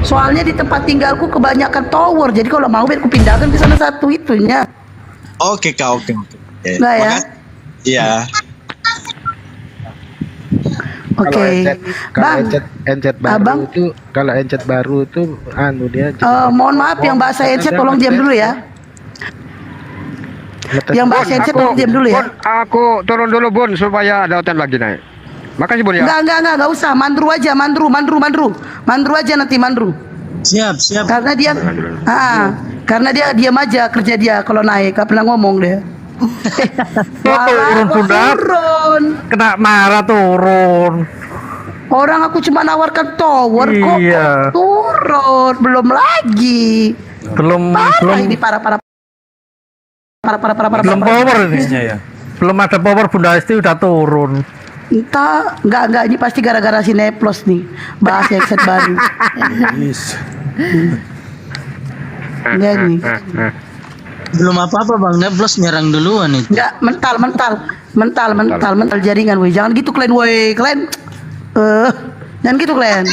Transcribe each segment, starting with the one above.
Soalnya di tempat tinggalku kebanyakan tower. Jadi kalau mau biar ku pindahkan ke sana satu itunya. Oke Kak, oke. Enggak ya? Makasih. Iya. Oke. Bang, Encet baru Abang? itu, kalau encet baru itu anu dia mohon maaf yang bahasa headset tolong diam dulu ya. Yang bahasa headset tolong diam dulu ya. Bun, aku turun dulu Bun supaya ada hotel lagi naik. Makasih Bun ya. Enggak usah. Mandru aja, mandru. Mandru aja nanti mandru. Siap. Karena dia karena dia diam aja kerja dia kalau naik, gak pernah ngomong dia. Turun bunda. Kena marah turun. Orang aku cuma nawarkan tower kok Iya. turun, belum lagi. Belum Ini parah. belum power ini. Belum ada power Bunda Esti udah turun. Entah, enggak ini pasti gara-gara si Neplos nih. Bahas headset baru. Enggak nih. Belum apa-apa Bang Neblos nyerang duluan itu. Enggak, mental jaringan weh. Jangan gitu kalian weh. Kalian jangan gitu kalian.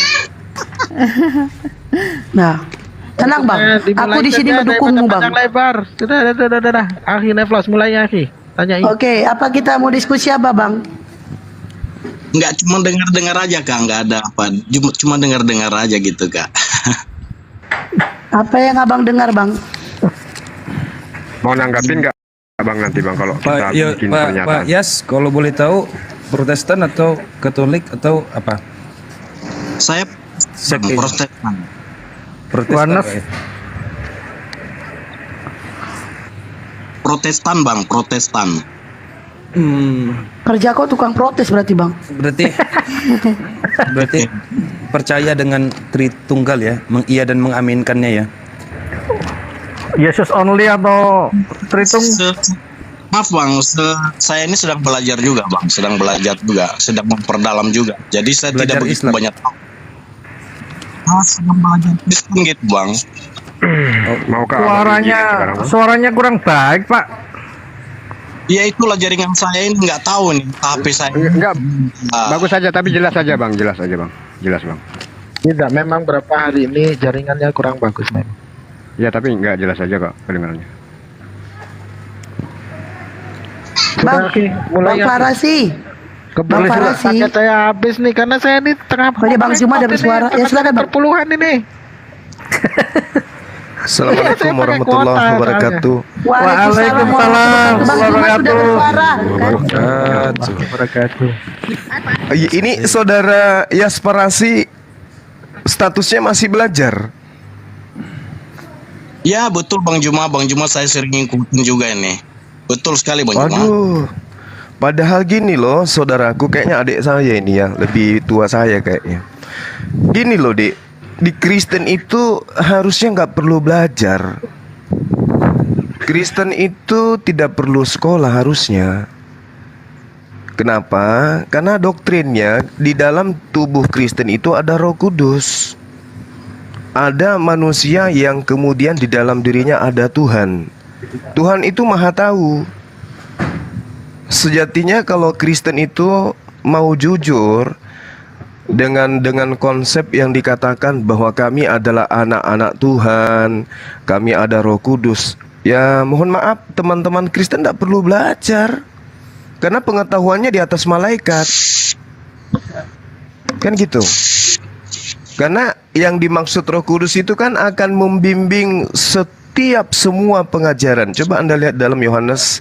Nah, tenang Bang. Aku di sini mendukungmu Bang. Lebar. Sudah. Akhi Neflos mulai akhi. Tanyain. Oke, apa kita mau diskusi apa Bang? Enggak, cuma dengar-dengar aja Kak, enggak ada apa. Cuma dengar-dengar aja gitu Kak. Apa yang Abang dengar Bang? Mau nanggapin nggak Abang nanti Bang kalau kita bikin Pak pernyataan? Yas, kalau boleh tahu Protestan atau Katolik atau apa? Saya Sekte. Protestan. Protestan. Wanas. Pak, ya? Protestan Bang, Protestan. Kerja kok tukang protes berarti Bang. Berarti percaya dengan Tritunggal ya, mengiya dan mengaminkannya ya. Yesus only atau Tritung? Maaf Bang, saya ini sedang belajar juga Bang, sedang memperdalam juga. Jadi saya Belajar tidak begitu Islam. banyak tahu. Sedang belajar Kristen gitu Bang. Mau ke Abang Suaranya izin sekarang, Bang? suaranya kurang baik Pak. Ya itulah jaringan saya ini nggak tahu nih HP saya. Enggak, Ah. bagus saja tapi jelas aja Bang, jelas Bang. Tidak, memang berapa hari ini jaringannya kurang bagus memang. Ya tapi enggak jelas aja kok kedengarannya. Bang, Akhi, mulai Bang akhi. Farasi. Kebetulan Bang Farasi. paket saya habis nih karena saya ini tengah Ini Bang Zuma ada bersuara. Ya silakan Bang. perpuluhan ini. Assalamualaikum Saya pakai warahmatullahi kuota wabarakatuh. Waalaikumsalam Waalaikumsalam Bang Zuma sudah bersuara. Wabarakatuh. Ini saudara Yasparasi statusnya masih belajar. Ya betul Bang Juma saya sering ngikutin juga ini. Betul sekali Bang Juma. Waduh. Padahal gini loh, saudaraku kayaknya adik saya ini ya, lebih tua saya kayaknya. Gini loh, Dik. Di Kristen itu harusnya nggak perlu belajar. Kristen itu tidak perlu sekolah harusnya. Kenapa? Karena doktrinnya di dalam tubuh Kristen itu ada Roh Kudus. Ada manusia yang kemudian di dalam dirinya ada Tuhan. Tuhan itu maha tahu. Sejatinya kalau Kristen itu mau jujur dengan konsep yang dikatakan bahwa kami adalah anak-anak Tuhan, kami ada Roh Kudus. Ya mohon maaf teman-teman Kristen tidak perlu belajar. Karena pengetahuannya di atas malaikat. Kan gitu. Karena yang dimaksud Roh Kudus itu kan akan membimbing setiap semua pengajaran. Coba Anda lihat dalam Yohanes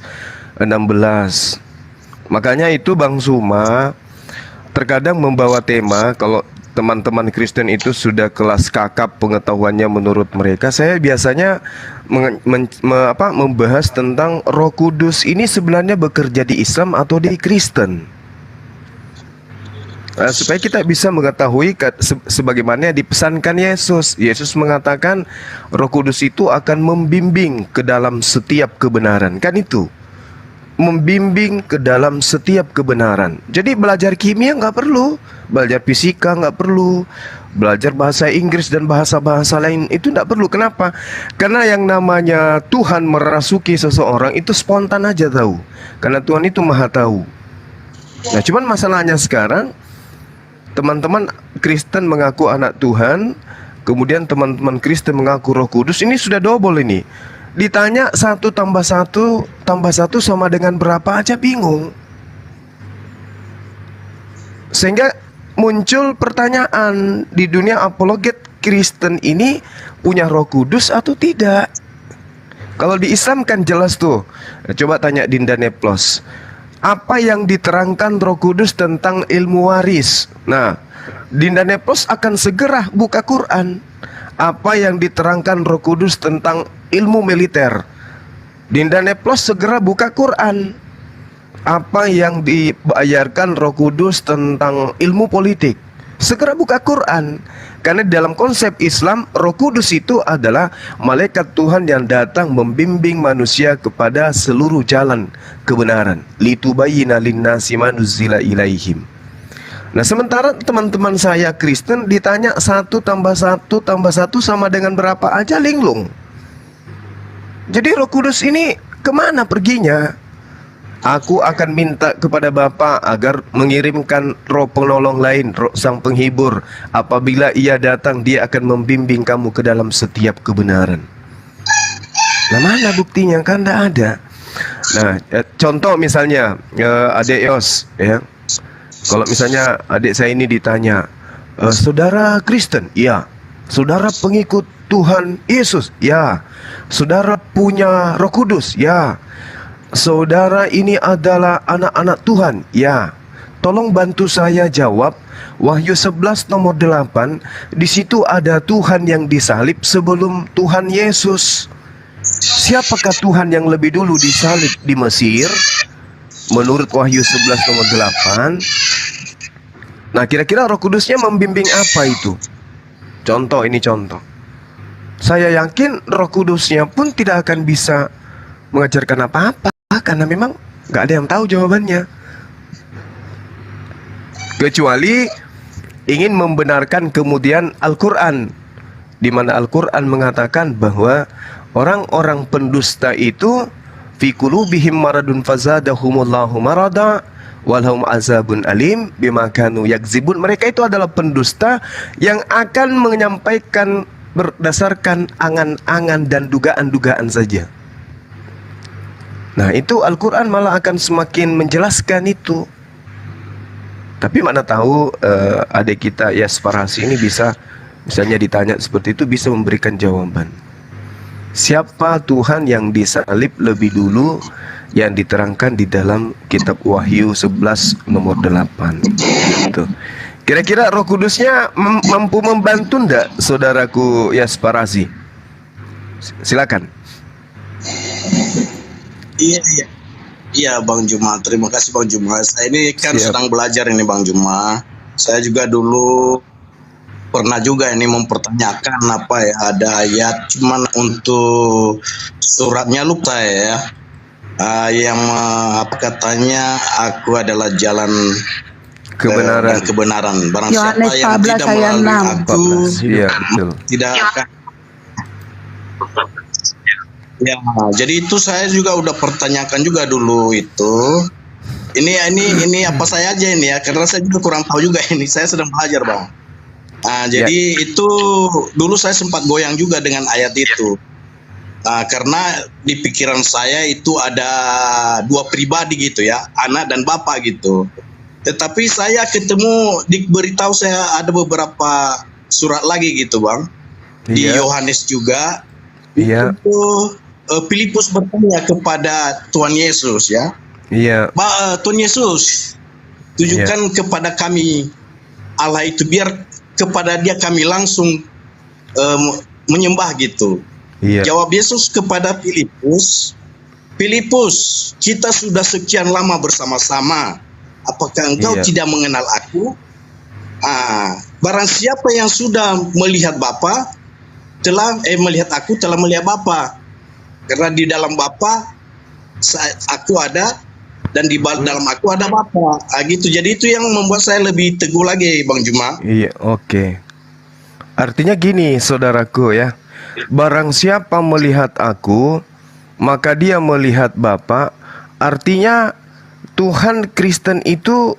16. Makanya itu Bang Zuma terkadang membawa tema, kalau teman-teman Kristen itu sudah kelas kakap pengetahuannya menurut mereka, saya biasanya membahas tentang Roh Kudus ini sebenarnya bekerja di Islam atau di Kristen. Supaya kita bisa mengetahui sebagaimana dipesankan Yesus. Yesus mengatakan Roh Kudus itu akan membimbing ke dalam setiap kebenaran. Kan itu, membimbing ke dalam setiap kebenaran. Jadi belajar kimia nggak perlu, belajar fisika nggak perlu, belajar bahasa Inggris dan bahasa-bahasa lain itu nggak perlu. Kenapa? Karena yang namanya Tuhan merasuki seseorang itu spontan aja tahu. Karena Tuhan itu maha tahu. Nah cuman masalahnya sekarang teman-teman Kristen mengaku anak Tuhan, kemudian teman-teman Kristen mengaku Roh Kudus, ini sudah double ini. Ditanya 1 tambah 1 sama dengan berapa aja bingung. Sehingga muncul pertanyaan, di dunia apologet Kristen ini punya Roh Kudus atau tidak? Kalau di Islam kan jelas tuh. Coba tanya Dinda Neplos, apa yang diterangkan Roh Kudus tentang ilmu waris? Nah, Dinda Neplos akan segera buka Quran. Apa yang diterangkan Roh Kudus tentang ilmu militer? Dinda Neplos segera buka Quran. Apa yang diajarkan Roh Kudus tentang ilmu politik? Segera buka Quran. Karena dalam konsep Islam, Roh Kudus itu adalah malaikat Tuhan yang datang membimbing manusia kepada seluruh jalan kebenaran. Litubayyina linnasi ma nuzzila ilaihim. Nah, sementara teman-teman saya Kristen ditanya 1 tambah 1 tambah 1 sama dengan berapa aja linglung. Jadi Roh Kudus ini kemana perginya? Aku akan minta kepada Bapa agar mengirimkan roh penolong lain, roh sang penghibur. Apabila ia datang, dia akan membimbing kamu ke dalam setiap kebenaran. Nah, mana buktinya? Kan tidak ada. Nah, contoh misalnya adik Yos, ya. Kalau misalnya adik saya ini ditanya, saudara Kristen? Ya. Saudara pengikut Tuhan Yesus? Ya. Saudara punya Roh Kudus? Ya. Saudara ini adalah anak-anak Tuhan? Ya. Tolong bantu saya jawab. Wahyu 11 nomor 8, di situ ada Tuhan yang disalib sebelum Tuhan Yesus. Siapakah Tuhan yang lebih dulu disalib di Mesir? Menurut Wahyu 11 nomor 8. Nah, kira-kira Roh Kudusnya membimbing apa itu? Contoh, ini contoh. Saya yakin Roh Kudusnya pun tidak akan bisa mengajarkan apa-apa, karena memang nggak ada yang tahu jawabannya, kecuali ingin membenarkan kemudian Al-Quran, di mana Al-Quran mengatakan bahwa orang-orang pendusta itu fi qulubihim maradun fazadahumullahu marada walhum azabun alim bima kanu yakzibun. Mereka itu adalah pendusta yang akan menyampaikan berdasarkan angan-angan dan dugaan-dugaan saja. Nah, itu Al-Quran malah akan semakin menjelaskan itu. Tapi mana tahu adik kita Yasparasi ini bisa, misalnya ditanya seperti itu, bisa memberikan jawaban. Siapa Tuhan yang disalib lebih dulu yang diterangkan di dalam kitab Wahyu 11 nomor 8 gitu. Kira-kira Roh Kudusnya mampu membantu enggak saudaraku Yasparasi? Silakan. Iya Bang Juma, terima kasih Bang Juma. Saya ini kan Siap. sedang belajar ini Bang Juma. Saya juga dulu pernah juga ini mempertanyakan apa ya, ada ayat, cuman untuk suratnya lupa ya. Yang apa katanya, aku adalah jalan Kebenaran. dan kebenaran. Barang Yohanes siapa yang 14 tidak ayat melalui 6. aku, 14. Iya, betul. tidak akan. Ya, jadi itu saya juga udah pertanyakan juga dulu itu. Ini apa saya aja ini ya, karena saya juga kurang tahu juga ini. Saya sedang belajar Bang. Jadi itu dulu saya sempat goyang juga dengan ayat itu. Karena di pikiran saya itu ada dua pribadi gitu ya, anak dan bapak gitu. Tetapi saya ketemu, diberitahu saya ada beberapa surat lagi gitu Bang. Di Iya. Yohanes juga. Iya. Itu Filipus bertanya kepada Tuhan Yesus ya. Iya. Tuhan Yesus, tunjukkan kepada kami Allah itu, biar kepada dia kami langsung menyembah gitu. Iya. Jawab Yesus kepada Filipus, Filipus, kita sudah sekian lama bersama-sama. Apakah engkau Iya. tidak mengenal aku? Barang siapa yang sudah melihat Bapa, melihat aku, telah melihat Bapa. Karena di dalam Bapa aku ada, dan di dalam aku ada Bapa. Gitu. Jadi itu yang membuat saya lebih teguh lagi Bang Juma. Iya, oke. Artinya gini, saudaraku ya. Barang siapa melihat aku, maka dia melihat Bapa. Artinya Tuhan Kristen itu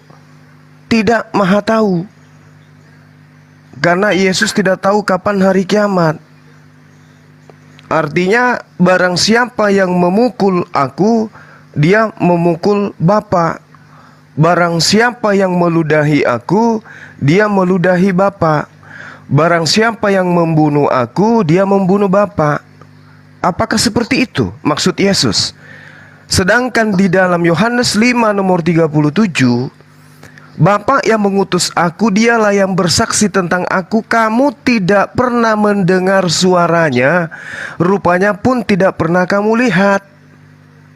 tidak maha tahu. Karena Yesus tidak tahu kapan hari kiamat. Artinya barang siapa yang memukul aku, dia memukul Bapa. Barang siapa yang meludahi aku, dia meludahi Bapa. Barang siapa yang membunuh aku, dia membunuh Bapa. Apakah seperti itu maksud Yesus? Sedangkan di dalam Yohanes 5 nomor 37, Bapa yang mengutus aku, dialah yang bersaksi tentang aku. Kamu tidak pernah mendengar suaranya, rupanya pun tidak pernah kamu lihat.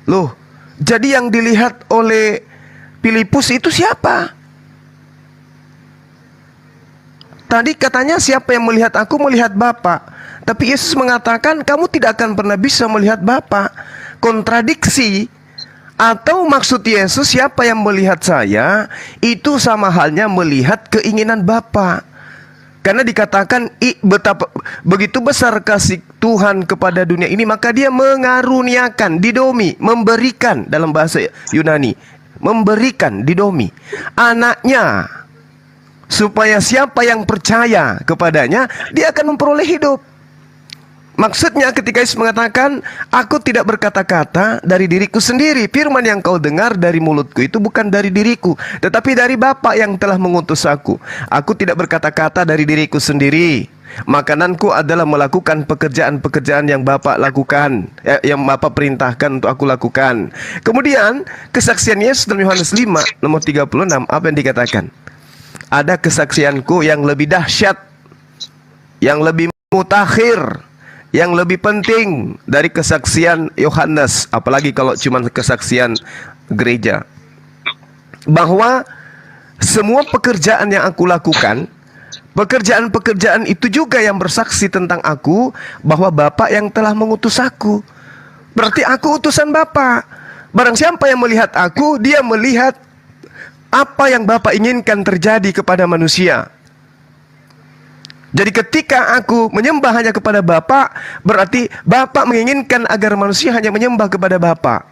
Loh, jadi yang dilihat oleh Filipus itu siapa? Tadi katanya siapa yang melihat aku melihat Bapa. Tapi Yesus mengatakan kamu tidak akan pernah bisa melihat Bapa. Kontradiksi. Atau maksud Yesus siapa yang melihat saya itu sama halnya melihat keinginan Bapa. Karena dikatakan betapa begitu besar kasih Tuhan kepada dunia ini, maka dia mengaruniakan, didomi, memberikan dalam bahasa Yunani, memberikan, didomi, anaknya, supaya siapa yang percaya kepadanya dia akan memperoleh hidup. Maksudnya ketika Yesus mengatakan, aku tidak berkata-kata dari diriku sendiri. Firman yang kau dengar dari mulutku itu bukan dari diriku, tetapi dari Bapa yang telah mengutus aku. Aku tidak berkata-kata dari diriku sendiri. Makananku adalah melakukan pekerjaan-pekerjaan yang Bapa lakukan, yang Bapa perintahkan untuk aku lakukan. Kemudian kesaksian Yesus dalam Yohanes 5 nomor 36, apa yang dikatakan? Ada kesaksianku yang lebih dahsyat, yang lebih mutakhir, yang lebih penting dari kesaksian Yohanes, apalagi kalau cuma kesaksian gereja, bahwa semua pekerjaan yang aku lakukan, pekerjaan-pekerjaan itu juga yang bersaksi tentang aku, bahwa Bapa yang telah mengutus aku. Berarti aku utusan Bapa. Barang siapa yang melihat aku, dia melihat apa yang Bapa inginkan terjadi kepada manusia. Jadi ketika aku menyembah hanya kepada Bapa, berarti Bapa menginginkan agar manusia hanya menyembah kepada Bapa.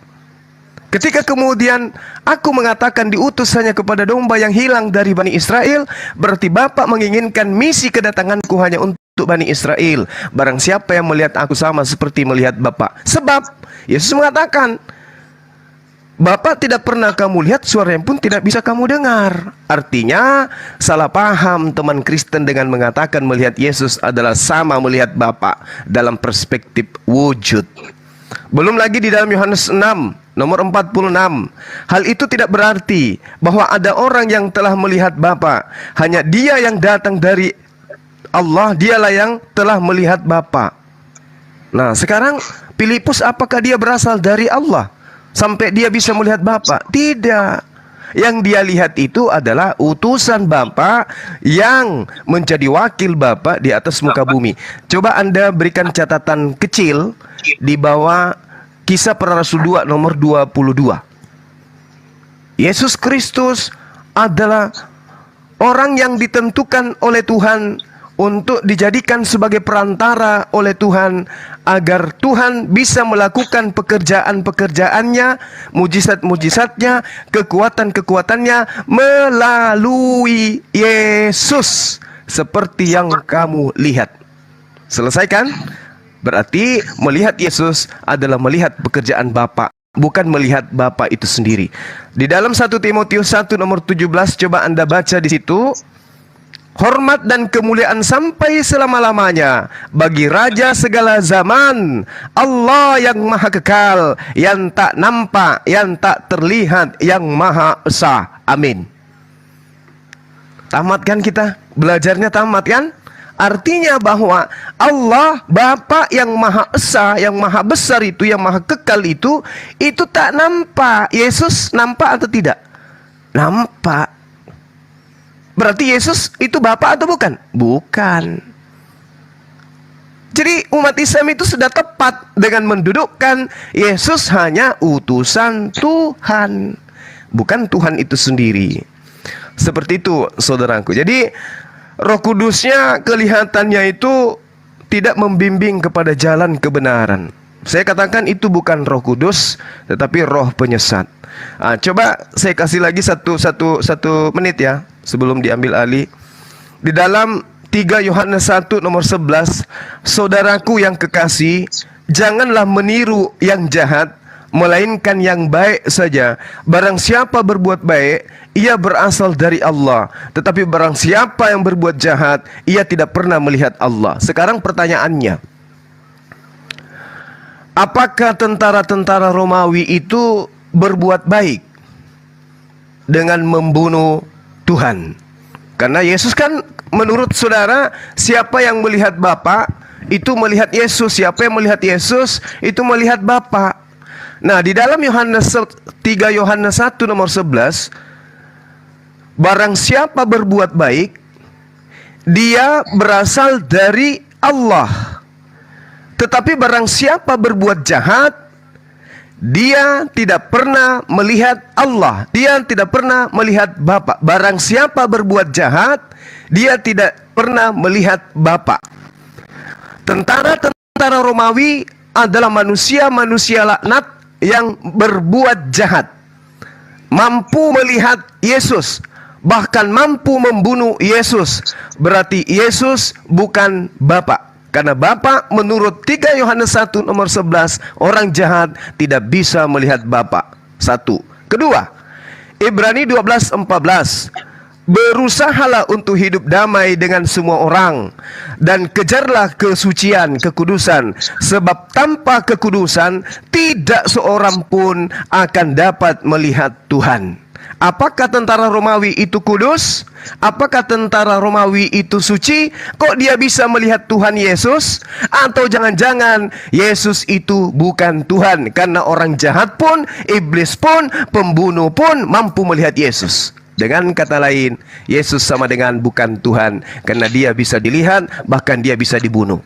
Ketika kemudian aku mengatakan diutus hanya kepada domba yang hilang dari Bani Israel, berarti Bapa menginginkan misi kedatanganku hanya untuk Bani Israel. Barang siapa yang melihat aku sama seperti melihat Bapa. Sebab Yesus mengatakan, Bapa tidak pernah kamu lihat, suaranya pun tidak bisa kamu dengar. Artinya salah paham teman Kristen dengan mengatakan melihat Yesus adalah sama melihat Bapa dalam perspektif wujud. Belum lagi di dalam Yohanes 6 nomor 46, hal itu tidak berarti bahwa ada orang yang telah melihat Bapa. Hanya dia yang datang dari Allah, dialah yang telah melihat Bapa. Nah sekarang Filipus, apakah dia berasal dari Allah sampai dia bisa melihat Bapa? Tidak. Yang dia lihat itu adalah utusan Bapa yang menjadi wakil Bapa di atas muka bumi. Coba Anda berikan catatan kecil di bawah Kisah Para Rasul 2 nomor 22. Yesus Kristus adalah orang yang ditentukan oleh Tuhan untuk dijadikan sebagai perantara oleh Tuhan, agar Tuhan bisa melakukan pekerjaan-pekerjaannya, mujizat-mujizatnya, kekuatan-kekuatannya melalui Yesus, seperti yang kamu lihat. Selesaikan? Berarti melihat Yesus adalah melihat pekerjaan Bapa, bukan melihat Bapa itu sendiri. Di dalam 1 Timotius 1 nomor 17, coba Anda baca di situ. Hormat dan kemuliaan sampai selama-lamanya bagi Raja segala zaman, Allah yang maha kekal, yang tak nampak, yang tak terlihat, yang maha esa. Amin. Tamat kan kita? Belajarnya tamat kan? Artinya bahwa Allah Bapa yang maha esa, yang maha besar itu, yang maha kekal itu tak nampak. Yesus nampak atau tidak? Nampak. Berarti Yesus itu Bapa atau bukan? Bukan. Jadi umat Islam itu sudah tepat dengan mendudukkan Yesus hanya utusan Tuhan, bukan Tuhan itu sendiri. Seperti itu saudaraku. Jadi Roh Kudusnya kelihatannya itu tidak membimbing kepada jalan kebenaran. Saya katakan itu bukan Roh Kudus, tetapi roh penyesat. Coba saya kasih lagi satu menit ya, sebelum diambil alih. Di dalam 3 Yohanes 1 nomor 11, saudaraku yang kekasih, janganlah meniru yang jahat, melainkan yang baik saja. Barang siapa berbuat baik, ia berasal dari Allah. Tetapi barang siapa yang berbuat jahat, ia tidak pernah melihat Allah. Sekarang pertanyaannya, apakah tentara-tentara Romawi itu berbuat baik dengan membunuh Tuhan? Karena Yesus kan menurut saudara, siapa yang melihat Bapa itu melihat Yesus. Siapa yang melihat Yesus itu melihat Bapa. Nah, di dalam 3 Yohanes 1 nomor 11, barang siapa berbuat baik, dia berasal dari Allah. Tetapi barang siapa berbuat jahat, dia tidak pernah melihat Allah. Dia tidak pernah melihat Bapa. Barang siapa berbuat jahat, dia tidak pernah melihat Bapa. Tentara-tentara Romawi adalah manusia-manusia laknat yang berbuat jahat. Mampu melihat Yesus, bahkan mampu membunuh Yesus. Berarti Yesus bukan Bapa. Karena Bapa menurut 3 Yohanes 1 nomor 11, orang jahat tidak bisa melihat Bapa. 1. Kedua, Ibrani 12:14, berusahalah untuk hidup damai dengan semua orang dan kejarlah kesucian, kekudusan, sebab tanpa kekudusan tidak seorang pun akan dapat melihat Tuhan. Apakah tentara Romawi itu kudus? Apakah tentara Romawi itu suci? Kok dia bisa melihat Tuhan Yesus? Atau jangan-jangan Yesus itu bukan Tuhan? Karena orang jahat pun, iblis pun, pembunuh pun mampu melihat Yesus. Dengan kata lain, Yesus sama dengan bukan Tuhan. Karena dia bisa dilihat, bahkan dia bisa dibunuh.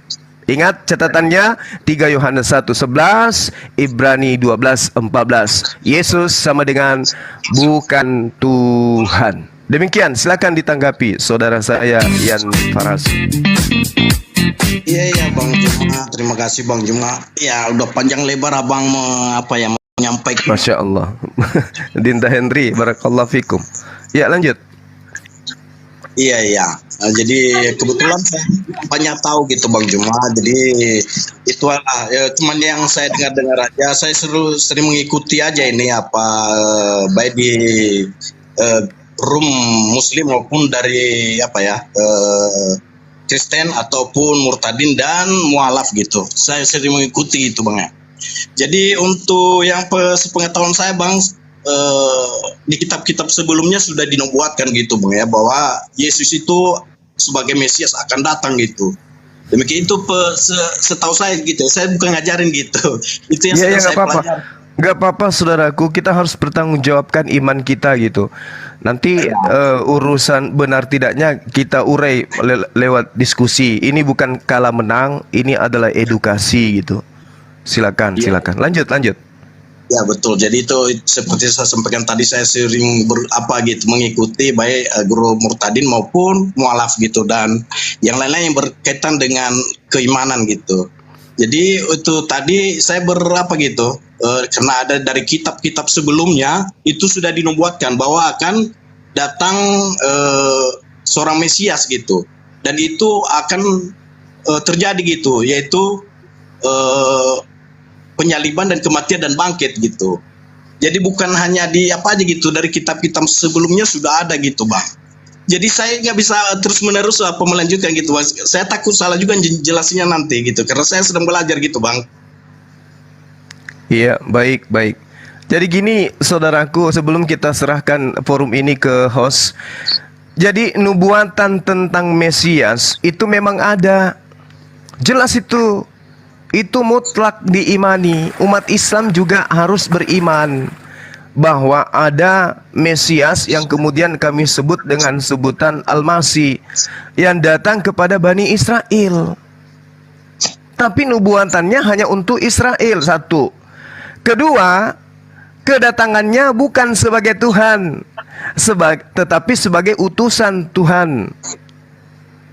Ingat catatannya, 3 Yohanes 1:11, Ibrani 12:14. Yesus sama dengan bukan Tuhan. Demikian, silakan ditanggapi saudara saya Yan Faras. Iya Bang Juma, terima kasih Bang Juma. Ya udah panjang lebar abang menyampaikan. Masya Allah. Dinda Henry, barakallahu fikum. Ya, lanjut. Iya. Jadi kebetulan saya banyak tahu gitu Bang Juma. Jadi itu cuman yang saya dengar aja. Saya sering mengikuti aja ini baik di room Muslim maupun dari Kristen ataupun murtadin dan mualaf gitu. Saya sering mengikuti itu Bang ya. Jadi untuk yang sepengetahuan saya Bang, di kitab-kitab sebelumnya sudah dinubuatkan gitu Bang ya, bahwa Yesus itu sebagai Mesias akan datang gitu. Demikian itu setahu saya gitu. Saya bukan ngajarin gitu. Itu yang saya pelajari. Gak apa-apa saudaraku, kita harus bertanggungjawabkan iman kita gitu. Nanti urusan benar tidaknya kita urai lewat diskusi. Ini bukan kalah menang, ini adalah edukasi gitu. Silakan. Lanjut. Ya betul. Jadi itu seperti saya sampaikan tadi, saya sering mengikuti baik guru murtadin maupun mualaf gitu, dan yang lain-lain yang berkaitan dengan keimanan gitu. Jadi itu tadi saya karena ada dari kitab-kitab sebelumnya itu sudah dinubuatkan bahwa akan datang seorang Mesias gitu, dan itu akan terjadi gitu, yaitu penyaliban dan kematian dan bangkit gitu. Jadi bukan hanya dari kitab-kitab sebelumnya sudah ada gitu Bang. Jadi saya nggak bisa terus-menerus melanjutkan gitu Bang. Saya takut salah juga jelasinnya nanti gitu, karena saya sedang belajar gitu Bang. Iya, baik. Jadi gini saudaraku, sebelum kita serahkan forum ini ke host, jadi nubuatan tentang Mesias itu memang ada. Jelas itu mutlak diimani. Umat Islam juga harus beriman bahwa ada Mesias yang kemudian kami sebut dengan sebutan Al-Masih yang datang kepada Bani Israel. Tapi nubuatannya hanya untuk Israel, 1. Kedua, kedatangannya bukan sebagai Tuhan, tetapi sebagai utusan Tuhan.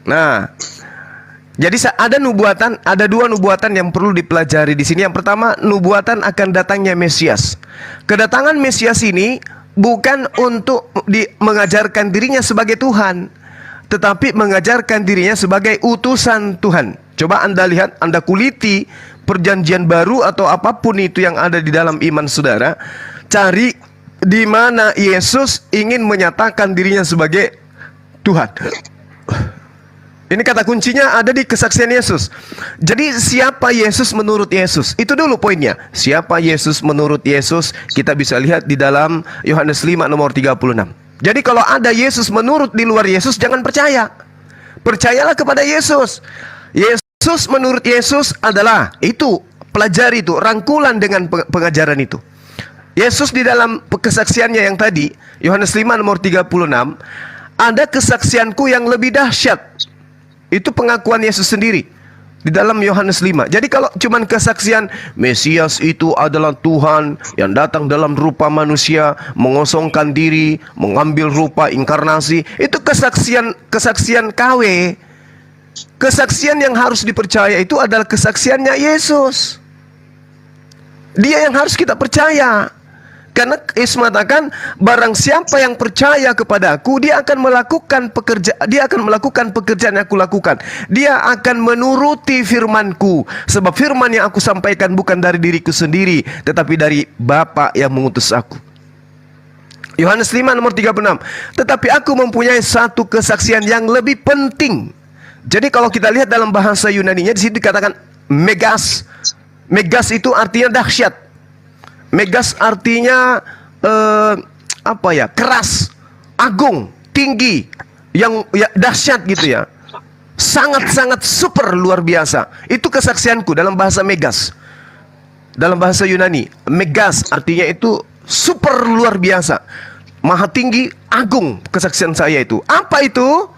Nah, jadi ada 2 nubuatan yang perlu dipelajari di sini. Yang pertama, nubuatan akan datangnya Mesias. Kedatangan Mesias ini bukan untuk mengajarkan dirinya sebagai Tuhan, tetapi mengajarkan dirinya sebagai utusan Tuhan. Coba Anda lihat, Anda kuliti perjanjian baru atau apapun itu yang ada di dalam iman saudara, cari di mana Yesus ingin menyatakan dirinya sebagai Tuhan. Ini kata kuncinya ada di kesaksian Yesus. Jadi siapa Yesus menurut Yesus? Itu dulu poinnya. Siapa Yesus menurut Yesus? Kita bisa lihat di dalam Yohanes 5 nomor 36. Jadi kalau ada Yesus menurut di luar Yesus, jangan percaya. Percayalah kepada Yesus. Yesus menurut Yesus adalah itu, pelajari itu, rangkulan dengan pengajaran itu. Yesus di dalam kesaksiannya yang tadi, Yohanes 5 nomor 36, ada kesaksianku yang lebih dahsyat. Itu pengakuan Yesus sendiri di dalam Yohanes 5. Jadi kalau cuman kesaksian Mesias itu adalah Tuhan yang datang dalam rupa manusia, mengosongkan diri, mengambil rupa inkarnasi, itu kesaksian KW. Kesaksian yang harus dipercaya itu adalah kesaksiannya Yesus. Dia yang harus kita percaya. Karena Yesus mengatakan, barang siapa yang percaya kepadaku, dia akan melakukan pekerjaan yang aku lakukan. Dia akan menuruti firmanku. Sebab firman yang aku sampaikan bukan dari diriku sendiri, tetapi dari Bapa yang mengutus aku. Yohanes 5 nomor 36. Tetapi aku mempunyai satu kesaksian yang lebih penting. Jadi kalau kita lihat dalam bahasa Yunaninya, di situ dikatakan megas. Megas itu artinya dahsyat. Megas artinya keras, agung, tinggi, yang dahsyat gitu ya. Sangat-sangat super luar biasa. Itu kesaksianku dalam bahasa megas. Dalam bahasa Yunani, megas artinya itu super luar biasa. Maha tinggi, agung kesaksian saya itu. Apa itu?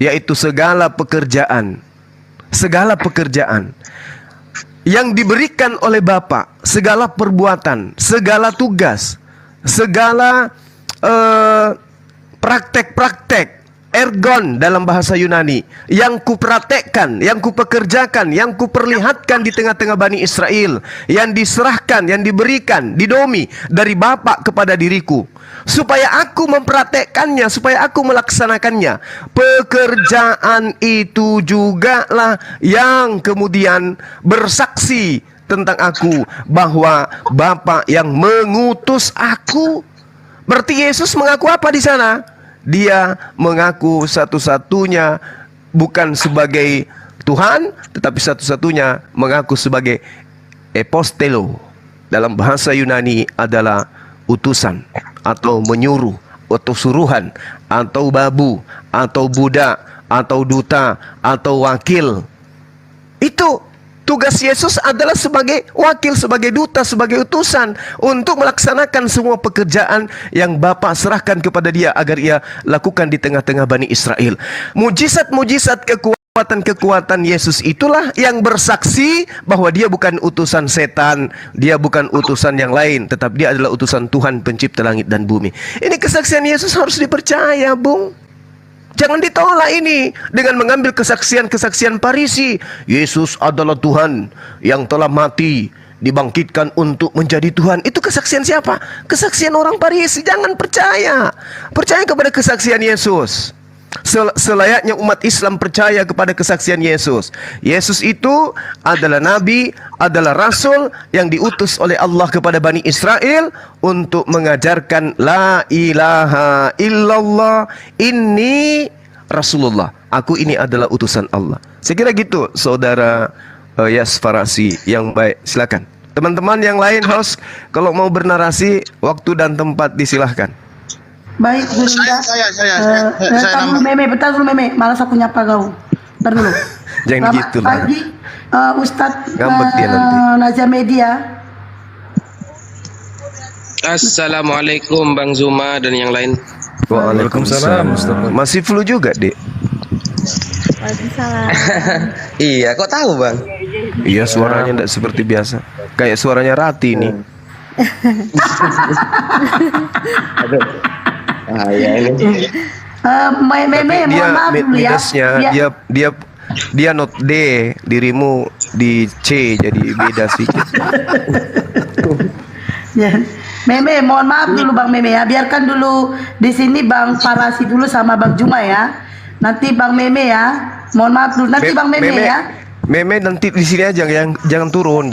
Yaitu segala pekerjaan. Segala pekerjaan yang diberikan oleh Bapa, segala perbuatan, segala tugas, segala praktek-praktek, ergon dalam bahasa Yunani, yang kupraktekkan, yang kupekerjakan, yang kuperlihatkan di tengah-tengah Bani Israel, yang diserahkan, yang diberikan, didomi dari Bapa kepada diriku, supaya aku mempraktekkannya, supaya aku melaksanakannya. Pekerjaan itu jugalah yang kemudian bersaksi tentang aku, bahwa Bapa yang mengutus aku. Berarti Yesus mengaku apa di sana? Dia mengaku satu-satunya bukan sebagai Tuhan, tetapi satu-satunya mengaku sebagai epostelo. Dalam bahasa Yunani adalah utusan, atau menyuruh, atau suruhan, atau babu, atau budak, atau duta, atau wakil. Itu tugas Yesus adalah sebagai wakil, sebagai duta, sebagai utusan untuk melaksanakan semua pekerjaan yang Bapa serahkan kepada dia agar ia lakukan di tengah-tengah Bani Israel. Mujizat-mujizat, kekuatan Yesus itulah yang bersaksi bahwa dia bukan utusan setan, dia bukan utusan yang lain, tetapi dia adalah utusan Tuhan pencipta langit dan bumi. Ini kesaksian Yesus harus dipercaya, Bung. Jangan ditolak ini dengan mengambil kesaksian-kesaksian Farisi. Yesus adalah Tuhan yang telah mati, dibangkitkan untuk menjadi Tuhan. Itu kesaksian siapa? Kesaksian orang Farisi. Jangan percaya. Percaya kepada kesaksian Yesus. Selayaknya umat Islam percaya kepada kesaksian Yesus. Yesus itu adalah nabi, adalah rasul yang diutus oleh Allah kepada Bani Israel untuk mengajarkan la ilaha illallah inni Rasulullah. Aku ini adalah utusan Allah. Saya kira gitu, saudara Yas Farasi yang baik. Silakan. Teman-teman yang lain host, kalau mau bernarasi, waktu dan tempat disilahkan. Baik, Guru Linda. Bentar dulu Meme, malas aku nyapa kau. Bentar dulu. Jangan gitu lah. Pagi, Ustadz Ngambek dia nanti. Naja Media. Assalamualaikum Bang Zuma dan yang lain. Waalaikumsalam. Masih flu juga, Dek? Waalaikumsalam. Iya, kok tahu Bang? Iya, suaranya tidak seperti biasa. Kayak suaranya Rati nih. Aduh. Ya ini. Meme, mohon maaf dulu ya. Dia not D, dirimu di C, jadi beda sedikit. Ya. Meme, mohon maaf dulu Bang Meme ya. Biarkan dulu di sini Bang Farasi dulu sama Bang Juma ya. Nanti Bang Meme ya. Mohon maaf dulu. Nanti Bang Meme ya. Meme nanti di sini aja, jangan turun.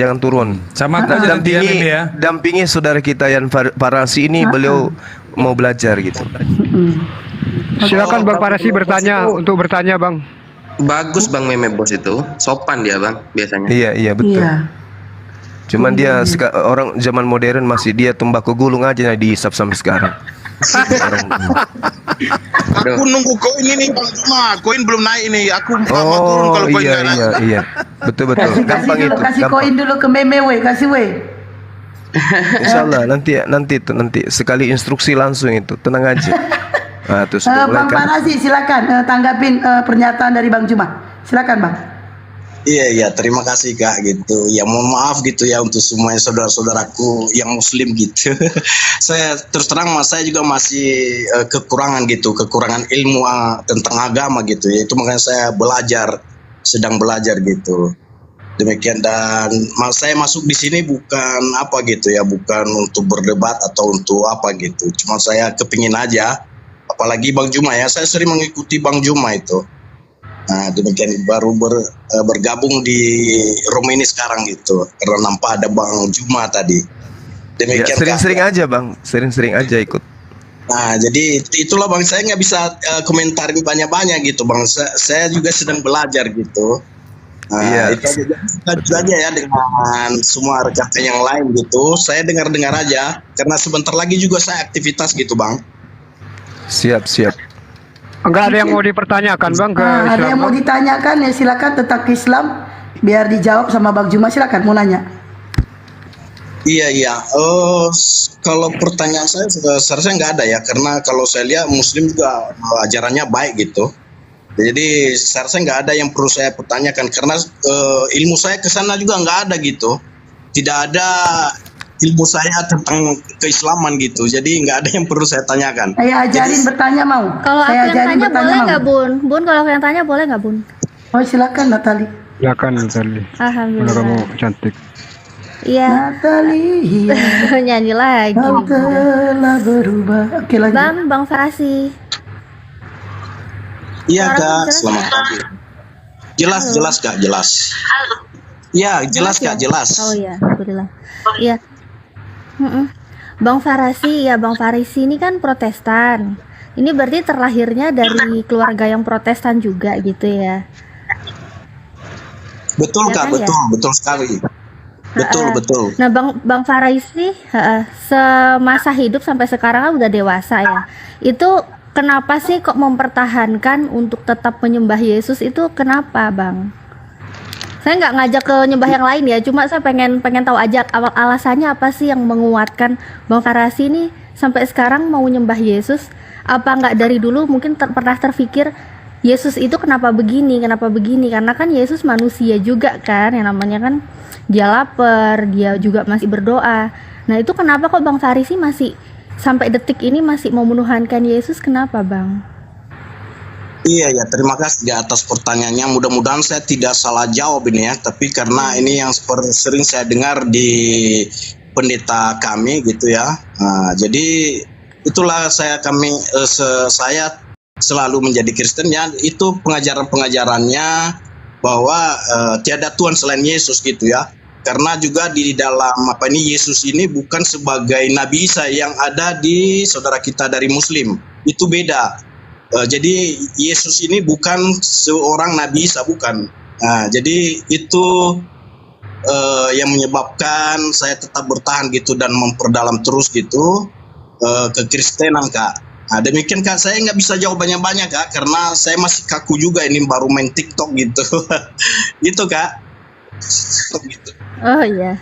Sama aku aja nanti ya, Meme ya. Dampingi saudara kita yang Farasi ini, beliau mau belajar gitu. Silakan Bang Farasi untuk bertanya Bang. Bagus Bang Meme bos itu, sopan dia Bang biasanya. Iya betul. Iya. Cuman dia orang zaman modern masih dia tembakau gulung aja dihisap sampai sekarang. Aku nunggu koin ini Bang Juma. Koin belum naik ini. Aku mau turun kalau koin nggak naik. Iya. Betul. Gampang itu. Kasih Gampang. koin dulu ke Meme we, kasih we. Insyaallah nanti sekali instruksi langsung itu, tenang aja. Nah, terus Bang Farasi silakan tanggapin pernyataan dari Bang Juma. Silakan Bang. Iya, terima kasih Kak gitu. Ya mohon maaf gitu ya untuk semua saudara-saudaraku yang muslim gitu. Saya terus terang saya juga masih kekurangan ilmu tentang agama gitu ya. Itu makanya saya sedang belajar gitu. Demikian, dan saya masuk di sini bukan bukan untuk berdebat atau untuk apa gitu. Cuma saya kepingin aja, apalagi Bang Juma ya. Saya sering mengikuti Bang Juma itu. Nah, demikian baru bergabung di room ini sekarang gitu, karena nampak ada Bang Juma tadi. Demikian sering-sering aja Bang, sering-sering aja ikut. Nah, jadi itulah Bang, saya nggak bisa komentarin banyak-banyak gitu Bang. Saya juga sedang belajar gitu. Nah, itu aja ya dengan semua rekan yang lain gitu. Saya dengar-dengar aja, karena sebentar lagi juga saya aktivitas gitu Bang. Siap. Enggak ada yang mau dipertanyakan Bang ke Islam? Ada yang mau ditanyakan ya silakan tentang Islam, biar dijawab sama Bang Juma. Silakan mau nanya. Iya. Kalau pertanyaan saya seharusnya nggak ada ya, karena kalau saya lihat Muslim juga ajarannya baik gitu. Jadi seharusnya nggak ada yang perlu saya pertanyakan, karena ilmu saya ke sana juga nggak ada gitu. Tidak ada ilmu saya tentang keislaman gitu, jadi nggak ada yang perlu saya tanyakan. Saya ajarin bertanya mau. Kalau aku Saya yang tanya boleh nggak Bun? Kalau aku yang tanya boleh nggak Bun? Oh silakan Natali. Silakan Natali. Alhamdulillah. Kalau kamu cantik. Iya. Natali. Nyanyi lagi. Kau telah berubah. Oke lagi. Bang Farasi. Iya Kak, selamat pagi. Jelas Kak, jelas. Iya, jelas Kak, jelas. Oh iya, alhamdulillah. Iya. Bang Farasi ini kan Protestan. Ini berarti terlahirnya dari keluarga yang Protestan juga gitu ya? Betul ya Kak, kan, betul sekali. Betul. Nah Bang Farisi semasa hidup sampai sekarang kan udah dewasa ya. Itu kenapa sih kok mempertahankan untuk tetap menyembah Yesus itu, kenapa Bang? Saya nggak ngajak ke nyembah yang lain ya, cuma saya pengen tahu aja alasannya apa sih yang menguatkan Bang Farasi ini sampai sekarang mau nyembah Yesus. Apa nggak dari dulu mungkin pernah terpikir Yesus itu kenapa begini, karena kan Yesus manusia juga kan, yang namanya kan dia lapar, dia juga masih berdoa. Nah itu kenapa kok Bang Farisi masih sampai detik ini masih mau menuhankan Yesus, kenapa Bang? Iya ya, terima kasih di atas pertanyaannya. Mudah-mudahan saya tidak salah jawab ini ya, tapi karena ini yang sering saya dengar di pendeta kami gitu ya. Nah, jadi itulah saya selalu menjadi Kristen ya, itu pengajarannya bahwa tiada Tuhan selain Yesus gitu ya. Karena juga di dalam Yesus ini bukan sebagai Nabi Isa yang ada di saudara kita dari Muslim, itu beda. Jadi Yesus ini bukan seorang Nabi Isa, bukan. Nah, jadi itu yang menyebabkan saya tetap bertahan gitu dan memperdalam terus gitu kekristenan Kak. Nah, demikian Kak, saya nggak bisa jawab banyak-banyak Kak, karena saya masih kaku juga, ini baru main TikTok gitu. Gitu Kak. Gitu. Oh iya.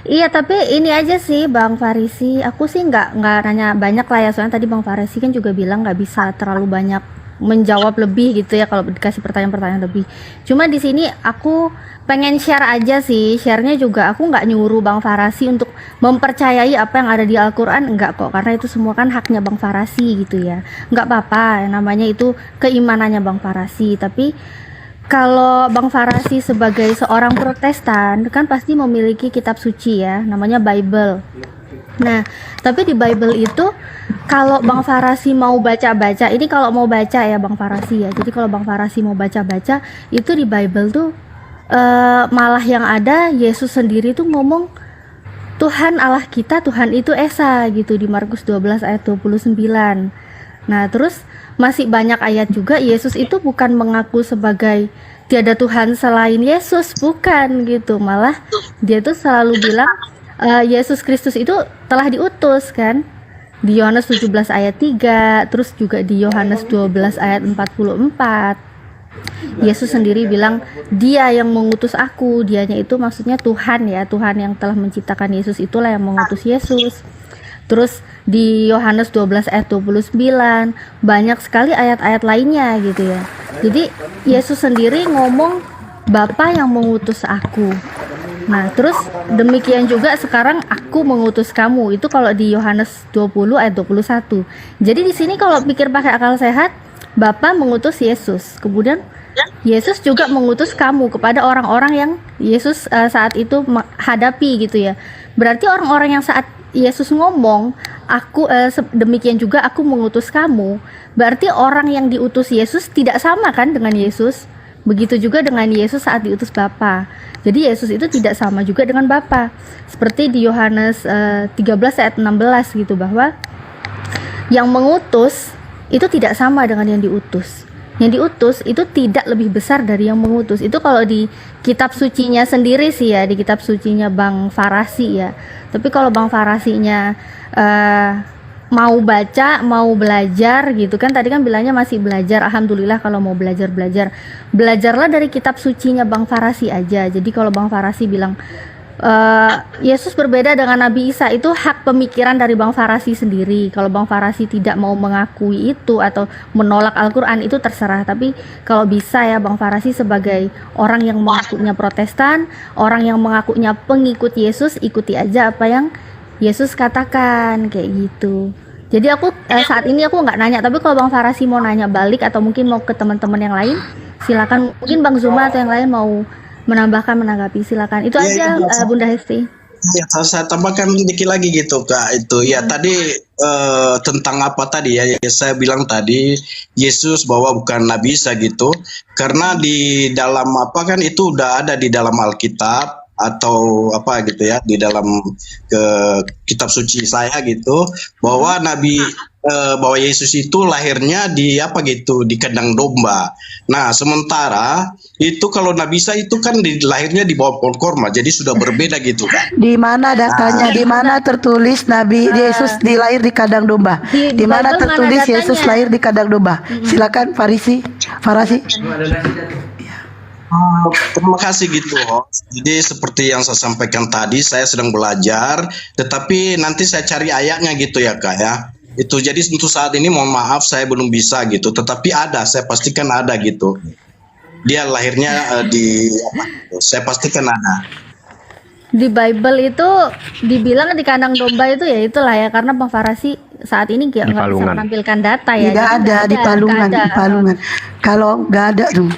Iya, tapi ini aja sih Bang Farisi, aku sih nggak nanya banyak lah ya, soalnya tadi Bang Farisi kan juga bilang nggak bisa terlalu banyak menjawab lebih gitu ya kalau dikasih pertanyaan-pertanyaan lebih. Cuma di sini aku pengen share aja sih, sharenya juga aku nggak nyuruh Bang Farisi untuk mempercayai apa yang ada di Al-Quran, enggak kok, karena itu semua kan haknya Bang Farisi gitu ya. Nggak apa-apa, namanya itu keimanannya Bang Farisi. Tapi kalau Bang Farisi sebagai seorang Protestan kan pasti memiliki kitab suci ya, namanya Bible. Nah, tapi di Bible itu kalau Bang Farasi mau baca-baca, ini kalau mau baca ya Bang Farasi ya. Jadi kalau Bang Farasi mau baca-baca, itu di Bible tuh malah yang ada Yesus sendiri tuh ngomong Tuhan Allah kita, Tuhan itu Esa gitu di Markus 12 ayat 29. Nah, terus masih banyak ayat juga Yesus itu bukan mengaku sebagai tiada Tuhan selain Yesus, bukan gitu. Malah dia tuh selalu bilang Yesus Kristus itu telah diutus kan, di Yohanes 17 ayat 3, terus juga di Yohanes 12 ayat 44. Yesus sendiri bilang dia yang mengutus aku, dianya itu maksudnya Tuhan ya, Tuhan yang telah menciptakan Yesus itulah yang mengutus Yesus. Terus di Yohanes 12 ayat 29 banyak sekali ayat-ayat lainnya gitu ya. Jadi Yesus sendiri ngomong Bapa yang mengutus aku. Nah, terus demikian juga sekarang aku mengutus kamu. Itu kalau di Yohanes 20 ayat 21. Jadi di sini kalau pikir pakai akal sehat, Bapa mengutus Yesus. Kemudian Yesus juga mengutus kamu kepada orang-orang yang Yesus saat itu hadapi gitu ya. Berarti orang-orang yang saat Yesus ngomong, aku demikian juga aku mengutus kamu. Berarti orang yang diutus Yesus tidak sama kan dengan Yesus. Begitu juga dengan Yesus saat diutus Bapa. Jadi Yesus itu tidak sama juga dengan Bapa. Seperti di Yohanes 13 ayat 16 gitu, bahwa yang mengutus itu tidak sama dengan yang diutus. Yang diutus itu tidak lebih besar dari yang mengutus. Itu kalau di kitab sucinya sendiri sih ya, di kitab sucinya Bang Farasi ya. Tapi kalau Bang Farasinya mau baca, mau belajar gitu kan, tadi kan bilangnya masih belajar. Alhamdulillah kalau mau belajarlah dari kitab sucinya Bang Farasi aja. Jadi kalau Bang Farasi bilang Yesus berbeda dengan Nabi Isa, itu hak pemikiran dari Bang Farasi sendiri. Kalau Bang Farasi tidak mau mengakui itu atau menolak Al-Quran, itu terserah. Tapi kalau bisa ya Bang Farasi sebagai orang yang mengakunya Protestan, orang yang mengakunya pengikut Yesus, ikuti aja apa yang Yesus katakan kayak gitu. Jadi aku saat ini aku nggak nanya, tapi kalau Bang Farasi mau nanya balik atau mungkin mau ke teman-teman yang lain, silakan. Mungkin Bang Zuma atau yang lain mau menanggapi, silakan. Itu aja Bunda Hesti. Ya, saya tambahkan dikit lagi gitu Kak. Itu ya tadi tentang apa tadi ya, saya bilang tadi Yesus bahwa bukan Nabi Isa gitu, karena di dalam apa kan itu udah ada di dalam Alkitab atau apa gitu ya, di dalam kitab suci saya gitu, bahwa bahwa Yesus itu lahirnya di apa gitu, di kandang domba. Nah, sementara itu kalau Nabi Isa itu kan lahirnya di bawah pohon korma, jadi sudah berbeda gitu kan. Di mana datanya? Di mana tertulis Nabi Yesus dilahir di kandang domba? Di mana tertulis Yesus lahir di kandang domba? Silakan Farisi. Terima kasih gitu. Jadi seperti yang saya sampaikan tadi, saya sedang belajar, tetapi nanti saya cari ayatnya gitu ya Kak ya. Itu jadi untuk saat ini mohon maaf saya belum bisa gitu, tetapi ada, saya pastikan ada gitu. Dia lahirnya saya pastikan ada. Di Bible itu dibilang di kandang domba itu ya itulah ya, karena Bang Farasi saat ini nggak bisa menampilkan data ya. Tidak ada di Palungan. Kalau nggak ada tuh.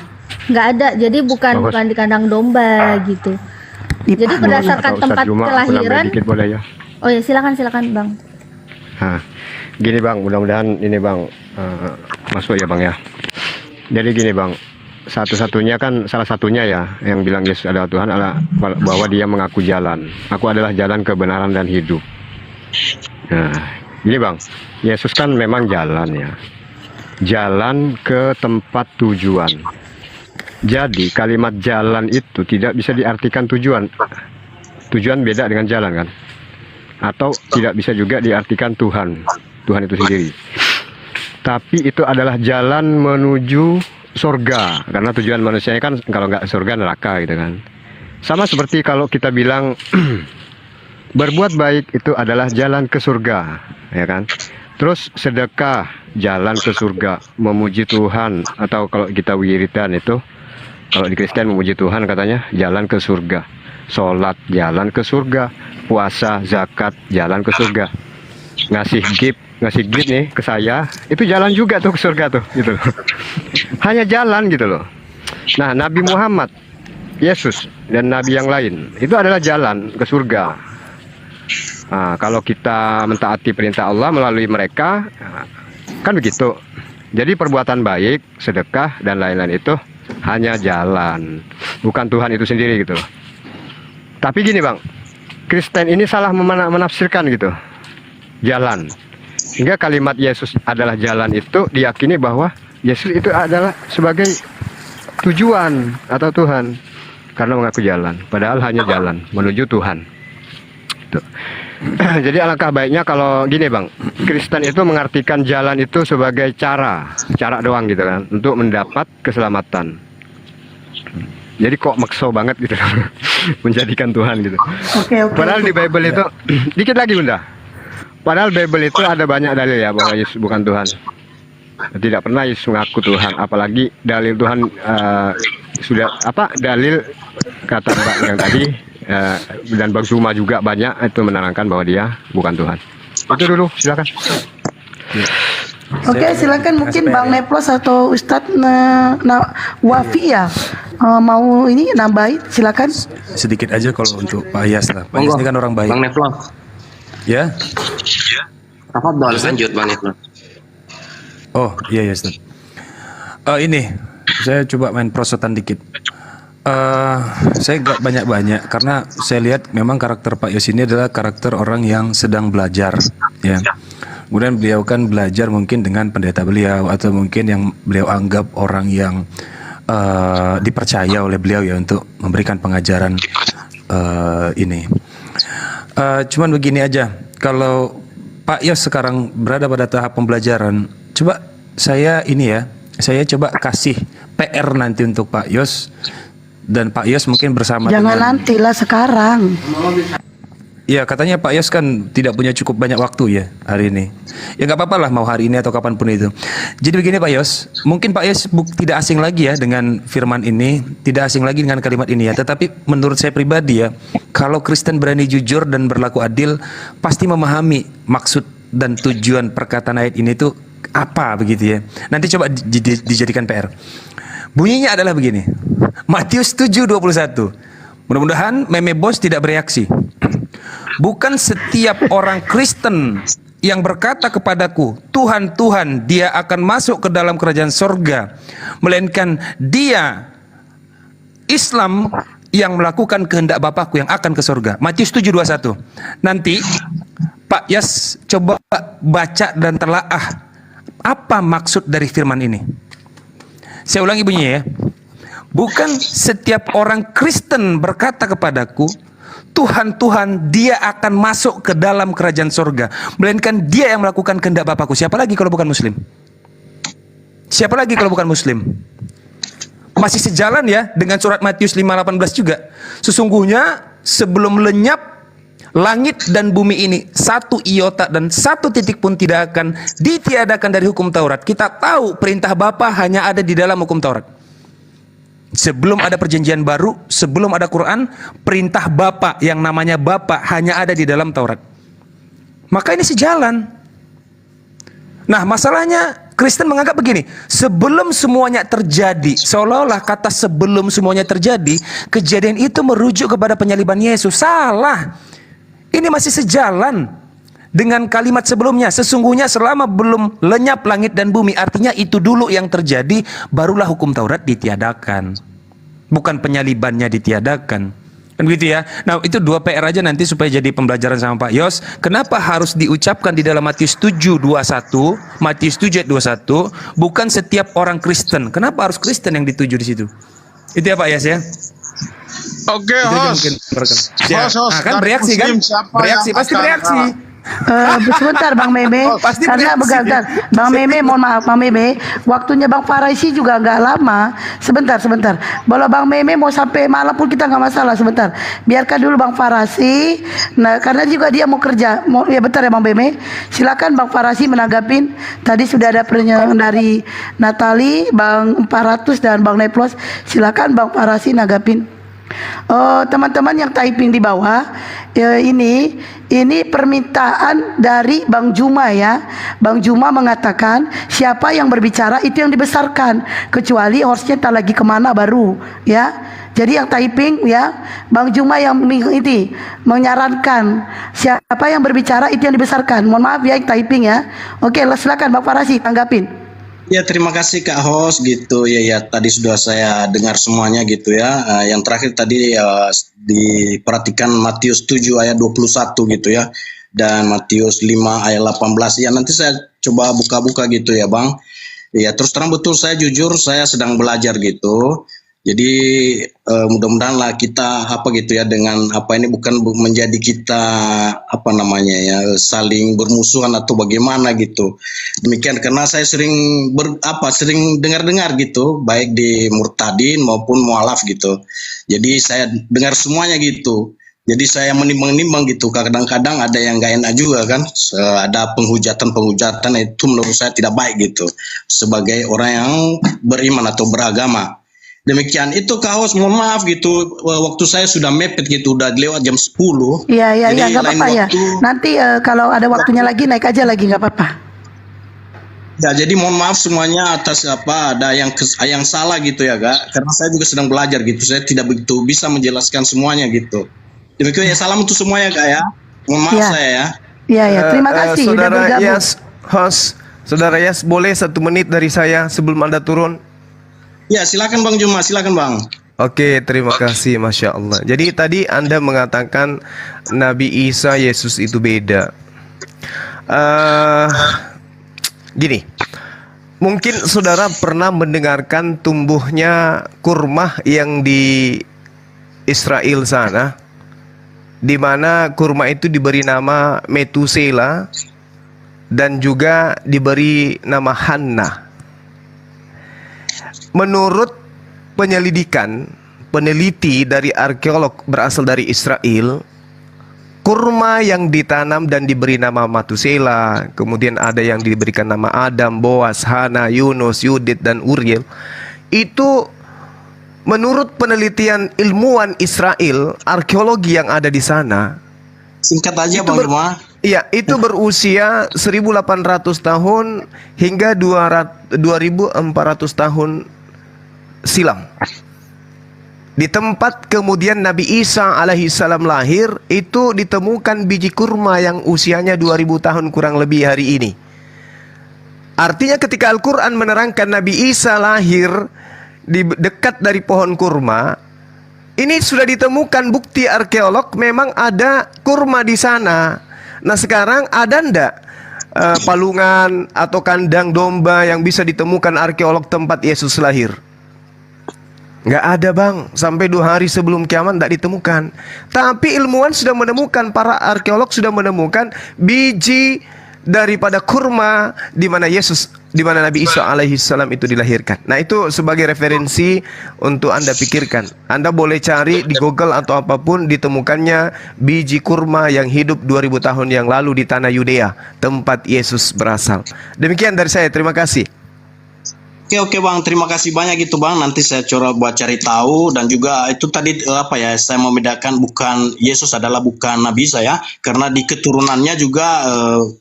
Nggak ada, jadi bukan di kandang domba gitu. Jadi berdasarkan tempat kelahiran. Boleh ya? Oh ya, silakan Bang. Gini Bang, mudah-mudahan ini Bang masuk ya Bang ya. Jadi gini Bang, salah satunya ya yang bilang Yesus adalah Tuhan adalah bahwa dia mengaku jalan. Aku adalah jalan, kebenaran dan hidup. Nah, gini Bang, Yesus kan memang jalan ya. Jalan ke tempat tujuan. Jadi kalimat jalan itu tidak bisa diartikan tujuan. Tujuan beda dengan jalan kan? Atau tidak bisa juga diartikan Tuhan itu sendiri. Tapi itu adalah jalan menuju surga, karena tujuan manusianya kan kalau nggak surga neraka gitu kan. Sama seperti kalau kita bilang berbuat baik itu adalah jalan ke surga, ya kan. Terus sedekah jalan ke surga, memuji Tuhan, atau kalau kita wiridan itu, kalau di Kristen memuji Tuhan katanya jalan ke surga. Sholat jalan ke surga, puasa, zakat jalan ke surga. Ngasih gift nih ke saya, itu jalan juga tuh ke surga tuh gitu loh. Hanya jalan gitu loh. Nah, Nabi Muhammad, Yesus dan nabi yang lain itu adalah jalan ke surga. Nah, kalau kita mentaati perintah Allah melalui mereka, nah, kan begitu. Jadi perbuatan baik, sedekah dan lain-lain itu hanya jalan, bukan Tuhan itu sendiri gitu loh. Tapi gini bang, Kristen ini salah menafsirkan gitu, jalan. Hingga kalimat Yesus adalah jalan itu diyakini bahwa Yesus itu adalah sebagai tujuan atau Tuhan karena mengaku jalan, padahal hanya jalan menuju Tuhan. Tuh. Jadi alangkah baiknya kalau gini bang, Kristen itu mengartikan jalan itu sebagai cara doang gitu kan, untuk mendapat keselamatan. Jadi kok makso banget gitu menjadikan Tuhan gitu. Oke. Padahal di Bible itu dikit lagi bunda. Padahal Bible itu ada banyak dalil ya bahwa Yesus bukan Tuhan. Tidak pernah Yesus mengaku Tuhan, apalagi dalil Tuhan sudah dalil kata Mbak yang tadi. Dan Bang Zuma juga banyak itu menerangkan bahwa dia bukan Tuhan. Itu dulu, silakan. Oke, silakan mungkin Bang Neplos atau Ustadz Wafi ya mau ini nambahin, silakan. Sedikit aja kalau untuk Pak Yas lah. Pak Yas ini kan orang baik. Bang Neplos. Ya? Tafadhol, lanjut Bang Neplos. Oh, iya ya, Ustaz. Ini saya coba main prosotan dikit. Saya gak banyak-banyak karena saya lihat memang karakter Pak Yos ini adalah karakter orang yang sedang belajar, ya. Kemudian beliau kan belajar mungkin dengan pendeta beliau atau mungkin yang beliau anggap orang yang dipercaya oleh beliau ya untuk memberikan pengajaran ini. Cuman begini aja, kalau Pak Yos sekarang berada pada tahap pembelajaran, coba saya coba kasih PR nanti untuk Pak Yos. Dan Pak Yos mungkin bersama Jangan nantilah sekarang. Ya katanya Pak Yos kan tidak punya cukup banyak waktu ya hari ini. Ya nggak apa-apa lah mau hari ini atau kapanpun itu. Jadi begini Pak Yos, mungkin Pak Yos tidak asing lagi ya dengan firman ini, tidak asing lagi dengan kalimat ini ya. Tetapi menurut saya pribadi ya, kalau Kristen berani jujur dan berlaku adil, pasti memahami maksud dan tujuan perkataan ayat ini tuh apa begitu ya. Nanti coba dijadikan PR. Bunyinya adalah begini. Matius 7:21. Mudah-mudahan meme bos tidak bereaksi. Bukan setiap orang Kristen yang berkata kepadaku, Tuhan, Tuhan, dia akan masuk ke dalam kerajaan sorga, melainkan dia Islam yang melakukan kehendak Bapakku yang akan ke sorga. Matius 7:21. Nanti Pak Yas coba baca dan telaah apa maksud dari firman ini. Saya ulangi bunyinya ya. Bukan setiap orang Kristen berkata kepadaku, Tuhan, Tuhan, dia akan masuk ke dalam kerajaan sorga, melainkan dia yang melakukan kehendak Bapakku. Siapa lagi kalau bukan Muslim? Siapa lagi kalau bukan Muslim? Masih sejalan ya dengan surat Matius 5:18 juga. Sesungguhnya sebelum lenyap langit dan bumi ini, satu iota dan satu titik pun tidak akan ditiadakan dari hukum Taurat. Kita tahu perintah Bapa hanya ada di dalam hukum Taurat. Sebelum ada perjanjian baru, sebelum ada Quran, perintah Bapa yang namanya Bapa hanya ada di dalam Taurat. Maka ini sejalan. Nah masalahnya Kristen menganggap begini, sebelum semuanya terjadi, seolah-olah kata sebelum semuanya terjadi, kejadian itu merujuk kepada penyaliban Yesus. Salah. Ini masih sejalan dengan kalimat sebelumnya. Sesungguhnya selama belum lenyap langit dan bumi, artinya itu dulu yang terjadi, barulah hukum Taurat ditiadakan. Bukan penyalibannya ditiadakan. Kan gitu ya. Nah itu 2 PR aja nanti supaya jadi pembelajaran sama Pak Yos. Kenapa harus diucapkan di dalam Matius 7:21, Matius 7:21, bukan setiap orang Kristen. Kenapa harus Kristen yang dituju di situ? Itu ya Pak Yos ya. Oke, host. Kan bereaksi kan? Bereaksi, pasti bereaksi. Sebentar Bang Meme, karena bentar, Bang Meme, mohon maaf Bang Meme, waktunya Bang Farisi juga nggak lama. Sebentar. Kalau Bang Meme mau sampai malam pun kita nggak masalah. Sebentar, biarkan dulu Bang Farisi. Nah, karena juga dia mau kerja. Ya bentar ya Bang Meme. Silakan Bang Farisi menanggapin. Tadi sudah ada pernyataan dari Natali, Bang 400 dan Bang Neplos. Silakan Bang Farisi nanggapin. Teman-teman yang typing di bawah, ini permintaan dari Bang Juma ya. Bang Juma mengatakan siapa yang berbicara itu yang dibesarkan, kecuali hostnya tak lagi kemana baru ya. Jadi yang typing ya, Bang Juma yang ini menyarankan siapa yang berbicara itu yang dibesarkan. Mohon maaf ya yang typing ya. Oke, silakan Bang Farasi tanggapin. Ya terima kasih Kak Host gitu ya tadi sudah saya dengar semuanya gitu ya. Yang terakhir tadi diperhatikan Matius 7 ayat 21 gitu ya, dan Matius 5 ayat 18 ya. Nanti saya coba buka-buka gitu ya Bang. Ya terus terang betul saya jujur saya sedang belajar gitu. Jadi mudah-mudahan lah kita gitu ya dengan ini bukan menjadi kita ya saling bermusuhan atau bagaimana gitu. Demikian karena saya sering sering dengar-dengar gitu baik di murtadin maupun mualaf gitu. Jadi saya dengar semuanya gitu. Jadi saya menimbang-nimbang gitu. Kadang-kadang ada yang gak enak juga kan. Ada penghujatan itu menurut saya tidak baik gitu. Sebagai orang yang beriman atau beragama. Demikian itu Kak Host, mohon maaf gitu. Waktu saya sudah mepet gitu, udah lewat jam 10. Iya, nggak apa-apa ya. Nanti kalau ada waktunya lagi naik aja lagi nggak apa-apa. Ya, jadi mohon maaf semuanya atas ada yang salah gitu ya Kak. Karena saya juga sedang belajar gitu. Saya tidak begitu bisa menjelaskan semuanya gitu. Demikian ya, salam untuk semua ya Kak ya. Mohon maaf saya ya. Iya, terima kasih udah Saudara bergabung. Yas, host, Saudara Yas, boleh 1 menit dari saya sebelum Anda turun? Ya silakan Bang Juma, silakan Bang. Oke, terima kasih, Masya Allah. Jadi tadi Anda mengatakan Nabi Isa Yesus itu beda. Gini, mungkin saudara pernah mendengarkan tumbuhnya kurma yang di Israel sana, di mana kurma itu diberi nama Metusela dan juga diberi nama Hanna. Menurut peneliti dari arkeolog berasal dari Israel, kurma yang ditanam dan diberi nama Matusela, kemudian ada yang diberikan nama Adam, Boas, Hana, Yunus, Yudit, dan Uriel, itu menurut penelitian ilmuwan Israel, arkeologi yang ada di sana, singkat aja Bang Juma. Iya, itu berusia 1800 tahun hingga 2400 tahun silam. Di tempat kemudian Nabi Isa alaihissalam lahir, itu ditemukan biji kurma yang usianya 2000 tahun kurang lebih hari ini. Artinya ketika Al-Quran menerangkan Nabi Isa lahir di dekat dari pohon kurma, ini sudah ditemukan bukti arkeolog memang ada kurma di sana. Nah sekarang ada ndak palungan atau kandang domba yang bisa ditemukan arkeolog tempat Yesus lahir? Nggak ada Bang, sampai 2 hari sebelum kiamat nggak ditemukan. Tapi ilmuwan sudah menemukan, para arkeolog sudah menemukan biji daripada kurma di mana Nabi Isa alaihissalam itu dilahirkan. Nah itu sebagai referensi untuk Anda pikirkan. Anda boleh cari di Google atau apapun, ditemukannya biji kurma yang hidup 2000 tahun yang lalu di tanah Yudea, tempat Yesus berasal. Demikian dari saya, terima kasih. Oke Bang, terima kasih banyak gitu Bang. Nanti saya coba buat cari tahu, dan juga itu tadi saya membedakan bukan Yesus adalah bukan Nabi Isa ya, karena di keturunannya juga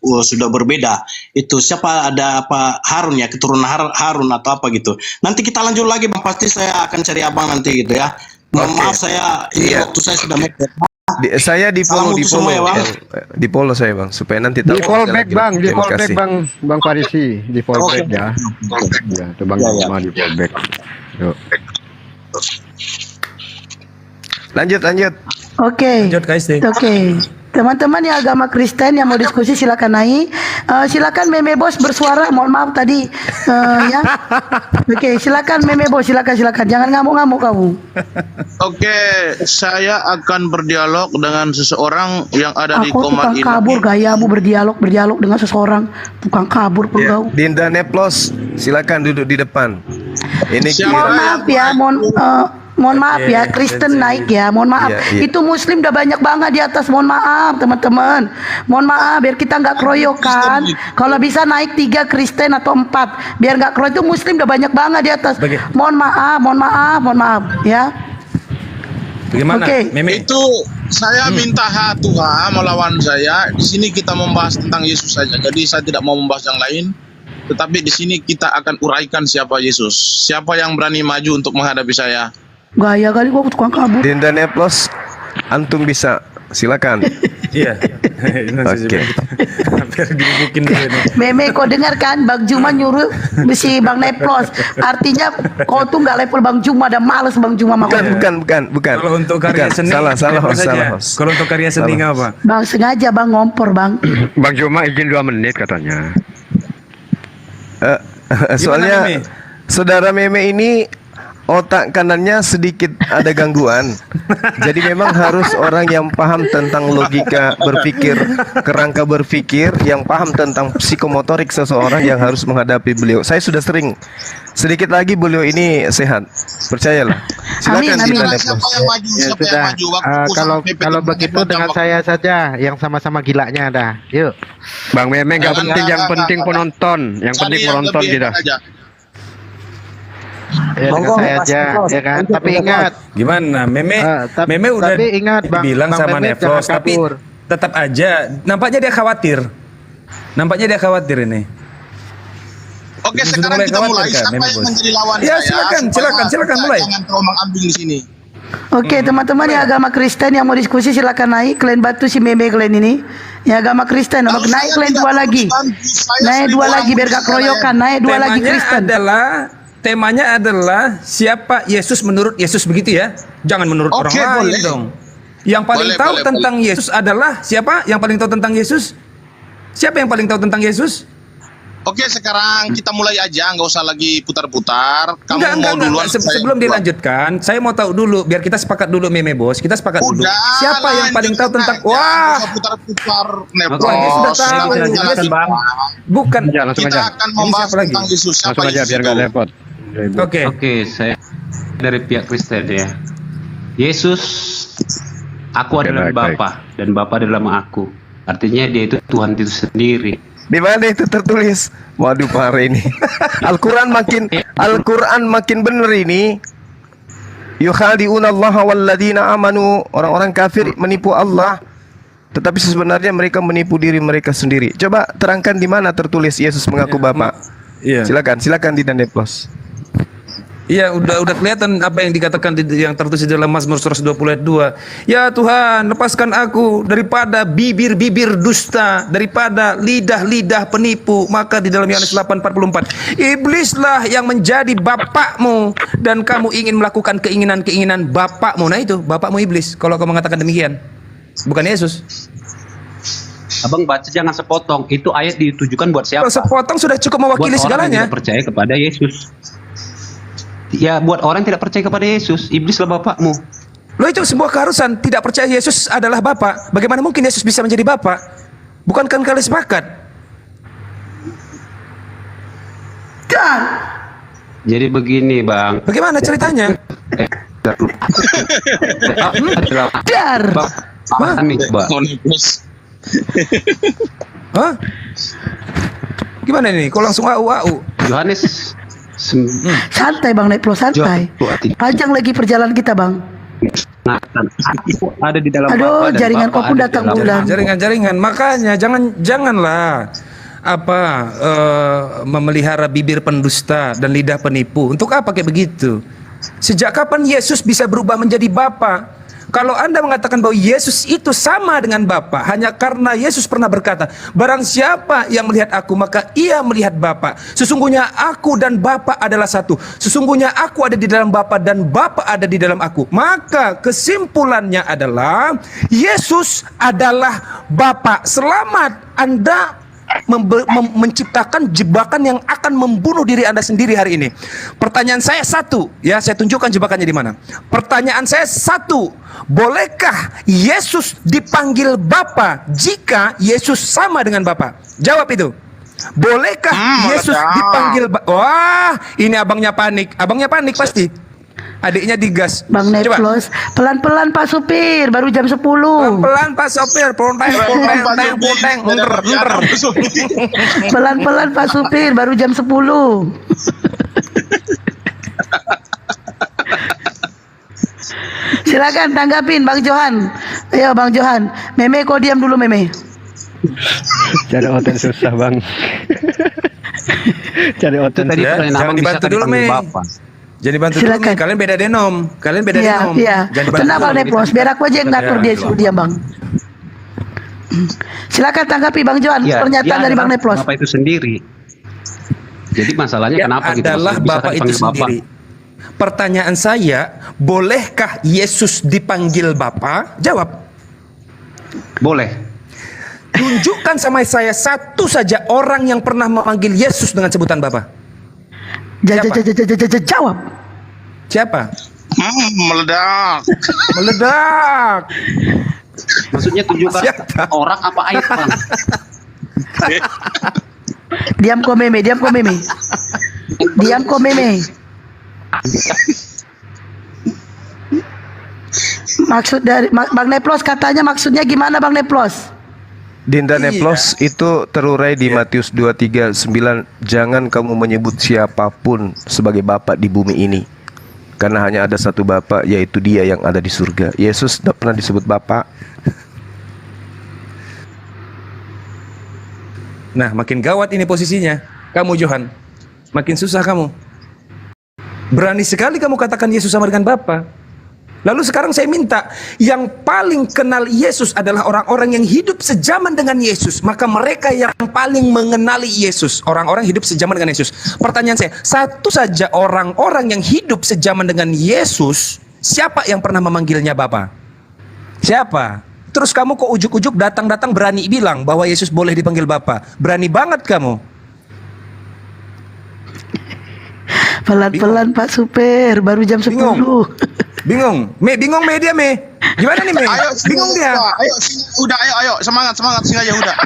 sudah berbeda. Itu siapa, ada Harun ya, keturunan Harun atau apa gitu. Nanti kita lanjut lagi Bang, pasti saya akan cari Abang nanti gitu ya. Maaf saya waktu saya sudah mepet. Saya di follow saya Bang, supaya nanti tahu. Di fallback Bang Farisi, di fallback ya. Ya, itu Bang Juma di fallback. Yuk. Lanjut. Oke. Lanjut KSD. Oke. Teman-teman yang agama Kristen yang mau diskusi silakan naik. Silakan Meme Bos bersuara. Mohon maaf tadi ya. Oke, silakan Meme Bos, silakan. Jangan ngamuk-ngamuk kamu. Oke, saya akan berdialog dengan seseorang yang ada di Aku komat tukang ini. kabur, gayamu berdialog dengan seseorang tukang kabur pun kau. Dinda Neplos, silakan duduk di depan. Ini Mohon maaf ya, mohon maaf ya, Kristen naik ya, mohon maaf. Iya. Itu Muslim udah banyak banget di atas, mohon maaf teman-teman. Mohon maaf biar kita nggak keroyokan. Kalau bisa naik 3 Kristen atau 4, biar nggak keroyok. Itu Muslim udah banyak banget di atas. Mohon maaf ya. Bagaimana? Meme? Itu saya minta Tuhan melawan saya. Di sini kita membahas tentang Yesus saja. Jadi saya tidak mau membahas yang lain. Tetapi di sini kita akan uraikan siapa Yesus. Siapa yang berani maju untuk menghadapi saya. Gaya kali gua tukang kabur. Dinda Neplos, antum bisa, silakan. Iya. Oke. Hampir dibukin dulu ini. Meme kau dengar kan Bang Juma nyuruh si Bang Neplos. Artinya kau tuh nggak level Bang Juma, dan males Bang Juma sama kau. Bukan. Kalau untuk karya Bukan. seni Salah apa saja. host. Kalau untuk karya seni nggak apa? Bang sengaja Bang ngompor Bang. Bang Juma izin 2 menit katanya. Soalnya Meme? saudara Meme ini otak kanannya sedikit ada gangguan. Jadi memang harus orang yang paham tentang logika berpikir, kerangka berpikir, yang paham tentang psikomotorik seseorang yang harus menghadapi beliau. Saya sudah sering. Sedikit lagi beliau ini sehat. Percayalah. Silakan Amin. Dinda Siapa Neplos. yang maju? Ya Siapa yang sudah. maju? Waktu Kalau sampai kalau PT begitu Buat dengan Tambak. saya saja yang sama-sama gilanya dah. Yuk. Bang Meme nggak penting, yang penting penonton, yang Cari penting yang penonton lebih kita. hebat aja. Ya dengan saya aja, ya kan. Tapi ingat, Gimana? Meme Meme udah tapi ingat, Bang, bilang Bang sama Meme Neplos, jangan tapi kabur. tetap aja nampaknya dia khawatir. Nampaknya dia khawatir ini. Oke, Sudah sekarang mulai kita khawatir mulai. kan, Siapa Meme yang Bos? menjadi lawan Ya, saya? silakan Supaya mulai. Jangan terombang-ambing di sini. Oke teman-teman yang agama Kristen yang mau diskusi silakan naik. Kalian bantu si Meme kalian ini. Yang agama Kristen Kalau naik saya kalian tidak 2 lagi. terus bantu, saya Naik 1000 2 orang lagi biar gak berusaha keroyokan. Naik 2 lagi Kristen. Temanya adalah siapa Yesus menurut Yesus, begitu ya? Jangan menurut Oke, orang lain boleh. dong. Yang paling Boleh, tahu boleh, tentang Yesus adalah siapa? Yang paling tahu tentang Yesus? Siapa yang paling tahu tentang Yesus? Oke, sekarang kita mulai aja, nggak usah lagi putar-putar. Kamu Enggak. duluan. saya Sebelum duluan. dilanjutkan, saya mau tahu dulu biar kita sepakat dulu, Meme Bos. Kita sepakat dulu. Udah, Siapa yang paling tahu tentang lanjut aja, wah, nggak usah putar-putar. Neplos. Wah, dia sudah tahu. Kita Lanjutkan, Bang. bukan. Langsung Kita aja. akan Ini membahas siapa lagi? tentang Yesus. Siapa Langsung aja Yesus biar itu? nggak repot. Oke. Oke, saya dari pihak Kristen ya. Yesus, aku Oke, adalah baik, baik. Bapa dan Bapa dalam aku. Artinya dia itu Tuhan itu sendiri. Di mana itu tertulis? Waduh parah ini. Al-Quran makin bener ini. Yukhadi'una Allah walladzina amanu. Orang-orang kafir menipu Allah, tetapi sebenarnya mereka menipu diri mereka sendiri. Coba terangkan di mana tertulis Yesus mengaku Bapa. Iya. Silakan Dinda Neplos. Iya, udah kelihatan apa yang dikatakan yang tertulis di dalam Mazmur 120 ayat 2. Ya Tuhan, lepaskan aku daripada bibir-bibir dusta, daripada lidah-lidah penipu. Maka di dalam Yohanes 8:44, iblislah yang menjadi bapakmu dan kamu ingin melakukan keinginan-keinginan bapakmu. Nah itu, bapakmu iblis kalau kau mengatakan demikian. Bukan Yesus. Abang baca jangan sepotong. Itu ayat ditujukan buat siapa? Kalau sepotong sudah cukup mewakili Buat orang yang segalanya. tidak percaya kepada Yesus. Ya, buat orang yang tidak percaya kepada Yesus, iblislah bapakmu. Loh, itu sebuah keharusan. Tidak percaya Yesus adalah Bapa. Bagaimana mungkin Yesus bisa menjadi Bapa? Bukankah kalian sepakat? Dan Jadi begini, Bang. Bagaimana ceritanya? dar. Bang, nih, Bang. Oh, Neplos. Hah? Gimana ini? Kok langsung au. Yohanes Santai Bang Neplos, santai. Panjang lagi perjalanan kita Bang. aku ada di dalam Aduh, Bapa dan jaringan Bapa kau pun ada di datang dalam bulan. Jaringan. Makanya janganlah memelihara bibir pendusta dan lidah penipu. Untuk apa kayak begitu? Sejak kapan Yesus bisa berubah menjadi Bapa? Kalau Anda mengatakan bahwa Yesus itu sama dengan Bapa hanya karena Yesus pernah berkata, barang siapa yang melihat aku maka ia melihat Bapa. Sesungguhnya aku dan Bapa adalah satu. Sesungguhnya aku ada di dalam Bapa dan Bapa ada di dalam aku. Maka kesimpulannya adalah Yesus adalah Bapa. Selamat Anda menciptakan jebakan yang akan membunuh diri Anda sendiri hari ini. Pertanyaan saya satu, ya, saya tunjukkan jebakannya di mana. Pertanyaan saya satu, bolehkah Yesus dipanggil Bapa jika Yesus sama dengan Bapa? Jawab itu. Bolehkah Yesus dipanggil Wah, ini abangnya panik pasti. Adiknya digas. Bang Neplos, pelan-pelan Pak Supir, baru jam 10. Pelan Pak Sopir, ponteng. Pelan-pelan Pak Supir, baru jam 10. Silakan tanggapin Bang Johan. Ayo Bang Johan. Meme kau diam dulu Meme. Cari oten susah bang. Cari oten Tadi Ya, pertanyaan jangan abang dibantu bisa dulu, dipanggil Mei. Bapa. Jadi bantu dulu Silakan. nih, kalian beda denom. Kalian beda Iya, denom. iya. Jangan dibantu Tenang dulu. Bang Neplos, biar aku aja yang ngatur dia suruh dia Bang. Silakan tanggapi Bang Johan Ya, pernyataan dia dari Bang adalah Neplos. Bapak itu sendiri. Jadi masalahnya Dia kenapa gitu? adalah Maksudnya bisa Bapak itu dipanggil Bapak? sendiri. Pertanyaan saya, bolehkah Yesus dipanggil Bapa? Jawab. Boleh. Tunjukkan sama saya satu saja orang yang pernah memanggil Yesus dengan sebutan Bapa. Jawab. Siapa? Meledak. Meledak. Maksudnya tunjukkan Siapa? orang apa ayat, Bang? Diam kok meme, diam kok meme. Diam kok meme. Maksud dari Bang Neplos katanya maksudnya gimana Bang Neplos? Dinda Neplos itu terurai di Matius 23:9, jangan kamu menyebut siapapun sebagai Bapa di bumi ini, karena hanya ada satu Bapa, yaitu Dia yang ada di surga. Yesus tidak pernah disebut Bapa. Nah, makin gawat ini posisinya. Kamu Johan, makin susah kamu. Berani sekali kamu katakan Yesus sama dengan Bapa. Lalu sekarang saya minta, yang paling kenal Yesus adalah orang-orang yang hidup sejaman dengan Yesus. Maka mereka yang paling mengenali Yesus, orang-orang hidup sejaman dengan Yesus. Pertanyaan saya, satu saja orang-orang yang hidup sejaman dengan Yesus, siapa yang pernah memanggilnya Bapa? Siapa? Terus kamu kok ujuk-ujuk datang-datang berani bilang bahwa Yesus boleh dipanggil Bapa? Berani banget kamu. Pelan-pelan Pak Super, baru jam 10. Bingung, bingung dia Gimana nih Ayo, Bingung dia. Ayo, udah, ayo, semangat sing aja udah.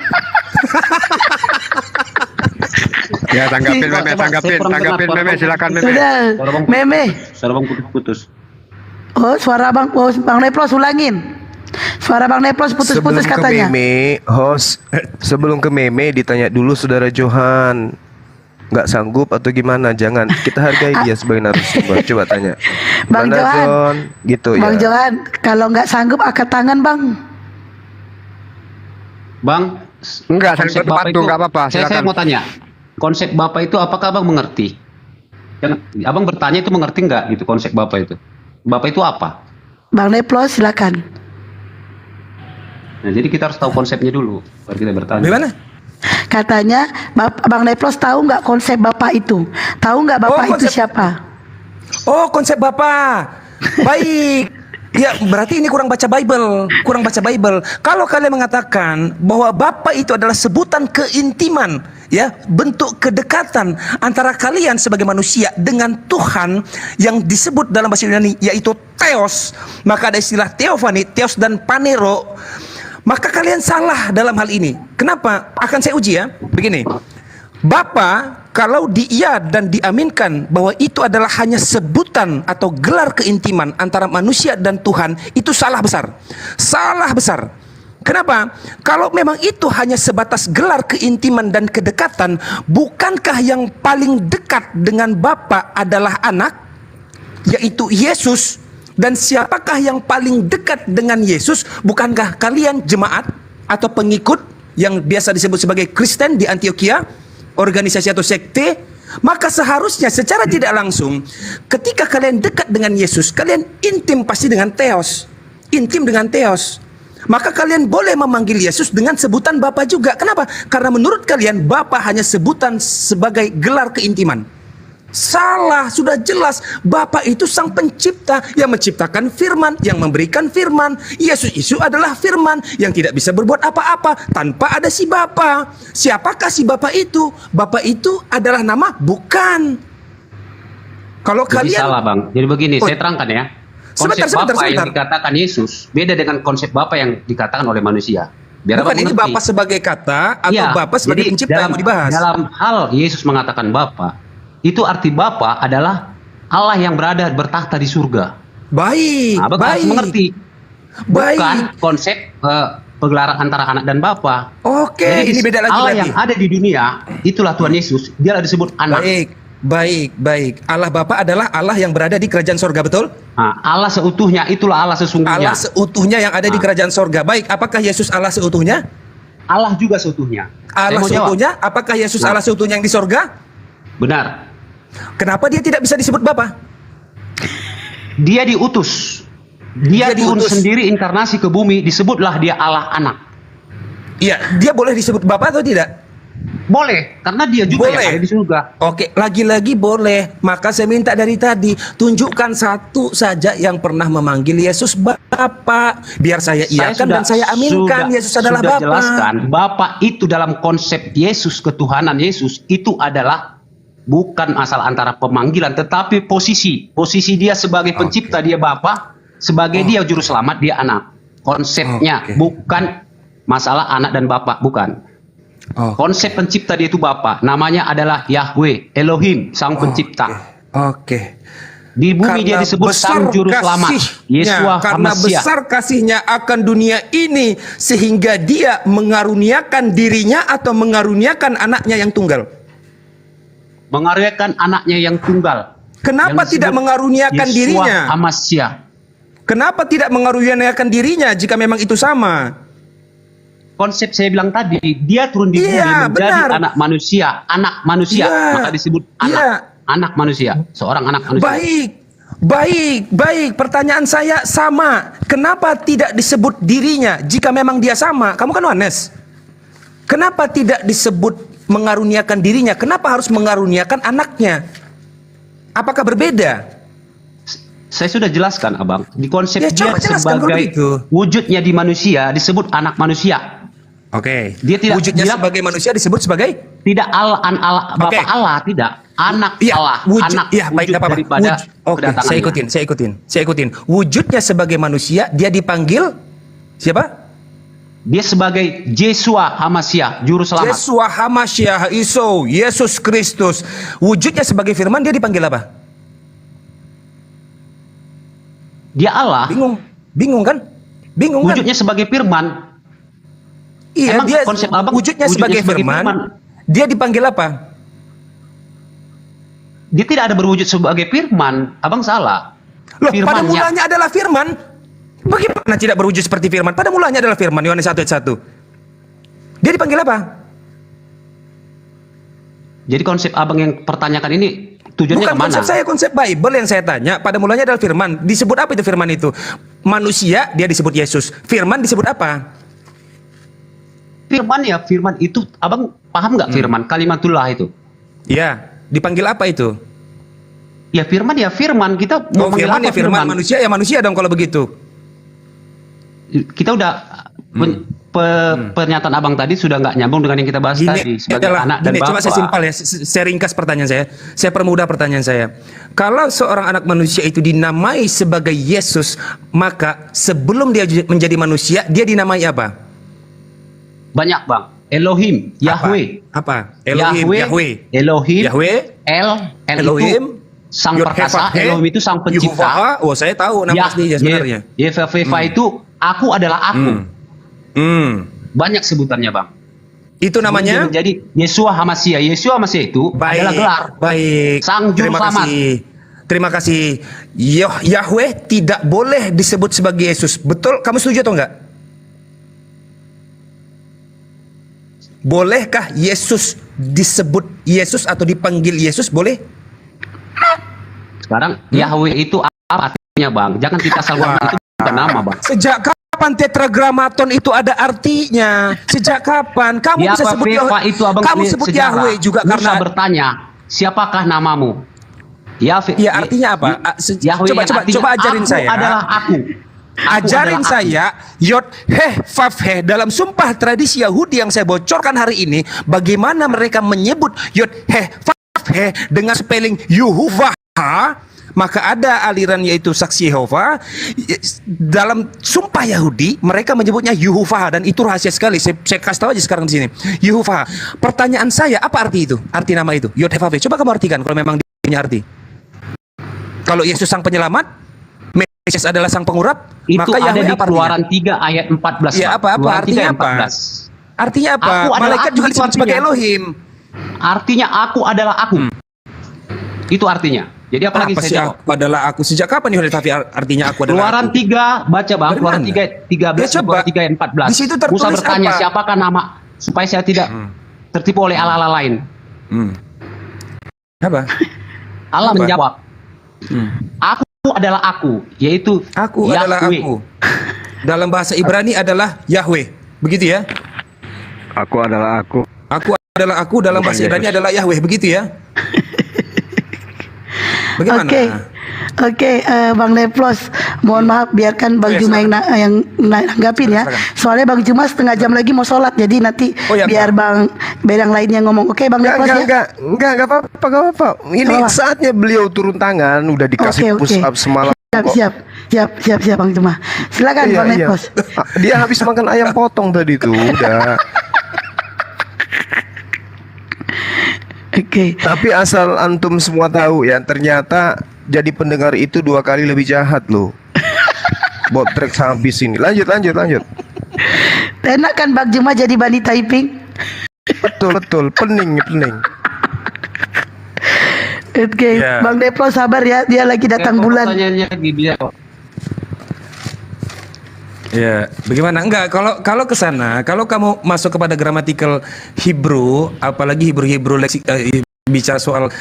Ya tanggapin meme, silakan meme. Sudah, meme. Suara Bang putus-putus. Oh, suara Bang Neplos ulangin. Suara Bang Neplos putus-putus Sebelum katanya. ke meme, host, sebelum ke meme ditanya dulu Saudara Johan. Nggak sanggup atau gimana? Jangan, kita hargai dia sebagai narasumber. Coba tanya. Bang Mana Johan, John? Gitu Bang ya. Johan, kalau nggak sanggup angkat tangan Bang. Bang, Enggak, konsep saya Bapak bantu, itu, enggak apa-apa, saya silakan. mau tanya, konsep Bapak itu apakah Abang mengerti? Abang bertanya itu mengerti nggak gitu konsep Bapak itu? Bapak itu apa? Bang Neplos silakan. Nah, jadi kita harus tahu konsepnya dulu baru kita bertanya. Gimana? Katanya Bang Neplos tahu nggak konsep Bapak itu? Tahu nggak Bapak itu konsep- siapa? Oh, konsep Bapak. Baik. Ya, berarti ini kurang baca Bible. Kalau kalian mengatakan bahwa Bapa itu adalah sebutan keintiman, ya, bentuk kedekatan antara kalian sebagai manusia dengan Tuhan yang disebut dalam bahasa Yunani yaitu Theos, maka ada istilah Theophany, Theos dan Panero. Maka kalian salah dalam hal ini. Kenapa? Akan saya uji ya. Begini. Bapa, kalau iya dan diaminkan bahwa itu adalah hanya sebutan atau gelar keintiman antara manusia dan Tuhan, itu salah besar. Salah besar. Kenapa? Kalau memang itu hanya sebatas gelar keintiman dan kedekatan, bukankah yang paling dekat dengan Bapa adalah anak, yaitu Yesus? Dan siapakah yang paling dekat dengan Yesus? Bukankah kalian jemaat atau pengikut yang biasa disebut sebagai Kristen di Antioquia, organisasi atau sekte? Maka seharusnya secara tidak langsung ketika kalian dekat dengan Yesus, kalian intim pasti dengan Theos. Intim dengan Theos. Maka kalian boleh memanggil Yesus dengan sebutan Bapa juga. Kenapa? Karena menurut kalian Bapa hanya sebutan sebagai gelar keintiman. Salah, sudah jelas. Bapa itu sang pencipta yang menciptakan firman, yang memberikan firman. Yesus itu adalah firman yang tidak bisa berbuat apa-apa tanpa ada si Bapa. Siapakah si Bapa itu? Bapa itu adalah nama? Bukan. Kalau Jadi kalian salah Bang. Jadi begini, saya terangkan ya. Konsep Sebentar. Bapa yang dikatakan Yesus beda dengan konsep Bapa yang dikatakan oleh manusia. Biar bukan Abang ini mengerti. Bapa sebagai kata atau Iya, Bapa sebagai jadi pencipta yang mau dibahas. Dalam hal Yesus mengatakan Bapa, itu arti Bapa adalah Allah yang berada bertahta di surga. Baik, Nah, Abang harus mengerti. Baik. Bukan konsep pegelaran antara anak dan Bapa. Oke, Jadi ini beda lagi Allah berarti. yang ada di dunia, itulah Tuhan Yesus. Dia disebut anak. Baik. Allah Bapa adalah Allah yang berada di kerajaan sorga, betul? Nah, Allah seutuhnya, itulah Allah sesungguhnya. Allah seutuhnya yang ada di kerajaan sorga. Baik, apakah Yesus Allah seutuhnya? Allah juga seutuhnya. Allah Saya mau jawab. seutuhnya? Apakah Yesus Nah. Allah seutuhnya yang di sorga? Benar. Kenapa dia tidak bisa disebut Bapa? Dia diutus. Dia turun diutus. sendiri inkarnasi ke bumi, disebutlah dia Allah anak. Iya, dia boleh disebut Bapa atau tidak? Boleh, karena dia juga Boleh. yang ada di surga. Oke, lagi-lagi boleh. Maka saya minta dari tadi, tunjukkan satu saja yang pernah memanggil Yesus Bapa. Biar saya iakan dan saya aminkan Yesus adalah sudah Bapa. jelaskan, Bapa itu dalam konsep Yesus, ketuhanan Yesus, itu adalah bukan asal antara pemanggilan, tetapi posisi. Posisi dia sebagai pencipta, dia Bapa. Sebagai dia juru selamat, dia anak. Konsepnya bukan masalah anak dan Bapa, bukan. Konsep pencipta dia itu Bapa. Namanya adalah Yahweh, Elohim, sang pencipta. Oke. Di bumi dia Karena disebut sang besar juru selamat, kasihnya, Yeshua karena HaMashiach. besar kasihnya akan dunia ini sehingga dia mengaruniakan dirinya atau mengaruniakan anaknya yang tunggal. Mengaruniakan anaknya yang tunggal. Kenapa Yang tidak disebut mengaruniakan Yeshua dirinya? HaMashiach. Kenapa tidak mengaruniakan dirinya jika memang itu sama? Konsep saya bilang tadi, dia turun di bumi Iya, menjadi benar. anak manusia, Iya. maka disebut anak manusia, seorang anak manusia. Baik. Pertanyaan saya sama. Kenapa tidak disebut dirinya jika memang dia sama? Kamu kan Yohanes. Kenapa tidak disebut mengaruniakan dirinya? Kenapa harus mengaruniakan anaknya? Apakah berbeda? Saya sudah jelaskan, Abang. Di konsep Ya, dia coba jelaskan kalau sebagai begitu. wujudnya di manusia disebut anak manusia. Oke. Dia tidak Wujudnya dia sebagai manusia disebut sebagai tidak Allah, Bapa Oke. Allah, tidak. Anak Iya, Allah, wujud, anak iya, baik, wujud nggak apa-apa. daripada Oke, kedatangannya. saya ikutin. Wujudnya sebagai manusia, dia dipanggil siapa? Dia sebagai Yeshua HaMashiach, juru selamat. Yeshua HaMashiach, Yesus Kristus. Wujudnya sebagai firman, dia dipanggil apa? Dia Allah. Bingung kan? Wujudnya sebagai firman. Iya, Emang dia konsep Abang wujudnya sebagai firman. Dia dipanggil apa? Dia tidak ada berwujud sebagai firman. Abang salah. Loh, pada Firmannya. mulanya adalah firman. Bagaimana tidak berwujud seperti firman? Pada mulanya adalah firman, Yohanes 1:1. Dia dipanggil apa? Jadi konsep Abang yang pertanyakan ini tujuannya Bukan kemana? konsep saya, konsep Bible yang saya tanya. Pada mulanya adalah firman. Disebut apa itu firman itu? Manusia, dia disebut Yesus. Firman disebut apa? Firman ya, firman itu Abang paham nggak firman? Kalimatullah itu. Ya, dipanggil apa itu? Ya firman ya firman. Kita mau panggil firman apa ya firman. Manusia ya manusia dong kalau begitu. Kita udah pernyataan Abang tadi sudah nggak nyambung dengan yang kita bahas tadi sebagai anak dan coba bapa. saya simpel ya, saya ringkas pertanyaan saya. Saya permudah pertanyaan saya. Kalau seorang anak manusia itu dinamai sebagai Yesus, maka sebelum dia menjadi manusia, dia dinamai apa? Banyak Bang. Elohim, Yahweh. Apa? Yahweh. Elohim. Yahweh. Elohim. Sang perkasa. Elohim itu sang pencipta. Yehovah. Oh, saya tahu nama aslinya sebenarnya. Yehova itu aku adalah aku. Banyak sebutannya Bang. Itu namanya? Dia menjadi Yeshua HaMashiach. Yeshua HaMashiach itu adalah gelar. Baik. Sang juru selamat. Terima kasih. Yahweh tidak boleh disebut sebagai Yesus. Betul? Kamu setuju atau enggak? Bolehkah Yesus disebut Yesus atau dipanggil Yesus? Boleh? Sekarang Yahweh itu apa artinya Bang? Jangan kita salah itu bukan nama Bang. Sejak kapan tetragramaton itu ada artinya? Sejak kapan? Kamu bisa sebut Yahweh itu Abang. Kamu sebut sejarah. Yahweh juga Musa karena bertanya, siapakah namamu? Yahweh. Ya artinya apa? Yahweh Coba ajarin aku saya. adalah aku. Ajarin saya Yod Heh Vav Heh dalam sumpah tradisi Yahudi yang saya bocorkan hari ini, bagaimana mereka menyebut Yod Heh Vav Heh dengan spelling Yehovah. Maka ada aliran yaitu saksi Yehova. Dalam sumpah Yahudi mereka menyebutnya Yehovah, dan itu rahasia sekali. Saya kasih tahu aja sekarang di sini. Yehovah. Pertanyaan saya, apa arti itu? Arti nama itu Yod Heh Vav Heh. Coba kamu artikan kalau memang dia punya arti. Kalau Yesus sang penyelamat, Yesus adalah sang pengurap, Itu maka ada Yahweh di apa Keluaran 3 ayat 14. Ya, apa Keluaran 3 artinya ayat apa? 14. Artinya apa? Aku adalah Malaikat aku, juga itu disebut sebagai artinya. Elohim. Artinya aku adalah aku. Itu artinya. Jadi apalagi Apa saya sih jawab? aku adalah aku? Sejak kapan Yohanes tapi artinya aku adalah Keluaran aku? 3 baca Bang. Keluaran Bagaimana? 3 ayat 13 Ya, coba. Keluaran 3 ayat 14. Di situ tertulis Musa bertanya apa? siapakah nama supaya saya tidak tertipu oleh Allah-Allah lain. Apa? Allah Apa? menjawab, aku adalah aku, yaitu Aku adalah Yahweh. aku. Dalam bahasa Ibrani adalah Yahweh. Begitu ya? Aku adalah aku. Aku adalah aku, dalam bahasa Ibrani adalah Yahweh. Begitu ya? Bagaimana? Oke, Bang Leplos, mohon maaf biarkan Bang Juma yang nanggapin ya. Soalnya Bang Juma setengah jam lagi mau sholat, jadi nanti biar Bang yang lainnya ngomong. Oke, Bang Leplos ya. Enggak apa-apa. Ini saatnya beliau turun tangan, udah dikasih push up semalam. Siap Bang Juma. Silakan Bang Leplos. Dia habis makan ayam potong tadi tuh, udah. Oke. Tapi asal antum semua tahu ya, ternyata jadi pendengar itu 2 kali lebih jahat loh. Botrek habis ini. Lanjut. Enak kan Bang Juma jadi Bani Taiping? Betul. Pening. Oke, Bang Deplo sabar ya, dia lagi datang bulan. Ya, bagaimana? Enggak, kalau ke sana, kalau kamu masuk kepada gramatikal Hebrew, apalagi Hebrew leksik bicara soal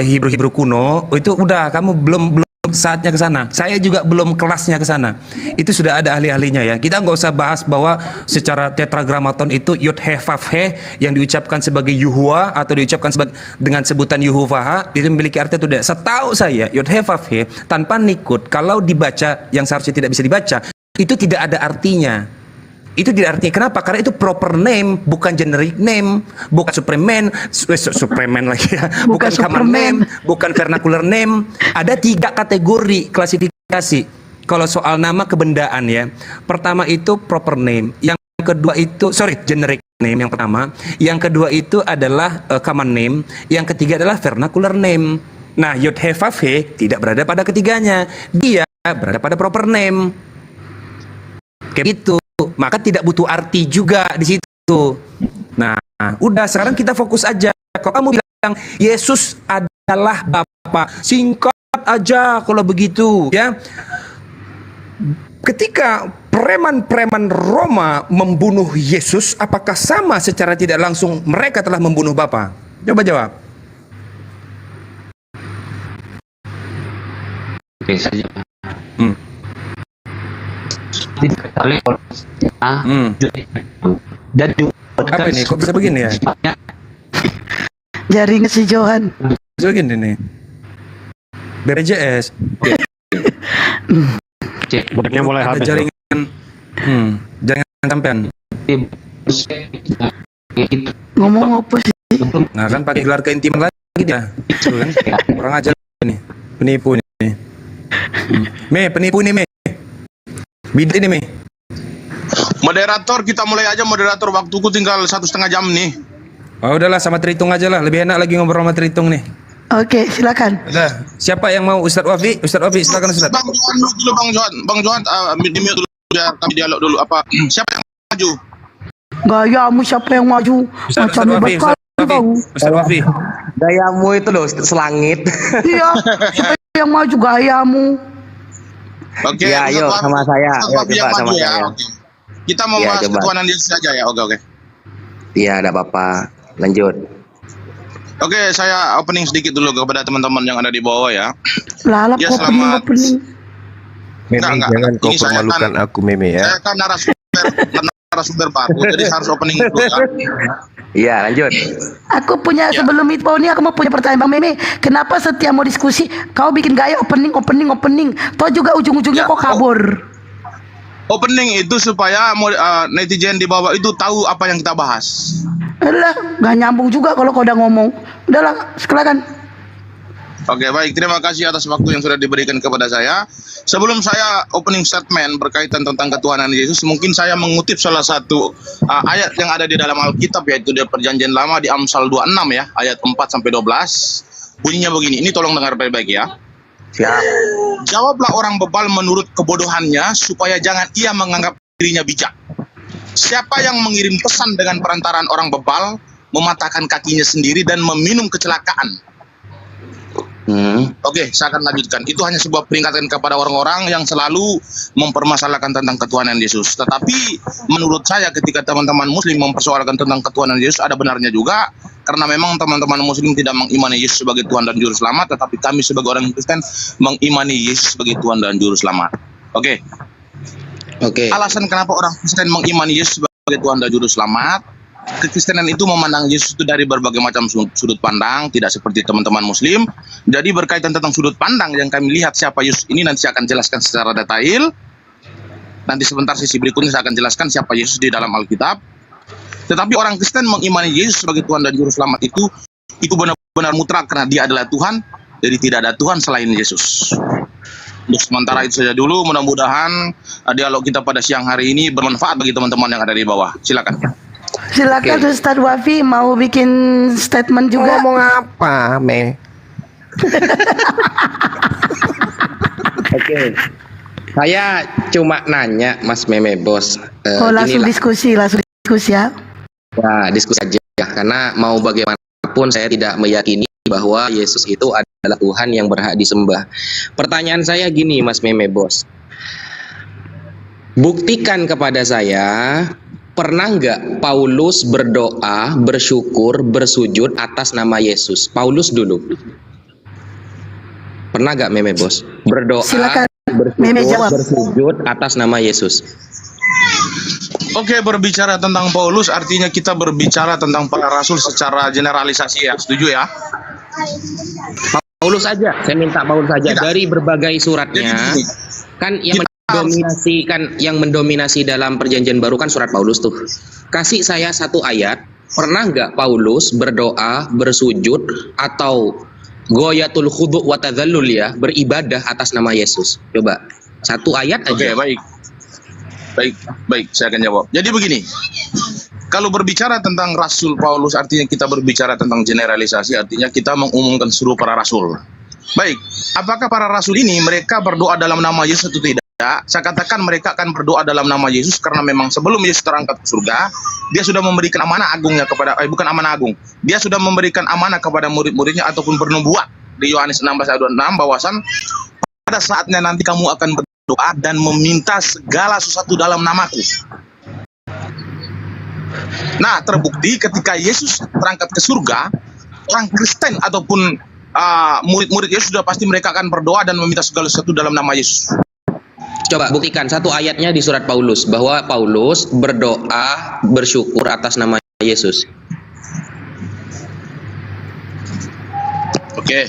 Hebrew kuno, itu udah kamu belum saatnya ke sana. Saya juga belum kelasnya ke sana. Itu sudah ada ahli-ahlinya ya. Kita nggak usah bahas bahwa secara tetragramaton itu yod he vav he yang diucapkan sebagai Yuhua atau diucapkan dengan sebutan Yuhuvaha itu memiliki arti atau tidak. Setahu saya yod he vav he tanpa nikut kalau dibaca yang seharusnya tidak bisa dibaca itu tidak ada artinya. Itu tidak artinya. Kenapa? Karena itu proper name, bukan generic name, bukan Superman lagi ya, bukan common name, bukan vernacular name. Ada 3 kategori klasifikasi. Kalau soal nama kebendaan ya, pertama itu proper name, yang kedua itu generic name yang pertama, yang kedua itu adalah common name, yang ketiga adalah vernacular name. Nah, yod he vav he tidak berada pada ketiganya, dia berada pada proper name. Kayak gitu. Maka tidak butuh arti juga di situ. Nah, udah sekarang kita fokus aja. Kalau kamu bilang Yesus adalah Bapa, singkat aja kalau begitu, ya. Ketika preman-preman Roma membunuh Yesus, apakah sama secara tidak langsung mereka telah membunuh Bapa? Coba jawab. Oke saja. Dan apa ini? Kok bisa begini ya? Jaring si Johan. Bisa begini nih. BPJS. Budaknya mulai ada habis. jaringan. Jaringan sampean. Ngomong apa sih? Nah kan pakai gelar keintiman lagi dia. Itu kan. Orang ajar nih. Penipu nih. Penipu nih, Bida ini, Moderator, kita mulai aja moderator. Waktuku tinggal 1,5 jam nih. Oh udahlah, sama Tritung aja lah. Lebih enak lagi ngobrol sama Tritung nih. Oke, silakan. Udah. Siapa yang mau? Ustadz Wafi? Ustadz Wafi, silakan Ustadz. Bang Johan dulu, Bang Johan, di mute dulu biar kami dialog dulu. Siapa yang maju? Gayamu siapa yang maju? Macam Ustadz Wafi. Gayamu itu loh selangit. Iya, siapa yang maju gayamu? Oke, ya, yuk sama saya. Coba sama saya. Oke. Kita mau bahas ketuhanan Yesus saja ya. Oke. Iya, ada apa-apa. Lanjut. Oke, saya opening sedikit dulu kepada teman-teman yang ada di bawah ya. Lalap Ya, opening. Meme, jangan kau permalukan aku, Meme ya. Saya kan narasumber baru, jadi harus opening dulu ya. Iya, lanjut. Aku punya sebelum itu ini aku mau punya pertanyaan Bang Meme. Kenapa setiap mau diskusi kau bikin gaya opening? Toh juga ujung-ujungnya kok kabur. Opening itu supaya netizen di bawah itu tahu apa yang kita bahas. Alah, gak nyambung juga kalau kau udah ngomong. Udahlah, silakan. Oke, baik. Terima kasih atas waktu yang sudah diberikan kepada saya. Sebelum saya opening statement berkaitan tentang ketuhanan Yesus, mungkin saya mengutip salah satu ayat yang ada di dalam Alkitab, yaitu di Perjanjian Lama di Amsal 26 ya, ayat 4-12. Bunyinya begini, ini tolong dengar baik-baik ya. Siap. Jawablah orang bebal menurut kebodohannya, supaya jangan ia menganggap dirinya bijak. Siapa yang mengirim pesan dengan perantaraan orang bebal, mematahkan kakinya sendiri dan meminum kecelakaan. Oke, saya akan lanjutkan. Itu hanya sebuah peringatan kepada orang-orang yang selalu mempermasalahkan tentang ketuhanan Yesus. Tetapi menurut saya ketika teman-teman Muslim mempersoalkan tentang ketuhanan Yesus, ada benarnya juga. karena memang teman-teman muslim tidak mengimani Yesus sebagai Tuhan dan Juru Selamat, tetapi kami sebagai orang Kristen mengimani Yesus sebagai Tuhan dan Juru Selamat. Oke. Alasan kenapa orang Kristen mengimani Yesus sebagai Tuhan dan Juru Selamat, kekristenan itu memandang Yesus itu dari berbagai macam sudut pandang, tidak seperti teman-teman muslim. Jadi berkaitan tentang sudut pandang yang kami lihat siapa Yesus ini, nanti saya akan jelaskan secara detail. Nanti sebentar sesi berikutnya saya akan jelaskan siapa Yesus di dalam Alkitab. Tetapi orang Kristen mengimani Yesus sebagai Tuhan dan Juru Selamat itu benar-benar mutlak karena Dia adalah Tuhan, jadi tidak ada Tuhan selain Yesus. Untuk sementara itu saja dulu, mudah-mudahan dialog kita pada siang hari ini bermanfaat bagi teman-teman yang ada di bawah. Silakan. Silakan Ustadz Wafi mau bikin statement juga. Ngomong apa, Me? Oke. Saya cuma nanya Mas Meme Bos. Langsung diskusi ya. Ya, diskusi aja. Karena mau bagaimanapun saya tidak meyakini bahwa Yesus itu adalah Tuhan yang berhak disembah. Pertanyaan saya gini, Mas Meme Bos. Buktikan kepada saya, pernah nggak Paulus berdoa, bersyukur, bersujud atas nama Yesus? Paulus dulu. Pernah nggak Meme Bos? Berdoa, Silakan. bersyukur, bersujud atas nama Yesus. Oke, berbicara tentang Paulus artinya kita berbicara tentang para rasul secara generalisasi ya, setuju ya? Paulus aja, saya minta Paulus saja. Dari berbagai suratnya. Kan yang mendominasi dalam perjanjian baru kan surat Paulus tuh. Kasih saya satu ayat, pernah nggak Paulus berdoa, bersujud atau goyatul khudu' wa tadzallul ya, beribadah atas nama Yesus? Coba satu ayat aja. Oke, baik, saya akan jawab. Jadi begini, kalau berbicara tentang Rasul Paulus artinya kita berbicara tentang generalisasi, artinya kita mengumumkan seluruh para rasul. Baik, apakah para rasul ini mereka berdoa dalam nama Yesus atau tidak? Saya katakan mereka akan berdoa dalam nama Yesus karena memang sebelum Yesus terangkat ke surga, dia sudah memberikan amanah agungnya kepada, bukan amanah agung, dia sudah memberikan amanah kepada murid-muridnya ataupun bernubuat di Yohanes 16 ayat 26 bahwasan pada saatnya nanti kamu akan berdoa dan meminta segala sesuatu dalam namaku. Nah, terbukti ketika Yesus terangkat ke surga, orang Kristen ataupun murid-murid Yesus sudah pasti mereka akan berdoa dan meminta segala sesuatu dalam nama Yesus. Coba buktikan satu ayatnya di surat Paulus bahwa Paulus berdoa, bersyukur atas nama Yesus. Oke.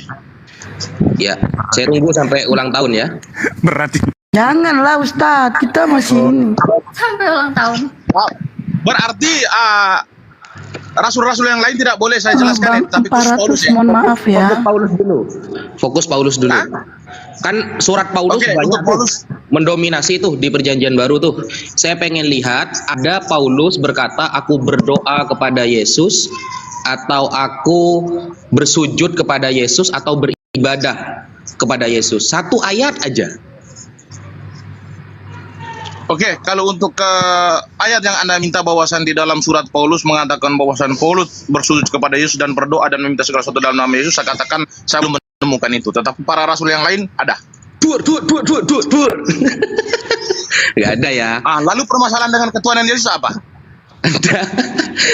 Ya, saya tunggu sampai ulang tahun ya. Berarti Janganlah Ustadz, kita masih Sampai ulang tahun. Berarti rasul-rasul yang lain tidak boleh saya jelaskan, tapi khusus Paulus ya. Mohon maaf ya. Fokus Paulus dulu. Kan surat Paulus banyak mendominasi tuh di perjanjian baru tuh. Saya pengen lihat ada Paulus berkata aku berdoa kepada Yesus atau aku bersujud kepada Yesus atau beribadah kepada Yesus. Satu ayat aja. Oke, kalau untuk ayat yang Anda minta bahwasan di dalam surat Paulus mengatakan bahwasan Paulus bersujud kepada Yesus dan berdoa dan meminta segala sesuatu dalam nama Yesus, saya katakan saya belum menemukan itu. Tetapi para rasul yang lain ada. Dur. Gak ada ya. Lalu permasalahan dengan ketuhanan Yesus apa?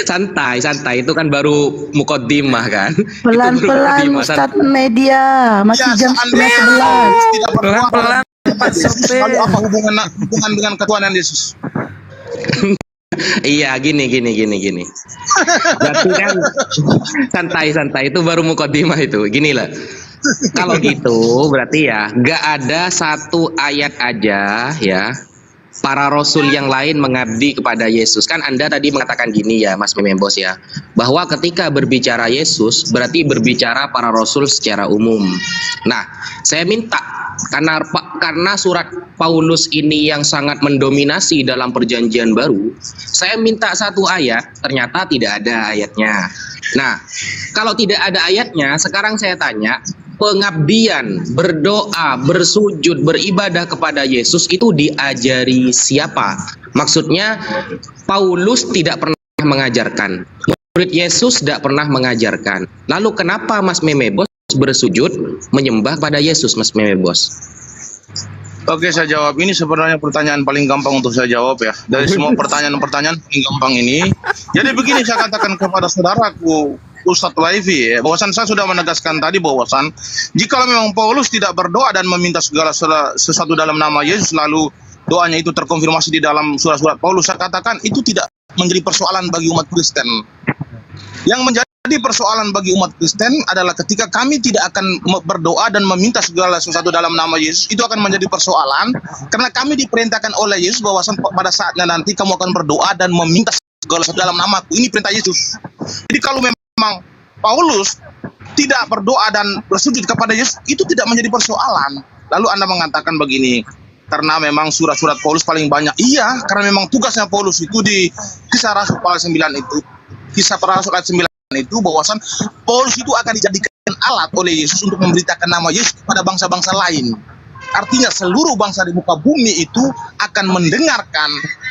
santai itu kan baru mukaddimah kan. Pelan-pelan Ustadz media masih jam 11. pelan-pelan Pak Sopir. Lalu apa hubungan dengan ketuhanan Yesus? Iya, gini. Berarti kan santai itu baru mukaddimah itu. Gini lah. Kalau gitu berarti ya gak ada satu ayat aja ya para rasul yang lain mengabdi kepada Yesus. Kan Anda tadi mengatakan gini ya Mas Memembos ya, bahwa ketika berbicara Yesus berarti berbicara para rasul secara umum. Nah, saya minta karena surat Paulus ini yang sangat mendominasi dalam perjanjian baru, saya minta satu ayat, ternyata tidak ada ayatnya. Nah, kalau tidak ada ayatnya, sekarang saya tanya, pengabdian, berdoa, bersujud, beribadah kepada Yesus itu diajari siapa? Maksudnya Paulus tidak pernah mengajarkan, murid Yesus tidak pernah mengajarkan. Lalu kenapa Mas Memebos bersujud menyembah pada Yesus, Mas Memebos? Oke, saya jawab. Ini sebenarnya pertanyaan paling gampang untuk saya jawab ya. Dari semua pertanyaan paling gampang ini. Jadi begini saya katakan kepada saudaraku, Ustadz Waifi, bahwasan saya sudah menegaskan tadi bahwasan jika memang Paulus tidak berdoa dan meminta segala sesuatu dalam nama Yesus, lalu doanya itu terkonfirmasi di dalam surat-surat Paulus, saya katakan itu tidak menjadi persoalan bagi umat Kristen. Yang menjadi persoalan bagi umat Kristen adalah ketika kami tidak akan berdoa dan meminta segala sesuatu dalam nama Yesus, itu akan menjadi persoalan karena kami diperintahkan oleh Yesus bahwasan pada saatnya nanti kamu akan berdoa dan meminta segala sesuatu dalam namaku. Ini perintah Yesus. Jadi kalau memang Paulus tidak berdoa dan bersujud kepada Yesus, itu tidak menjadi persoalan. Lalu Anda mengatakan begini, karena memang surat-surat Paulus paling banyak. Iya, karena memang tugasnya Paulus itu di Kisah Rasul pasal 9 itu, Kisah para Rasul ayat 9 itu, bahwasan Paulus itu akan dijadikan alat oleh Yesus untuk memberitakan nama Yesus kepada bangsa-bangsa lain. Artinya seluruh bangsa di muka bumi itu akan mendengarkan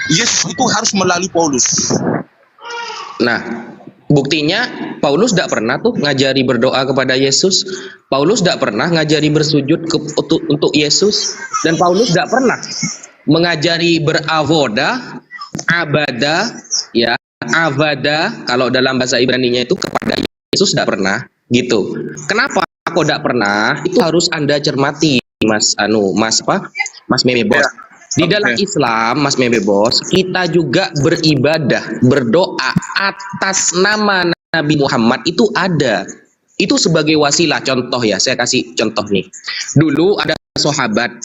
Yesus itu harus melalui Paulus. Nah, buktinya Paulus tidak pernah tuh ngajari berdoa kepada Yesus. Paulus tidak pernah ngajari bersujud untuk Yesus. Dan Paulus tidak pernah mengajari beravoda, abada, ya, avada, kalau dalam bahasa Ibrani-nya itu kepada Yesus tidak pernah gitu. Kenapa kok tidak pernah? Itu harus Anda cermati, Mas Meme Bos. Di dalam Islam, Mas Meme Bos, kita juga beribadah, berdoa atas nama Nabi Muhammad itu ada. Itu sebagai wasilah. Contoh ya, saya kasih contoh nih. Dulu ada sahabat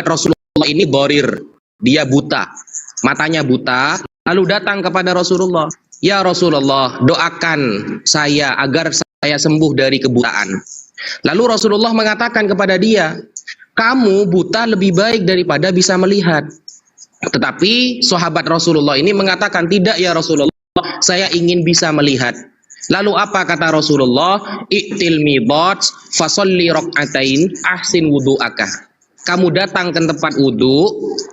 Rasulullah ini borir, dia buta, matanya buta, lalu datang kepada Rasulullah. Ya Rasulullah, doakan saya agar saya sembuh dari kebutaan. Lalu Rasulullah mengatakan kepada dia, kamu buta lebih baik daripada bisa melihat. Tetapi sahabat Rasulullah ini mengatakan, tidak ya Rasulullah, saya ingin bisa melihat. Lalu apa kata Rasulullah? I'til mibat fasolli rok'atain ahsin wudu'aka. Kamu datang ke tempat wudu,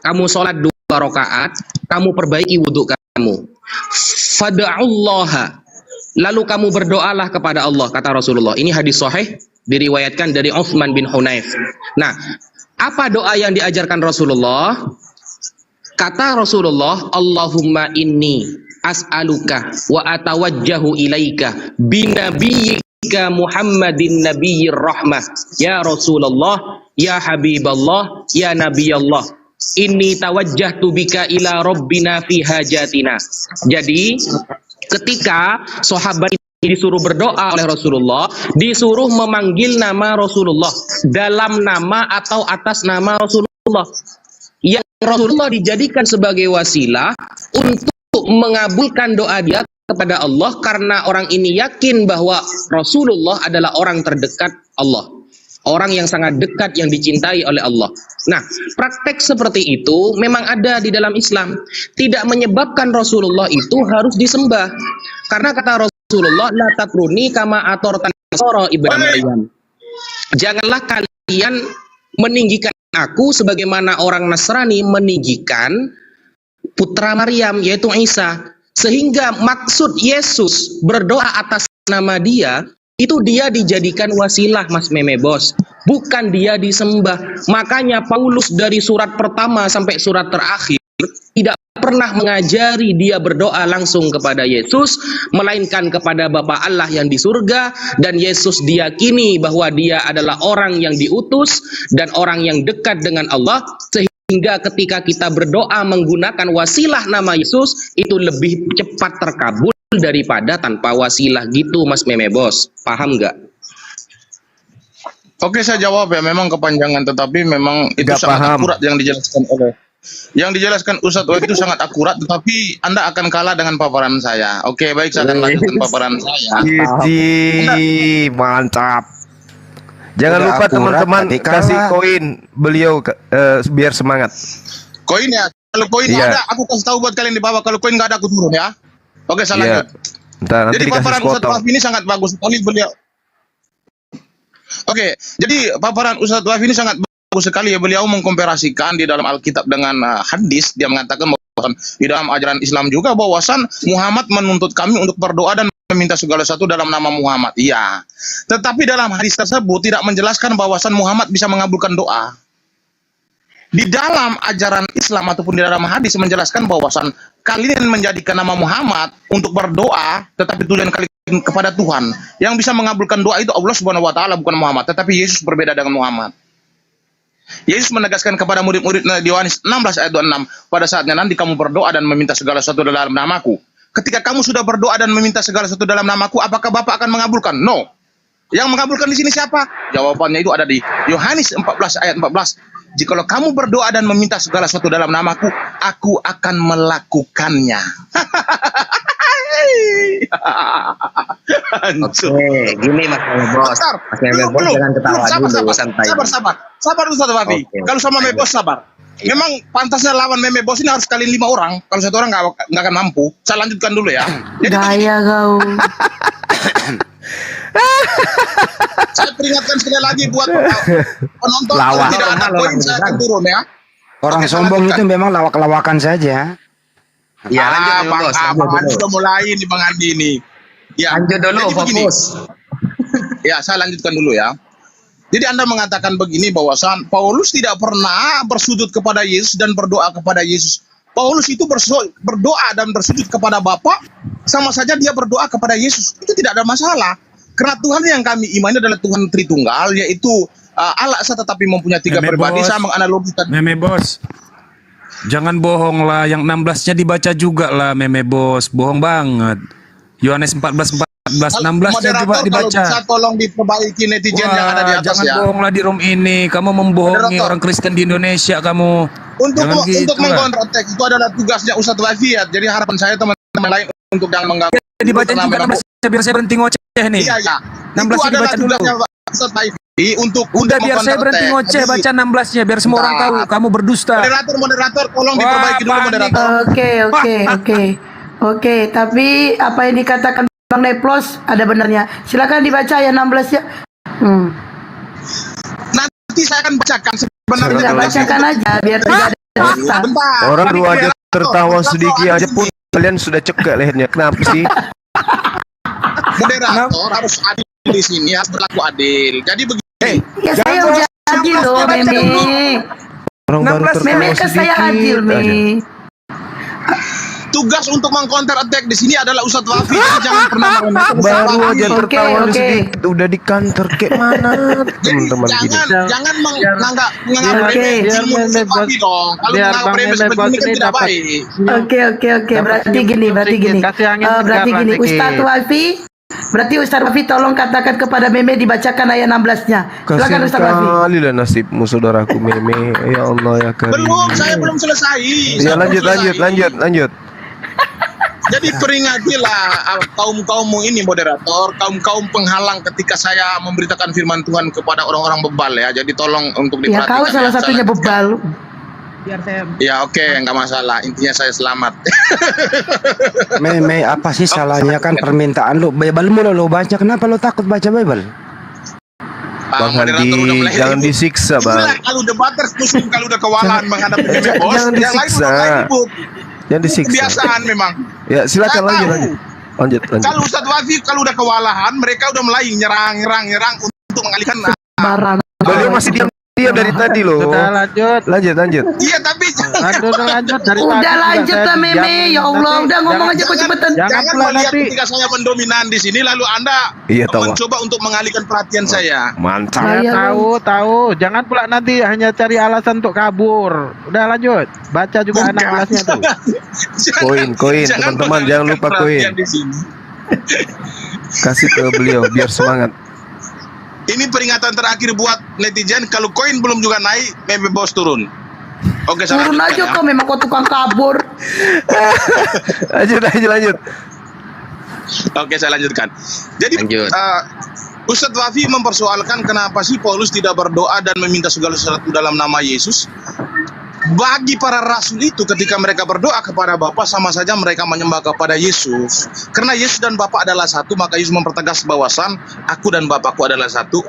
kamu sholat 2 rakaat, kamu perbaiki wudu kamu. Fada'ullaha. Lalu kamu berdoalah kepada Allah, kata Rasulullah. Ini hadis sahih, diriwayatkan dari Uthman bin Hunayf. Nah, apa doa yang diajarkan Rasulullah? Kata Rasulullah, Allahumma inni as'aluka wa atawajjahu ilaika binabiyyika Muhammadin nabiyyir rahmah. Ya Rasulullah, ya Habiballah, ya Nabiyallah, inni tawajjahtu bika ila rabbina fi hajatina. Jadi ketika sahabat ini disuruh berdoa oleh Rasulullah, disuruh memanggil nama Rasulullah dalam nama atau atas nama Rasulullah, yang Rasulullah dijadikan sebagai wasilah untuk mengabulkan doa dia kepada Allah, karena orang ini yakin bahwa Rasulullah adalah orang terdekat Allah, orang yang sangat dekat, yang dicintai oleh Allah. Nah, praktek seperti itu memang ada di dalam Islam, tidak menyebabkan Rasulullah itu harus disembah. Karena kata Rasulullah, la tatruni kama atortan nasara ibnu Maryam. Janganlah kalian meninggikan aku sebagaimana orang Nasrani meninggikan putra Maryam, yaitu Isa. Sehingga maksud Yesus berdoa atas nama dia, itu dia dijadikan wasilah, Mas Meme Bos, bukan dia disembah. Makanya Paulus dari surat pertama sampai surat terakhir tidak pernah mengajari dia berdoa langsung kepada Yesus, melainkan kepada Bapa Allah yang di surga. Dan Yesus diyakini bahwa dia adalah orang yang diutus dan orang yang dekat dengan Allah, sehingga ketika kita berdoa menggunakan wasilah nama Yesus, itu lebih cepat terkabul daripada tanpa wasilah gitu, Mas Meme Bos. Paham nggak? Oke, saya jawab ya, memang kepanjangan, tetapi memang itu Nggak sangat paham. akurat yang dijelaskan Ustadz Wahid itu sangat akurat, tetapi Anda akan kalah dengan paparan saya. Oke, baik, saya akan lanjutkan paparan saya. Idi, mantap. Jangan Udah lupa akurat, teman-teman tadi kalah. kasih koin beliau biar semangat. Koin ya, kalau koin Iya. ada, aku kasih tahu buat kalian di bawah. Kalau koin nggak ada, aku turun ya. Oke, saya Iya. lanjut. Ntar nanti Jadi dikasih paparan Ustadz sepotong. Wahid ini sangat bagus sekali beliau. Oke, jadi paparan Ustadz Wahid ini sangat bagus sekali ya. Beliau mengkomparasikan di dalam Alkitab dengan hadis. Dia mengatakan bahwa di dalam ajaran Islam juga bahwasan Muhammad menuntut kami untuk berdoa dan meminta segala sesuatu dalam nama Muhammad. Iya. Tetapi dalam hadis tersebut tidak menjelaskan bahwasan Muhammad bisa mengabulkan doa. Di dalam ajaran Islam ataupun di dalam hadis menjelaskan bahwasan kalian menjadikan nama Muhammad untuk berdoa, tetapi tujuan kalian kepada Tuhan. Yang bisa mengabulkan doa itu Allah Subhanahu wa taala, bukan Muhammad. Tetapi Yesus berbeda dengan Muhammad. Yesus menegaskan kepada murid-muridnya di Yohanes 16 ayat 26, pada saatnya nanti kamu berdoa dan meminta segala sesuatu dalam namaku. Ketika kamu sudah berdoa dan meminta segala sesuatu dalam namaku, apakah Bapa akan mengabulkan? No. Yang mengabulkan di sini siapa? Jawabannya itu ada di Yohanes 14 ayat 14. Jikalau kamu berdoa dan meminta segala sesuatu dalam namaku, aku akan melakukannya. Oke, gini Mas Meme Bos. Mas Meme Bos jangan ketawa dulu, santai. Sabar Ustaz Wafi. Kalau sama Meme Bos sabar. Memang pantasnya lawan Meme Bos ini harus kalian 5 orang. Kalau 1 orang nggak akan mampu. Saya lanjutkan dulu ya. Gaya kau. Saya peringatkan sekali lagi buat penonton, kalau tidak ada poin saya akan turun ya. Orang sombong itu memang lawak-lawakan saja. Ya, lanjut Bang, Bos. Bang Andi sudah mulai nih Bang Andi ini. Ya, Lanjut dulu, jadi begini. fokus. Ya, saya lanjutkan dulu ya. Jadi Anda mengatakan begini bahwasan Paulus tidak pernah bersujud kepada Yesus dan berdoa kepada Yesus. Paulus itu berdoa dan bersujud kepada Bapa, sama saja dia berdoa kepada Yesus. Itu tidak ada masalah. Karena Tuhan yang kami imani adalah Tuhan Tritunggal, yaitu Allah Esa tetapi mempunyai 3 pribadi. Saya menganalogikan. Meme Bos. Jangan bohong lah, yang 16-nya dibaca juga lah Meme Bos. Bohong banget. Yohanes 14, 16-nya coba dibaca. Kalau bisa tolong diperbaiki netizen yang ada di atas jangan ya. bohong lah di room ini. Kamu membohongi orang Kristen di Indonesia kamu. Untuk mengkontratek itu adalah tugasnya Ustadz Wafiat. Jadi harapan saya teman-teman lain untuk jangan mengganggu. Dibaca juga 16, biar saya berhenti ngoceh nih. Iya. 16 dibaca dulu. Udah biar saya berhenti ngoceh, baca 16-nya biar semua orang tahu kamu berdusta. Moderator tolong diperbaiki dulu moderator. Oke, tapi apa yang dikatakan Bang Neplos ada benarnya. Silakan dibaca ya 16 ya. Nanti saya akan bacakan sebenarnya. Bacakan aja biar tidak ada dosa. Orang dua aja tertawa sedikit aja pun kalian sudah cekak lehernya. Kenapa sih? Moderator harus adil di sini, harus berlaku adil. Jadi begini. Ya saya udah adil loh, Meme. Orang baru tertawa Meme kan saya adil, Meme. Tugas untuk mengcounter attack di sini adalah Ustadz Wafi. Jadi jangan pernah baru aja tertawa sedikit udah di kantor kayak mana teman-teman gini. Jangan menganggap remeh ilmu Ustadz Wafi dong. Kalau menganggap remeh seperti ini kan tidak baik. Oke. Berarti gini. Berarti gini, Ustadz Wafi. Berarti Ustadz Wafi tolong katakan kepada Meme dibacakan ayat 16-nya. Silakan Ustadz Wafi. Kali lah nasibmu saudaraku Meme. Ya Allah ya Karim. Saya belum selesai. Ya lanjut. Jadi peringatilah kaum-kaummu ini moderator, kaum-kaum penghalang ketika saya memberitakan firman Tuhan kepada orang-orang bebal ya. Jadi tolong untuk Ya diperhatikan. kau salah satunya bebal. Ya oke, nggak masalah. Intinya saya selamat. Meme, apa sih salahnya kan permintaan lu? Bible lo baca, kenapa lo takut baca Bible? Bang Handi, jangan disiksa bang. Kalau debaters musuh, kalau udah kewalahan menghadapi Meme Bos, Jangan disiksa. Jangan disiksa. Kebiasaan memang. Ya silakan lanjut. Kalau Ustadz Wafi kalau udah kewalahan, mereka udah mulai nyerang untuk mengalihkan Barang. Beliau masih diam dari tadi loh. Lanjut. Iya tapi lanjut dari udah lanjut lah Meme. Ya Allah, udah ngomong aja kok cepetan. Jangan melihat ketika saya mendominan di sini lalu Anda mencoba untuk mengalihkan perhatian saya. Mantap. Saya tahu. Jangan pula nanti hanya cari alasan untuk kabur. Udah lanjut. Baca juga 16-nya tuh. Koin teman-teman, jangan lupa koin. Kasih ke beliau biar semangat. Ini peringatan terakhir buat netizen, kalau koin belum juga naik, Meme Bos turun. Oke, turun aja ya. kok, memang kau tukang kabur. lanjut. Oke, saya lanjutkan. Jadi Ustadz Wafi mempersoalkan kenapa sih Paulus tidak berdoa dan meminta segala sesuatu dalam nama Yesus. Bagi para rasul itu ketika mereka berdoa kepada Bapa sama saja mereka menyembah kepada Yesus. Karena Yesus dan Bapa adalah satu, maka Yesus mempertegas bahwasan aku dan Bapakku adalah satu.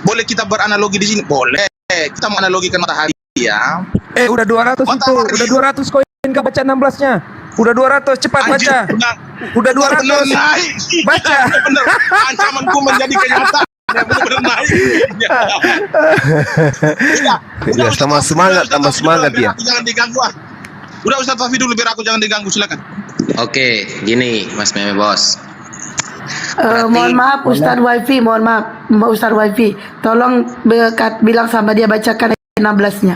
Boleh kita beranalogi di sini? Boleh. Kita menganalogikan matahari ya. Udah 200 itu, udah 200 koin kau baca 16-nya. Udah 200, cepat baca. Udah 200. Naik. Baca. Bener. Ancamanku menjadi kenyataan. Bener-bener naik. Ya, tambah semangat ya. Jangan diganggu. Udah Ustadz Wafi dulu biar aku jangan diganggu, silakan. Oke, gini Mas Meme Bos. Mohon maaf Ustadz Wifi, mohon maaf Mbak Ustadz Wifi, tolong bilang sama dia bacakan ayat 16-nya.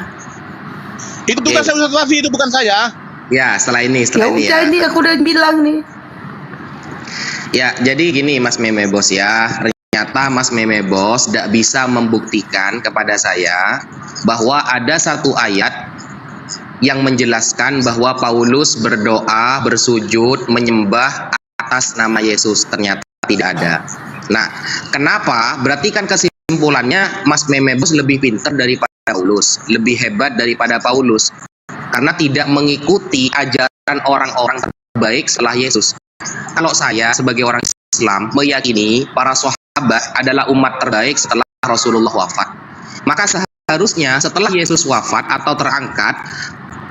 Itu tugas saya Ustaz Wafi, itu bukan saya. Ya, setelah ini Ya udah ya. ini aku udah bilang nih. Ya, jadi gini Mas Meme Bos ya. Ternyata Mas Meme Bos tidak bisa membuktikan kepada saya bahwa ada satu ayat yang menjelaskan bahwa Paulus berdoa, bersujud, menyembah atas nama Yesus. Ternyata tidak ada. Nah, kenapa? Berarti kan kesimpulannya Mas Meme Bos lebih pintar daripada Paulus, lebih hebat daripada Paulus, karena tidak mengikuti ajaran orang-orang terbaik setelah Yesus. Kalau saya sebagai orang Islam meyakini para sahabat adalah umat terbaik setelah Rasulullah wafat, maka seharusnya setelah Yesus wafat atau terangkat,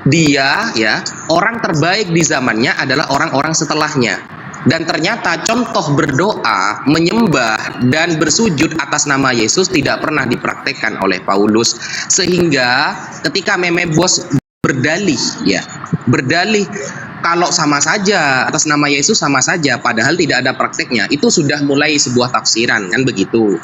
dia ya orang terbaik di zamannya adalah orang-orang setelahnya. Dan ternyata contoh berdoa, menyembah, dan bersujud atas nama Yesus tidak pernah dipraktekkan oleh Paulus. Sehingga ketika Meme Bos berdalih kalau sama saja atas nama Yesus sama saja, padahal tidak ada prakteknya, itu sudah mulai sebuah tafsiran, kan begitu.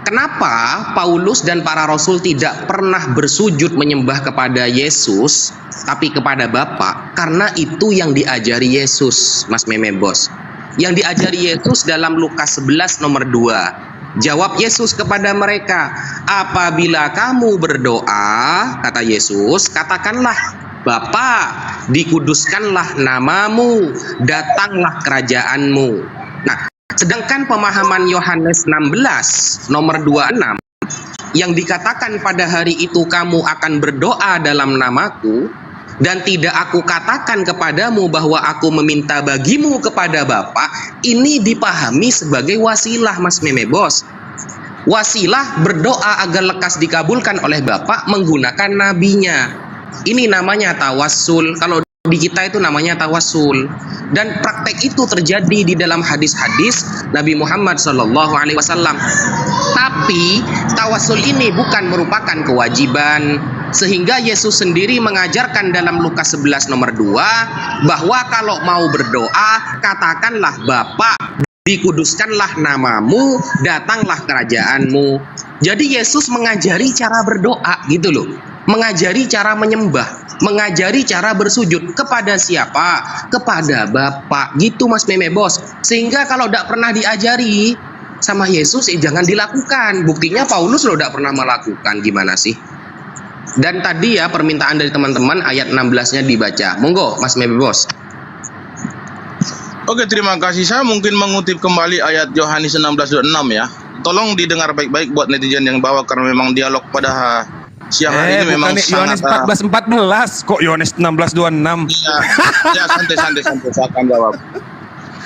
Kenapa Paulus dan para rasul tidak pernah bersujud menyembah kepada Yesus tapi kepada Bapa? Karena itu yang diajari Yesus, Mas Meme Bos. Yang diajari Yesus dalam Lukas 11 nomor 2. Jawab Yesus kepada mereka, apabila kamu berdoa, kata Yesus, katakanlah, Bapa, dikuduskanlah namamu, datanglah kerajaanmu. Nah, sedangkan pemahaman Yohanes 16 nomor 26 yang dikatakan pada hari itu kamu akan berdoa dalam namaku dan tidak aku katakan kepadamu bahwa aku meminta bagimu kepada Bapa, ini dipahami sebagai wasilah, Mas Meme Bos. Wasilah berdoa agar lekas dikabulkan oleh Bapa menggunakan nabinya. Ini namanya tawassul. Kalau di kita itu namanya tawassul. Dan praktek itu terjadi di dalam hadis-hadis Nabi Muhammad SAW. Tapi tawassul ini bukan merupakan kewajiban, sehingga Yesus sendiri mengajarkan dalam Lukas 11 nomor 2 bahwa kalau mau berdoa katakanlah Bapa, dikuduskanlah namamu, datanglah kerajaanmu. Jadi Yesus mengajari cara berdoa gitu loh, mengajari cara menyembah, mengajari cara bersujud kepada siapa? Kepada Bapa. Gitu Mas Meme Bos. Sehingga kalau tidak pernah diajari sama Yesus, jangan dilakukan. Buktinya Paulus loh tidak pernah melakukan. Gimana sih? Dan tadi ya permintaan dari teman-teman ayat 16-nya dibaca. Monggo Mas Meme Bos. Oke, terima kasih. Saya mungkin mengutip kembali ayat Yohanes 16:26 ya. Tolong didengar baik-baik buat netizen yang bawa, karena memang dialog pada siang hari ini memang Yohanes sangat 14:14 kok Yohanes 16:26. ya santai saya akan jawab.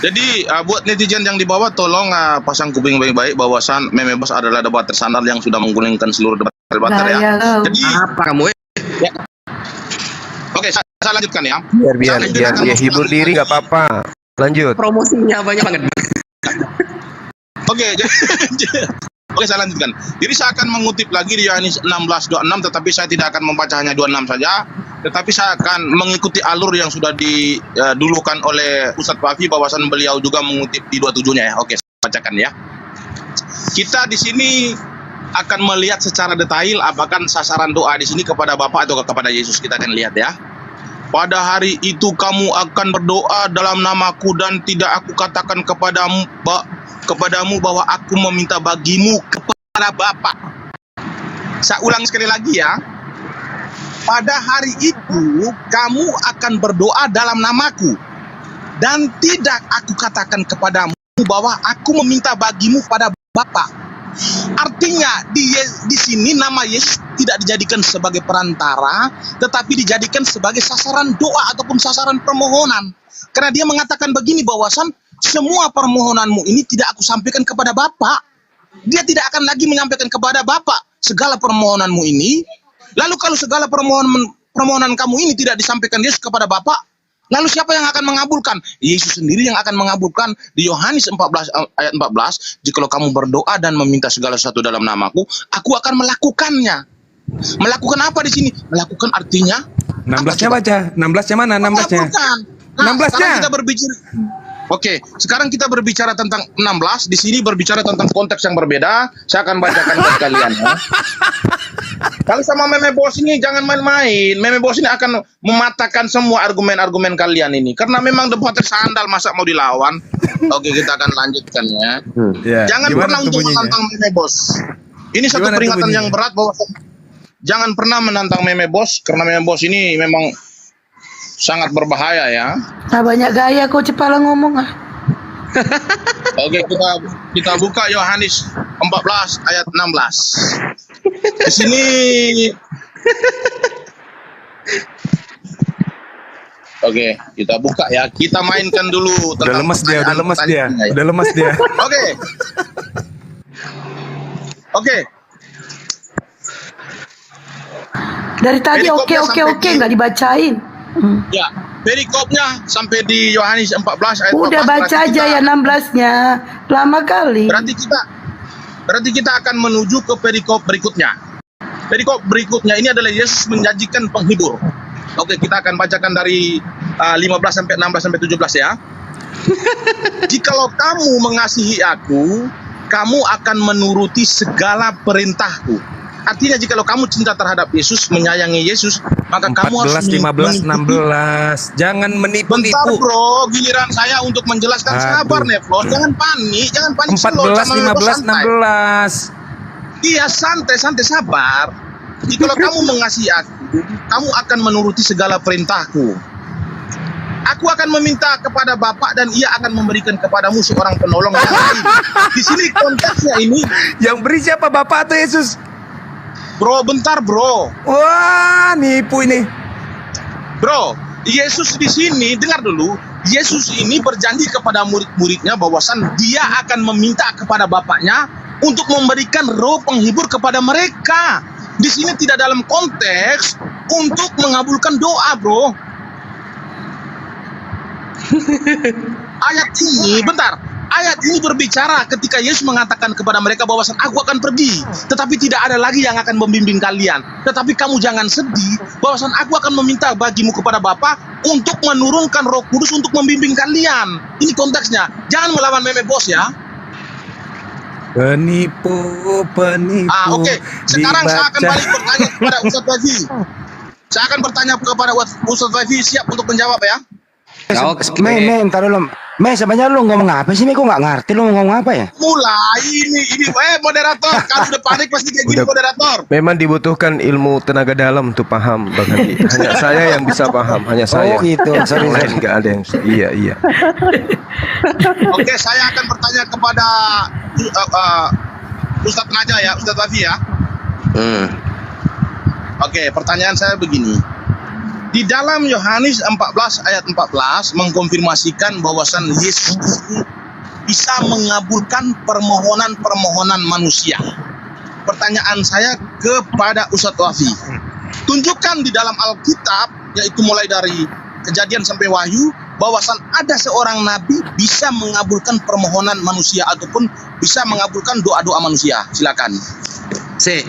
Jadi buat netizen yang di bawah, tolong pasang kuping baik-baik bahwasan Meme Bos adalah debater sandal yang sudah menggulingkan seluruh debater ya. Jadi apa kamu? Ya. Oke, saya lanjutkan ya. Biar dia hibur diri nggak apa-apa. Lanjut. Promosinya banyak banget. Oke, saya lanjutkan. Jadi saya akan mengutip lagi di Yohanes 16:26, tetapi saya tidak akan membaca hanya 26 saja, tetapi saya akan mengikuti alur yang sudah didulukan oleh Ustadz Wafi, bahwasan beliau juga mengutip di 27-nya ya. Oke, saya bacakan ya. Kita di sini akan melihat secara detail apakah sasaran doa di sini kepada Bapa atau kepada Yesus. Kita akan lihat ya. Pada hari itu kamu akan berdoa dalam namaku dan tidak aku katakan kepadamu bahwa aku meminta bagimu kepada Bapa. Saya ulang sekali lagi ya. Pada hari itu kamu akan berdoa dalam namaku dan tidak aku katakan kepadamu bahwa aku meminta bagimu pada Bapa. Artinya di sini nama Yesus tidak dijadikan sebagai perantara, tetapi dijadikan sebagai sasaran doa ataupun sasaran permohonan. Karena dia mengatakan begini, bahwasan semua permohonanmu ini tidak aku sampaikan kepada Bapa. Dia tidak akan lagi menyampaikan kepada Bapa segala permohonanmu ini. Lalu kalau segala permohonan kamu ini tidak disampaikan Yesus kepada Bapa, lalu siapa yang akan mengabulkan? Yesus sendiri yang akan mengabulkan. Di Yohanes 14 ayat 14, jikalau kamu berdoa dan meminta segala sesuatu dalam namaku, aku akan melakukannya. Melakukan apa di sini? Melakukan artinya 16-nya baca. 16-nya mana? 16-nya. 16-nya. Kita berbicara. Oke, sekarang kita berbicara tentang 16, di sini berbicara tentang konteks yang berbeda. Saya akan bacakan buat kalian ya. Kalau sama Meme Bos ini jangan main-main. Meme Bos ini akan mematahkan semua argumen-argumen kalian ini. Karena memang debater sandal, masa mau dilawan. Oke, kita akan lanjutkan ya. Jangan pernah untuk menantang Meme Bos. Ini satu peringatan yang berat bahwa jangan pernah menantang Meme Bos, karena Meme Bos ini memang sangat berbahaya ya. Nah, banyak gaya kok Cepala ngomong ah. Oke, kita buka Yohanes 14 ayat 16. Di sini Oke, kita buka ya. Kita mainkan dulu Udah lemas dia, udah lemas dia. Oke. Dari tadi oke nggak dibacain. Ya, perikopnya sampai di Yohanes 14 ayat 14. Udah baca aja ya 16-nya. Lama kali. Berarti kita akan menuju ke perikop berikutnya. Perikop berikutnya ini adalah Yesus menjanjikan penghibur. Oke, kita akan bacakan dari 15 sampai 16 sampai 17 ya. Jikalau kamu mengasihi aku, kamu akan menuruti segala perintahku. Artinya jikalau kamu cinta terhadap Yesus, menyayangi Yesus, maka kamu harus 15, 16. Jangan menipu-nipu. Bentar bro, giliran saya untuk menjelaskan. Sabar Neflon, jangan panik 14, 15, 16. Iya, santai sabar. Jikalau kamu mengasihi aku, kamu akan menuruti segala perintahku. Aku akan meminta kepada Bapa dan Ia akan memberikan kepadamu seorang penolong yang lain. Di sini konteksnya ini. Yang beri siapa, Bapak atau Yesus? Bro, bentar bro. Wah, nipu ini. Bro, Yesus di sini, dengar dulu. Yesus ini berjanji kepada murid-muridnya bahwasan Dia akan meminta kepada Bapaknya untuk memberikan roh penghibur kepada mereka. Di sini tidak dalam konteks untuk mengabulkan doa, bro. Ayat ini berbicara ketika Yesus mengatakan kepada mereka bahwasan aku akan pergi, tetapi tidak ada lagi yang akan membimbing kalian. Tetapi kamu jangan sedih, bahwasan aku akan meminta bagimu kepada Bapa untuk menurunkan Roh Kudus untuk membimbing kalian. Ini konteksnya. Jangan melawan Meme Bos ya. Penipu. Oke. Sekarang saya akan balik bertanya kepada Ustadz Wafi. Saya akan bertanya kepada Ustadz Wafi, siap untuk menjawab ya? Ntar dulu. Sebenarnya lu ngomong apa sih? Kok nggak ngerti lu ngomong apa ya? Mulai ini moderator. Kalau udah panik pasti kayak gini moderator. Memang dibutuhkan ilmu tenaga dalam untuk paham, Bang Hadi. Hanya saya yang bisa paham, hanya saya. Oh gitu. Sorry. Lain nggak ada yang. Iya. Oke, saya akan bertanya kepada Ustadz Naja ya, Ustadz Wafi ya. Oke, pertanyaan saya begini. Di dalam Yohanes 14 ayat 14 mengkonfirmasikan bahwasan Yesus bisa mengabulkan permohonan-permohonan manusia. Pertanyaan saya kepada Ustadz Wafi, tunjukkan di dalam Alkitab, yaitu mulai dari Kejadian sampai Wahyu, bahwasan ada seorang nabi bisa mengabulkan permohonan manusia ataupun bisa mengabulkan doa-doa manusia. Silakan.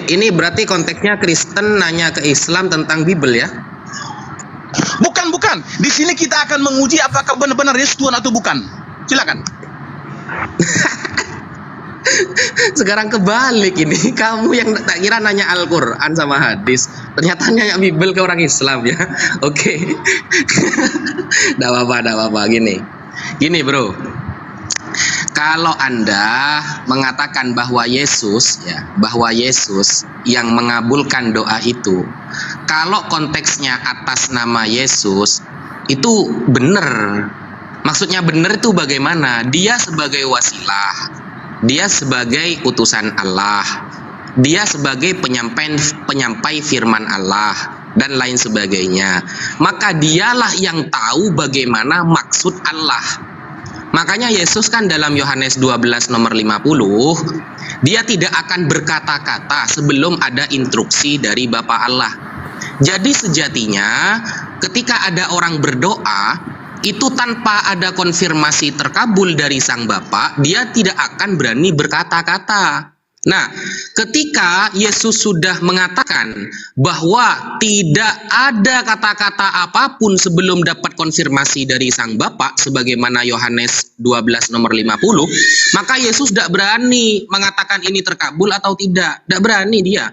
Ini berarti konteksnya Kristen nanya ke Islam tentang Bible ya? Bukan. Di sini kita akan menguji apakah benar-benar Yesus Tuhan atau bukan. Silakan. Sekarang kebalik ini. Kamu yang tak kira nanya Al-Quran sama hadis, ternyata nanya Bible ke orang Islam ya. Oke. Nggak apa-apa. Gini bro. Kalau Anda mengatakan bahwa Yesus yang mengabulkan doa itu, kalau konteksnya atas nama Yesus, itu benar. Maksudnya benar itu bagaimana? Dia sebagai wasilah, dia sebagai utusan Allah, dia sebagai penyampai firman Allah, dan lain sebagainya. Maka dialah yang tahu bagaimana maksud Allah. Makanya Yesus kan dalam Yohanes 12 nomor 50, dia tidak akan berkata-kata sebelum ada instruksi dari Bapa Allah. Jadi sejatinya ketika ada orang berdoa, itu tanpa ada konfirmasi terkabul dari sang Bapa, dia tidak akan berani berkata-kata. Nah, ketika Yesus sudah mengatakan bahwa tidak ada kata-kata apapun sebelum dapat konfirmasi dari Sang Bapa, sebagaimana Yohanes 12 nomor 50, maka Yesus tidak berani mengatakan ini terkabul atau tidak. Tidak berani dia.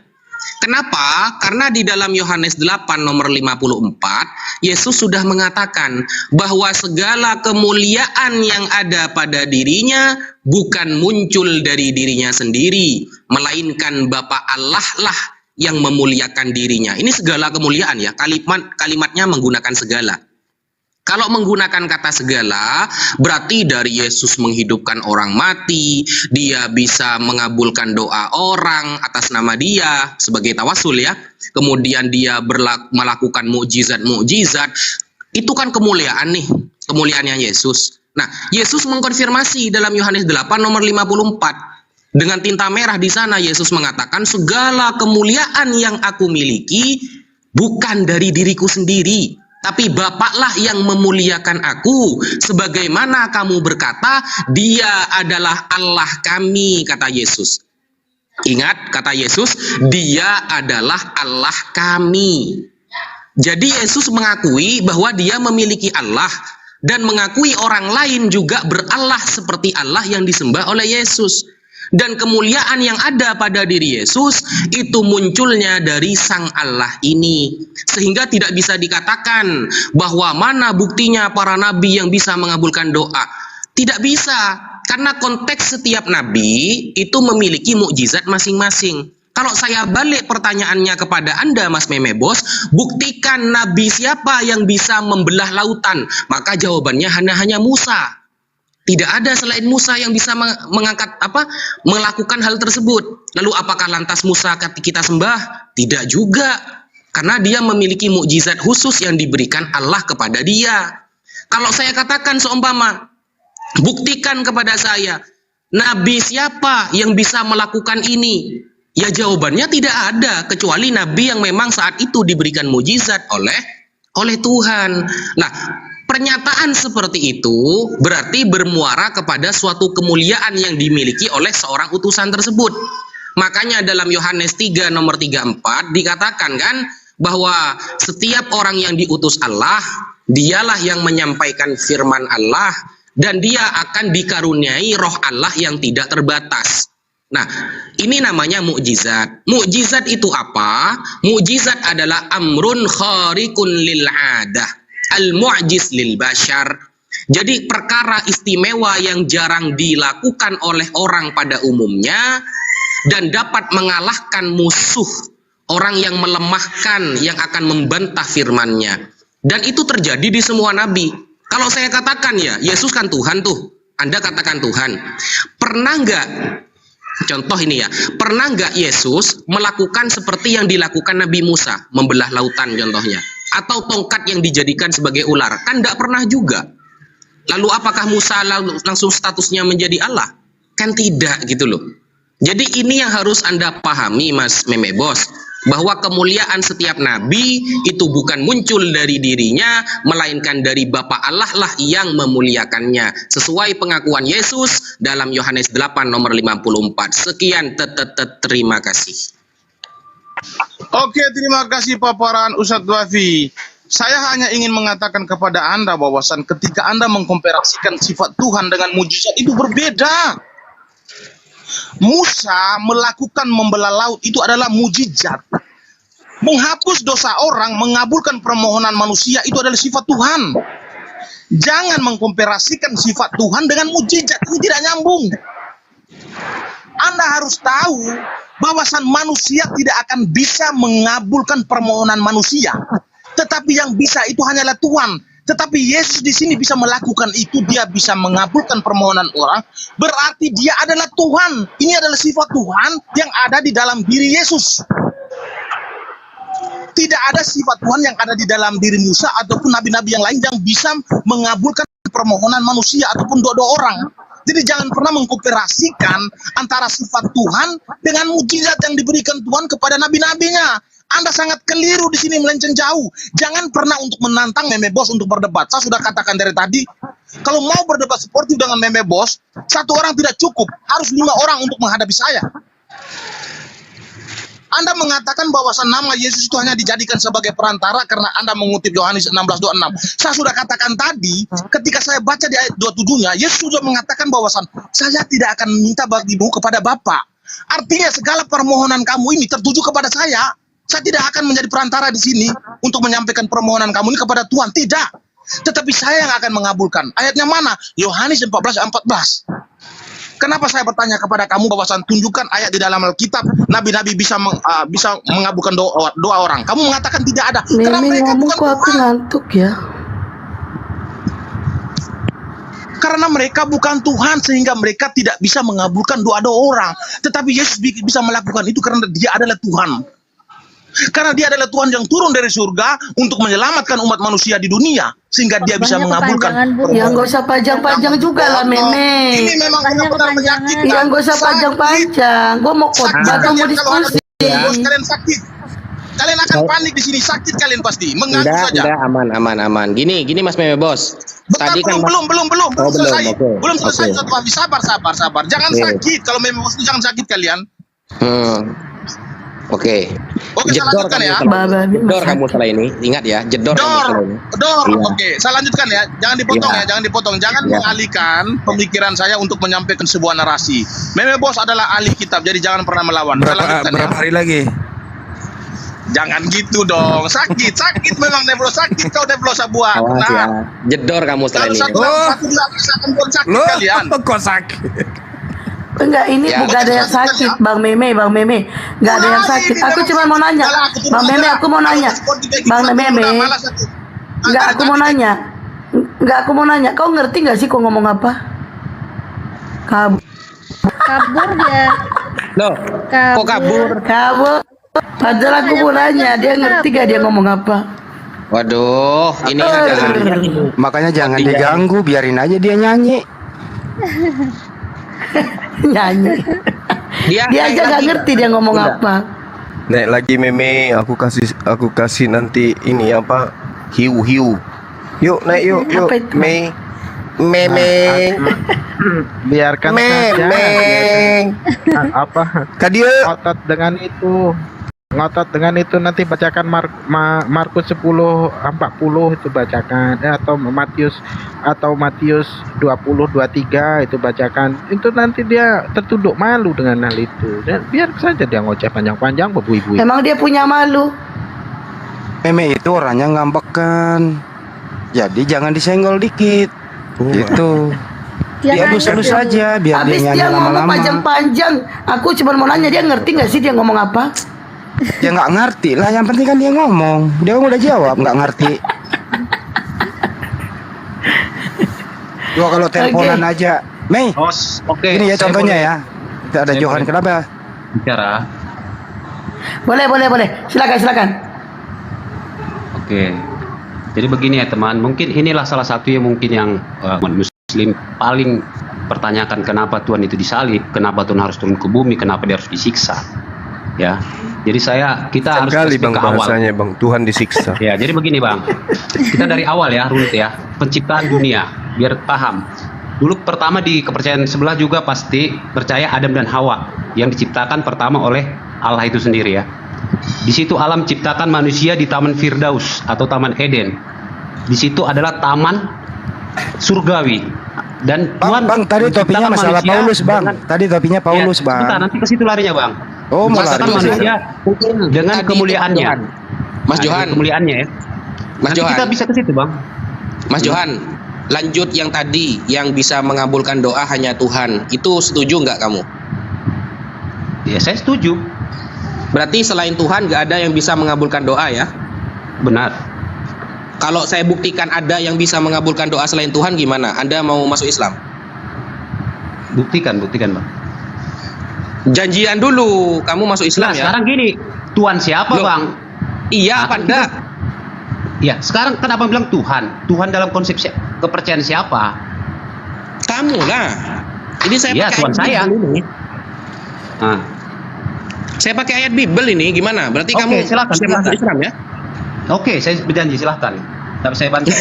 Kenapa? Karena di dalam Yohanes 8 nomor 54, Yesus sudah mengatakan bahwa segala kemuliaan yang ada pada dirinya bukan muncul dari dirinya sendiri, melainkan Bapa Allah lah yang memuliakan dirinya. Ini segala kemuliaan ya, kalimatnya menggunakan segala. Kalau menggunakan kata segala, berarti dari Yesus menghidupkan orang mati, dia bisa mengabulkan doa orang atas nama dia sebagai tawasul ya. Kemudian dia melakukan mukjizat-mukjizat. Itu kan kemuliaan nih, kemuliaannya Yesus. Nah, Yesus mengkonfirmasi dalam Yohanes 8 nomor 54. Dengan tinta merah di sana Yesus mengatakan segala kemuliaan yang aku miliki bukan dari diriku sendiri, tapi Bapaklah yang memuliakan aku. Sebagaimana kamu berkata, dia adalah Allah kami, kata Yesus. Ingat kata Yesus, dia adalah Allah kami. Jadi Yesus mengakui bahwa dia memiliki Allah, dan mengakui orang lain juga berallah seperti Allah yang disembah oleh Yesus. Dan kemuliaan yang ada pada diri Yesus itu munculnya dari Sang Allah ini. Sehingga tidak bisa dikatakan bahwa mana buktinya para nabi yang bisa mengabulkan doa. Tidak bisa, karena konteks setiap nabi itu memiliki mukjizat masing-masing. Kalau saya balik pertanyaannya kepada Anda, Mas Meme Bos, buktikan nabi siapa yang bisa membelah lautan? Maka jawabannya hanya Musa. Tidak ada selain Musa yang bisa melakukan hal tersebut. Lalu apakah lantas Musa kita sembah? Tidak juga. Karena dia memiliki mukjizat khusus yang diberikan Allah kepada dia. Kalau saya katakan seumpama, buktikan kepada saya, nabi siapa yang bisa melakukan ini? Ya jawabannya tidak ada, kecuali nabi yang memang saat itu diberikan mukjizat oleh Tuhan. Nah, pernyataan seperti itu berarti bermuara kepada suatu kemuliaan yang dimiliki oleh seorang utusan tersebut. Makanya dalam Yohanes 3 nomor 34 dikatakan kan bahwa setiap orang yang diutus Allah, dialah yang menyampaikan firman Allah, dan dia akan dikaruniai roh Allah yang tidak terbatas. Nah, ini namanya mukjizat. Mukjizat itu apa? Mukjizat adalah amrun khariqun lil 'adah, al-mu'jiz lil bashar. Jadi perkara istimewa yang jarang dilakukan oleh orang pada umumnya dan dapat mengalahkan musuh, orang yang melemahkan, yang akan membantah firman-Nya. Dan itu terjadi di semua nabi. Kalau saya katakan ya, Yesus kan Tuhan tuh. Anda katakan Tuhan. Pernah nggak, contoh ini ya, pernah nggak Yesus melakukan seperti yang dilakukan Nabi Musa, membelah lautan contohnya? Atau tongkat yang dijadikan sebagai ular? Kan tidak pernah juga. Lalu apakah Musa langsung statusnya menjadi Allah? Kan tidak gitu loh. Jadi ini yang harus Anda pahami, Mas Meme Bos, bahwa kemuliaan setiap nabi itu bukan muncul dari dirinya, melainkan dari Bapa Allah lah yang memuliakannya. Sesuai pengakuan Yesus dalam Yohanes 8 nomor 54. Sekian, terima kasih. Oke, terima kasih paparan Ustadz Wafi. Saya hanya ingin mengatakan kepada Anda bahwasan ketika Anda mengkomparasikan sifat Tuhan dengan mujizat itu berbeda. Musa melakukan membelah laut itu adalah mujizat. Menghapus dosa orang, mengabulkan permohonan manusia itu adalah sifat Tuhan. Jangan mengkomparasikan sifat Tuhan dengan mujizat, ini tidak nyambung. Anda harus tahu bahwasan manusia tidak akan bisa mengabulkan permohonan manusia, tetapi yang bisa itu hanyalah Tuhan. Tetapi Yesus di sini bisa melakukan itu, dia bisa mengabulkan permohonan orang, berarti dia adalah Tuhan. Ini adalah sifat Tuhan yang ada di dalam diri Yesus. Tidak ada sifat Tuhan yang ada di dalam diri Musa ataupun nabi-nabi yang lain yang bisa mengabulkan permohonan manusia ataupun doa orang. Jadi jangan pernah mengkomparasikan antara sifat Tuhan dengan mukjizat yang diberikan Tuhan kepada nabi-nabinya. Anda sangat keliru di sini, melenceng jauh. Jangan pernah untuk menantang Meme Bos untuk berdebat. Saya sudah katakan dari tadi, kalau mau berdebat sportif dengan Meme Bos, satu orang tidak cukup, harus 5 orang untuk menghadapi saya. Anda mengatakan bahwasan nama Yesus itu hanya dijadikan sebagai perantara karena Anda mengutip Yohanes 16:26. Saya sudah katakan tadi, ketika saya baca di ayat 27-nya, Yesus sudah mengatakan bahwasan saya tidak akan minta bagimu kepada Bapa. Artinya segala permohonan kamu ini tertuju kepada saya. Saya tidak akan menjadi perantara di sini untuk menyampaikan permohonan kamu ini kepada Tuhan. Tidak. Tetapi saya yang akan mengabulkan. Ayatnya mana? Yohanes 14:14. Kenapa saya bertanya kepada kamu bahwasan tunjukkan ayat di dalam Alkitab nabi-nabi bisa mengabulkan doa orang. Kamu mengatakan tidak ada. Karena mereka bukan aku ngantuk ya. Karena mereka bukan Tuhan sehingga mereka tidak bisa mengabulkan doa-doa orang. Tetapi Yesus bisa melakukan itu karena Dia adalah Tuhan. Karena Dia adalah Tuhan yang turun dari surga untuk menyelamatkan umat manusia di dunia sehingga Dia bisa mengabulkan. Ya nggak usah panjang-panjang juga lah, Meme. Ini memang benar-benar menyakitkan. Ya nggak usah panjang-panjang. Gue mau khotbah, gue mau diskusi. Kalian sakit. Kalian akan panik di sini, sakit kalian pasti. Mengaku saja. Enggak, aman. Gini Mas Meme Bos. Bentar, belum selesai. Okay. Belum selesai satu habis. Sabar. Jangan sakit. Kalau Meme Bos jangan sakit kalian. Oke, saya lanjutkan ya. Jedor kamu setelah ini. Ingat ya, jedor kamu setelah ini. Iya. Oke, saya lanjutkan ya. Jangan dipotong ya, jangan dipotong. Jangan mengalihkan pemikiran saya untuk menyampaikan sebuah narasi. Meme Bos adalah ahli kitab, jadi jangan pernah melawan. Berapa hari lagi? Jangan gitu dong. Sakit memang Neblo sakit kau Neblo Sabua. Awas ya. Jedor kamu setelah ini. Satu akan buat sakit kalian. Kok sakit? Enggak, ini bukan ada yang sakit, Bang Meme. Enggak ada yang sakit. Aku cuma mau nanya. Bang Meme, aku mau nanya. Bang Meme. Enggak, aku mau nanya. Kau ngerti enggak sih kau ngomong apa? Kabur dia. Loh, kok kabur? Padahal aku mau nanya, dia ngerti gak dia ngomong apa? Waduh, ini ada. Makanya jangan diganggu, biarin aja dia nyanyi. Nyanyi. Dia aja gak ngerti dia ngomong apa. Naik lagi Meme, aku kasih nanti ini apa? Hiu. Yuk naik yuk. Meme. Biarkan saja. Apa? Kadia. Ngotot dengan itu nanti bacakan Markus 10:40 itu bacakan, atau Matius 20:23 itu bacakan. Itu nanti dia tertunduk malu dengan hal itu. Dan biar saja dia ngoceh panjang-panjang berbui-bui. Emang dia punya malu. Meme itu orangnya ngambekan. Jadi jangan disenggol dikit. Gitu. Dia halus aja biar habis dia nyanyi dia ngomong lama-lama. panjang-panjang. Aku cuma mau nanya, dia ngerti gak sih dia ngomong apa? Ya nggak ngerti lah, yang penting kan dia ngomong. Dia udah jawab nggak ngerti. Gua kalau teleponan aja, Mei. Ini ya contohnya ya. Kita ada Johan, kenapa? Bicara. Boleh. Silakan. Oke. Jadi begini ya teman, mungkin inilah salah satu yang umat Muslim paling pertanyakan, kenapa Tuhan itu disalib, kenapa Tuhan harus turun ke bumi, kenapa dia harus disiksa. Ya, jadi kita harus kali Bang ke awal. bahasanya Bang, Tuhan disiksa. Ya, jadi begini Bang, kita dari awal ya, runut ya, penciptaan dunia, biar paham. Dulu pertama di kepercayaan sebelah juga pasti percaya Adam dan Hawa yang diciptakan pertama oleh Allah itu sendiri ya. Di situ alam ciptakan manusia di Taman Firdaus atau Taman Eden. Di situ adalah taman surgawi. Dan Bang, tadi topinya masalah Paulus Bang. Tadi topinya Paulus Bang. Bentar, nanti ke situ larinya Bang. Oh, menciptakan manusia dengan kemuliaannya. Mas Johan, kemuliaannya ya. Mas Johan. Kita bisa ke situ Bang. Mas Johan, lanjut yang tadi, yang bisa mengabulkan doa hanya Tuhan. Itu setuju nggak kamu? Ya, saya setuju. Berarti selain Tuhan nggak ada yang bisa mengabulkan doa ya? Benar. Kalau saya buktikan ada yang bisa mengabulkan doa selain Tuhan, gimana? Anda mau masuk Islam? Buktikan Bang. Janjian dulu, kamu masuk Islam ya? Sekarang gini, Tuhan siapa Bang? Iya apa enggak? Ya, sekarang kenapa bilang Tuhan? Tuhan dalam konsep kepercayaan siapa? Kamu lah. Ini saya pakai Tuhan saya. Ini. Saya pakai ayat Bible ini, gimana? Berarti kamu silakan. masuk Islam ya? Oke, saya berjanji, silahkan. Tapi saya bantu.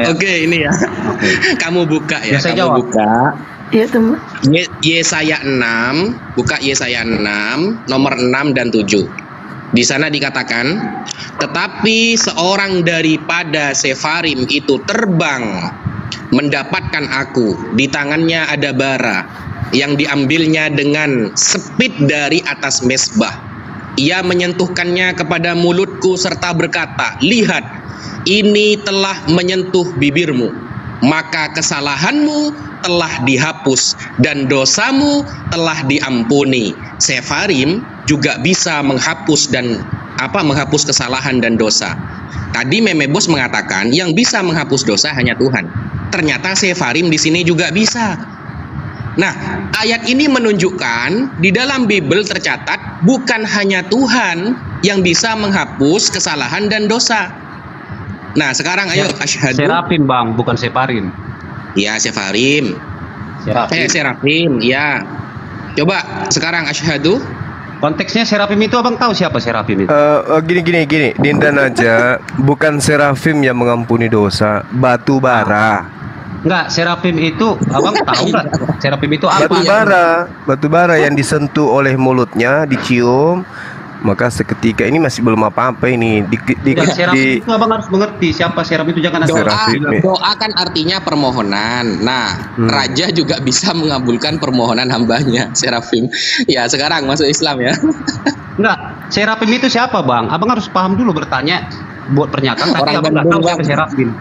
Oke, ini ya. Kamu buka ya, saya kamu jawab. buka. Iya teman. Yesaya 6, buka Yesaya 6 nomor 6 dan 7. Di sana dikatakan, tetapi seorang daripada Sefarim itu terbang mendapatkan aku, di tangannya ada bara yang diambilnya dengan sepit dari atas mezbah. Ia menyentuhkannya kepada mulutku serta berkata, lihat, ini telah menyentuh bibirmu, maka kesalahanmu telah dihapus dan dosamu telah diampuni. Sefarim juga bisa menghapus menghapus kesalahan dan dosa. Tadi Memebos mengatakan yang bisa menghapus dosa hanya Tuhan. Ternyata Sefarim di sini juga bisa. Nah, ayat ini menunjukkan di dalam Bible tercatat bukan hanya Tuhan yang bisa menghapus kesalahan dan dosa. Nah, sekarang ayo asyhadu. Serafim Bang, bukan Sefarim. Ya, Sefarim. Serafim, ya. Coba sekarang asyhadu. Konteksnya Serafim itu abang tahu siapa Serafim itu? Gini. Dindan aja, bukan Serafim yang mengampuni dosa, batu bara. Enggak, Serafim itu abang tahu nggak? Serafim itu apa? Batu bara yang disentuh oleh mulutnya, dicium, maka seketika ini masih belum apa-apa ini. Serafim itu abang harus mengerti siapa Serafim itu, jangan asal. Doa kan artinya permohonan. Nah, raja juga bisa mengabulkan permohonan hambanya, Serafim. Ya, sekarang masuk Islam ya. Enggak, Serafim itu siapa Bang? Abang harus paham dulu bertanya buat pernyataan, tapi abang nggak tahu siapa Serafim.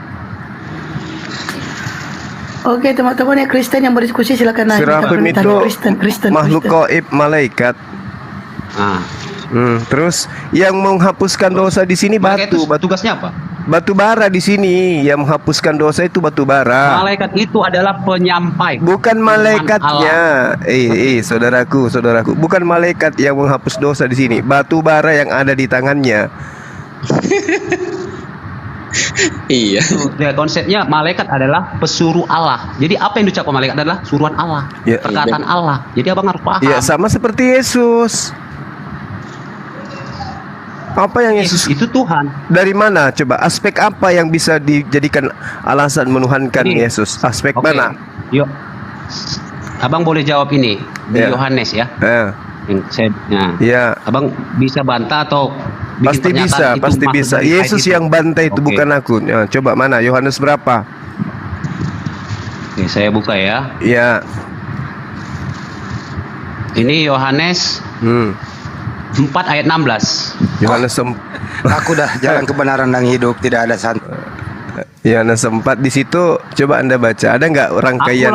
Oke teman-teman ya Kristen yang berdiskusi silakan nanya. Serafim itu Kristen, makhluk gaib, malaikat. Terus yang menghapuskan dosa di sini batu. Tugasnya apa? Batu bara di sini yang menghapuskan dosa itu batu bara. Malaikat itu adalah penyampai. Bukan malaikatnya. Saudaraku. Bukan malaikat yang menghapus dosa di sini. Batu bara yang ada di tangannya. Iya. Konsepnya malaikat adalah pesuruh Allah. Jadi apa yang diucapkan malaikat adalah suruhan Allah, perkataan Allah. Jadi abang harus paham. Ya, sama seperti Yesus. Apa yang Yesus itu Tuhan? Dari mana? Coba aspek apa yang bisa dijadikan alasan menuhankan Yesus? Aspek mana? Yuk, abang boleh jawab ini di Yohanes ya. Abang bisa bantah atau pasti bisa. Yesus yang bantai itu bukan aku. Ya, coba mana? Yohanes berapa? Oke, saya buka ya. Ya. Ini Yohanes 4 ayat 16. Yohanes Aku dah jalan kebenaran dan hidup, tidak ada Yohanes 4 di situ coba Anda baca. Ada nggak rangkaian?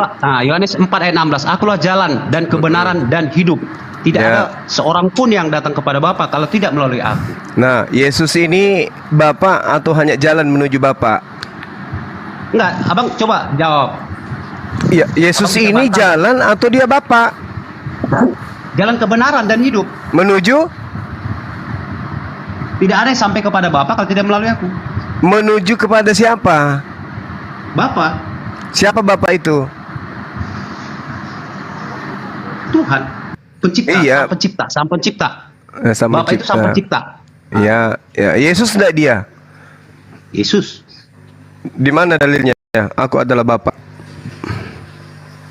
Yohanes 4 ayat 16. Akulah jalan dan kebenaran dan hidup. Tidak ada seorang pun yang datang kepada Bapa kalau tidak melalui aku. Nah, Yesus ini Bapa atau hanya jalan menuju Bapa? Enggak, abang coba jawab. Ya, Yesus ini jalan atau dia Bapa? Jalan kebenaran dan hidup. Menuju? Tidak ada yang sampai kepada Bapa kalau tidak melalui aku. Menuju kepada siapa? Bapa. Siapa Bapa itu? Tuhan. Pencipta, sang pencipta. Bapa itu sang pencipta. Iya, Yesus tidak dia. Yesus. Di mana dalilnya? Aku adalah Bapa.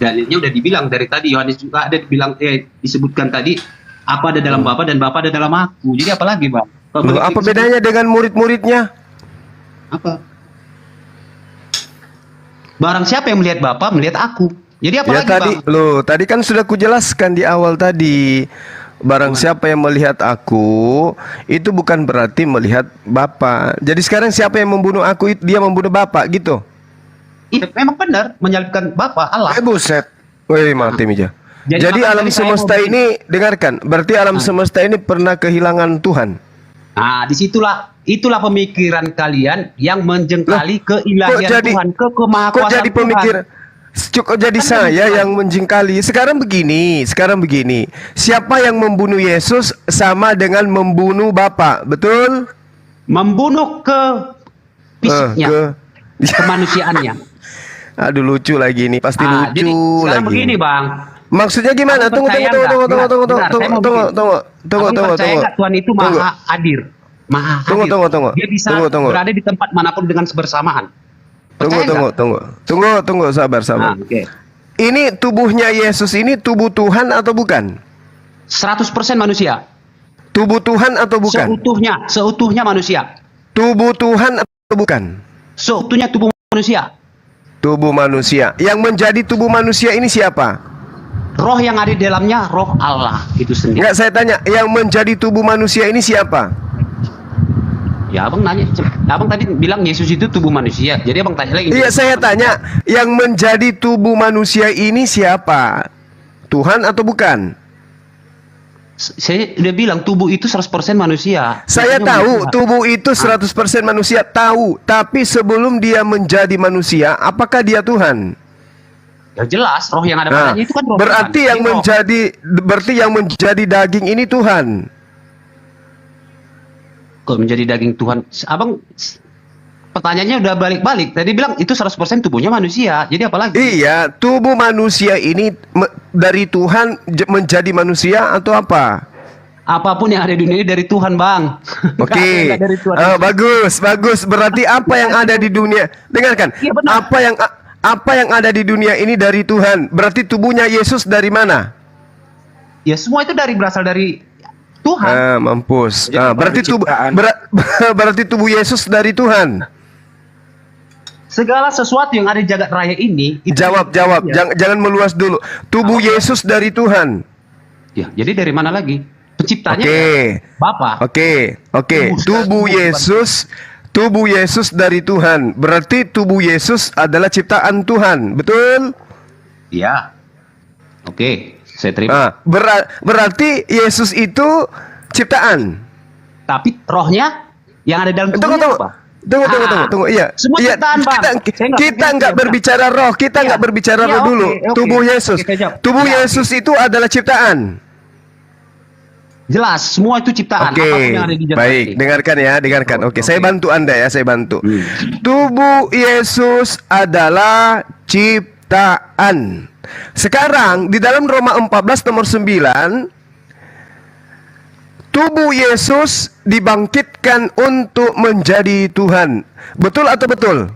Dalilnya udah dibilang dari tadi. Yohanes juga ada dibilang disebutkan tadi, apa ada dalam Bapa dan Bapa ada dalam aku. Jadi apa lagi, Bang? Apa bedanya dengan murid-muridnya? Apa? Barang siapa yang melihat Bapa melihat aku. Jadi apa lagi, tadi, Bang? Tadi kan sudah kujelaskan di awal tadi. Barang siapa yang melihat aku, itu bukan berarti melihat Bapa. Jadi sekarang siapa yang membunuh aku, dia membunuh Bapa, gitu? Memang benar, menyalibkan Bapa Allah. Buset. Wih, mati Mija. Jadi alam semesta ini, dengarkan, berarti alam semesta ini pernah kehilangan Tuhan. Nah, itulah pemikiran kalian yang menjengkali keilahian Tuhan, kemahakuasaan jadi pemikiran? Cukup jadi saya yang menjengkali. Sekarang begini. Siapa yang membunuh Yesus sama dengan membunuh Bapa, betul? Membunuh ke fisiknya, kemanusiaannya. Aduh, lucu lagi nih, pasti lucu jadi, sekarang lagi. Begini, Bang. Maksudnya gimana? Tunggu. Tuhan itu maha hadir. Maha hadir. Tunggu. Dia bisa berada di tempat manapun dengan bersamaan. Tunggu, sabar. ini tubuhnya Yesus ini tubuh Tuhan atau bukan? 100% manusia. Tubuh Tuhan atau bukan? Seutuhnya manusia. Tubuh Tuhan atau bukan? Seutuhnya tubuh manusia. Tubuh manusia. Yang menjadi tubuh manusia ini siapa? Roh yang ada di dalamnya, roh Allah itu sendiri. Enggak, saya tanya, yang menjadi tubuh manusia ini siapa? Ya abang nanya, abang tadi bilang Yesus itu tubuh manusia. Jadi abang tanya lagi. Iya, saya tanya, yang menjadi tubuh manusia ini siapa? Tuhan atau bukan? Saya udah bilang tubuh itu 100% manusia. Saya tahu tubuh itu 100% manusia, tahu. Tapi sebelum dia menjadi manusia, apakah dia Tuhan? Ya jelas, roh yang ada padanya itu kan roh. Berarti Tuhan. yang menjadi daging ini Tuhan. Kok menjadi daging Tuhan? Abang pertanyaannya udah balik-balik. Tadi bilang itu 100% tubuhnya manusia. Jadi apalagi? Iya, tubuh manusia ini dari Tuhan menjadi manusia atau apa? Apapun yang ada di dunia ini dari Tuhan, Bang. Oke. Bagus. Berarti apa yang ada di dunia? Dengarkan. Iya, benar. Apa yang ada di dunia ini dari Tuhan? Berarti tubuhnya Yesus dari mana? Ya semua itu berasal dari Tuhan. Mampus. Berarti tubuh Yesus dari Tuhan. Segala sesuatu yang ada di jagat raya ini itu Jawab. Jangan meluas dulu. Tubuh Yesus dari Tuhan. Ya, jadi dari mana lagi? Penciptanya Bapa. Oke. Tubuh Yesus dari Tuhan. Berarti tubuh Yesus adalah ciptaan Tuhan. Betul? Iya. Oke, saya terima. Berarti Yesus itu ciptaan. Tapi rohnya yang ada dalam tubuhnya apa? Tunggu. Iya. Semua ciptaan, Bang. Kita nggak berbicara roh. Kita nggak berbicara roh dulu. Tubuh Yesus. Tubuh Yesus itu adalah ciptaan. Jelas, semua itu ciptaan. Oke, Apapun yang ada di jagat baik. ini. Dengarkan. Oke, saya bantu Anda ya. Tubuh Yesus adalah ciptaan. Sekarang di dalam Roma 14 nomor 9, tubuh Yesus dibangkitkan untuk menjadi Tuhan. Betul atau betul?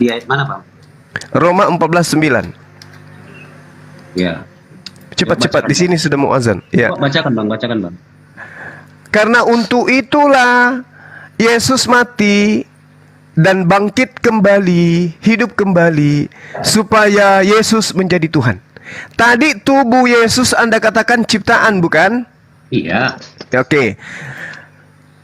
Di ayat mana, Bang? Roma 14:9. Ya. Cepat, di sini sudah mau azan. Ya. Bacakan, Bang. Karena untuk itulah Yesus mati dan bangkit kembali, hidup kembali, supaya Yesus menjadi Tuhan. Tadi tubuh Yesus Anda katakan ciptaan, bukan? Iya. Oke.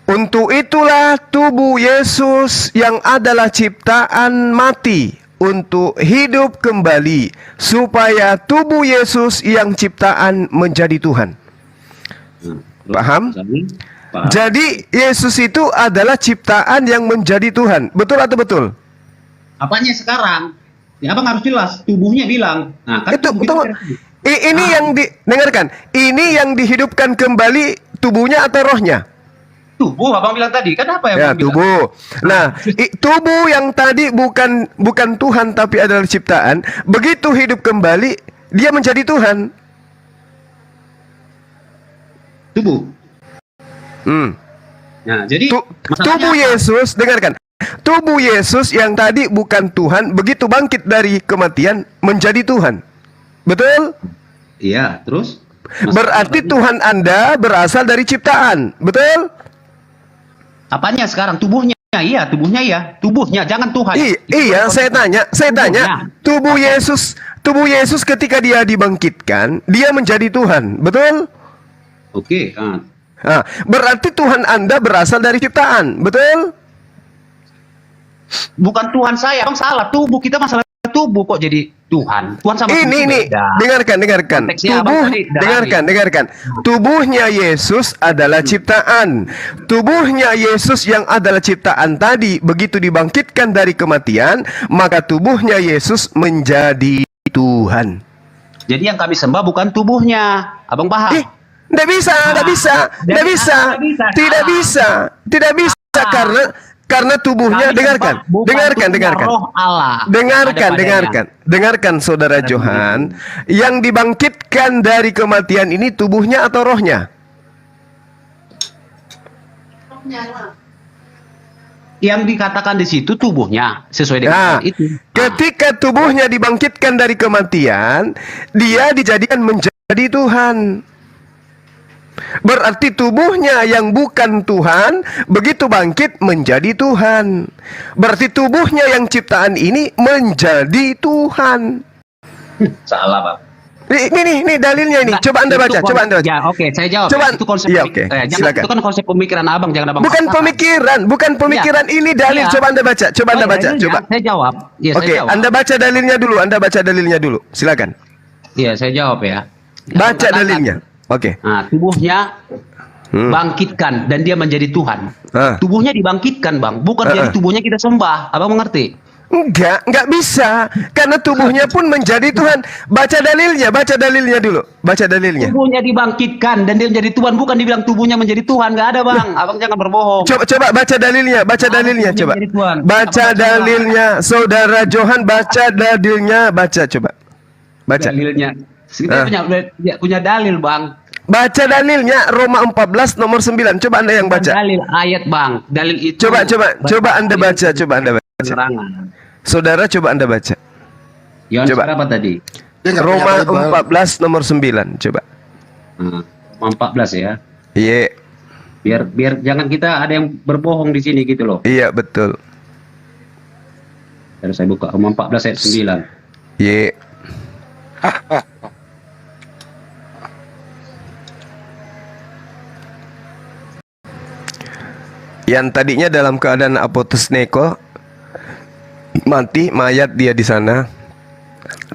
Untuk itulah tubuh Yesus yang adalah ciptaan mati untuk hidup kembali, supaya tubuh Yesus yang ciptaan menjadi Tuhan. Paham? Jadi Yesus itu adalah ciptaan yang menjadi Tuhan. Betul atau betul? Apanya sekarang? Ya abang harus jelas. Tubuhnya bilang. Nah, kan ini yang dengarkan. Ini yang dihidupkan kembali tubuhnya atau rohnya? Tubuh, abang bilang tadi. Kan apa ya tubuh. Nah, tubuh yang tadi bukan Tuhan tapi adalah ciptaan. Begitu hidup kembali, dia menjadi Tuhan. Tubuh. Nah, jadi tubuh Yesus, dengarkan. Tubuh Yesus yang tadi bukan Tuhan, begitu bangkit dari kematian menjadi Tuhan. Betul? Iya, terus? Berarti Tuhan Anda berasal dari ciptaan. Betul? Apanya sekarang? Tubuhnya? Iya, tubuhnya ya. Tubuhnya, jangan Tuhan. Iya, saya tanya. Tubuh Yesus ketika dia dibangkitkan, dia menjadi Tuhan. Betul? Oke. Berarti Tuhan Anda berasal dari ciptaan. Betul? Bukan Tuhan saya, Bang, salah. Tubuh kita masalah tubuh kok jadi Tuhan. Tuhan sama ini dengarkan. Dengarkan. Tubuhnya Yesus adalah ciptaan. Tubuhnya Yesus yang adalah ciptaan tadi begitu dibangkitkan dari kematian, maka tubuhnya Yesus menjadi Tuhan. Jadi yang kami sembah bukan tubuhnya. Abang paham? Tidak bisa karena tubuhnya, dengarkan. Roh Allah. Dengarkan saudara Johan, yang dibangkitkan dari kematian ini tubuhnya atau rohnya? yang dikatakan di situ tubuhnya sesuai dengan Nah, itu. ketika tubuhnya dibangkitkan dari kematian, dia dijadikan menjadi Tuhan. Berarti tubuhnya yang bukan Tuhan begitu bangkit menjadi Tuhan. Berarti tubuhnya yang ciptaan ini menjadi Tuhan. Salah, Bang. Ini dalilnya ini. Coba Anda baca, coba Anda baca. Ya, oke, saya jawab. Coba. Itu konsep. Iya, oke. Jangan, Silakan. itu kan konsep pemikiran Abang, jangan Abang. Bukan paksakan. pemikiran, ini dalil. Iya. Coba Anda baca, coba Anda baca, dalilnya, coba. Saya jawab. Iya, Oke, saya jawab. Anda baca dalilnya dulu. Silakan. Iya, saya jawab ya. Baca Katakan, dalilnya. Oke. Nah, tubuhnya bangkitkan dan dia menjadi Tuhan. Ah. Tubuhnya dibangkitkan, Bang. Bukan jadi tubuhnya kita sembah. Abang mengerti? Enggak bisa. Karena tubuhnya pun menjadi Tuhan. Baca dalilnya dulu. Baca dalilnya. Tubuhnya dibangkitkan dan dia menjadi Tuhan, bukan dibilang tubuhnya menjadi Tuhan. Nggak ada, Bang. Abang jangan berbohong. Coba baca dalilnya, coba. menjadi Tuhan. Baca dalilnya, Saudara Johan, baca dalilnya, coba. Baca. Dalilnya. Kita punya dalil, Bang. Baca dalilnya Roma 14 nomor 9. Coba Anda yang baca. Dalil ayat, Bang. Dalil itu. Coba Anda baca, Penerangan. Saudara, coba Anda baca. Yohanes Coba. berapa tadi? Roma 14 nomor 9, coba. Roma 14 ya. Iya. Biar jangan kita ada yang berbohong di sini gitu loh. Iya, betul. Harus saya buka Roma 14 ayat 9. Iya. Yang tadinya dalam keadaan apotesneko, mati, mayat dia di sana.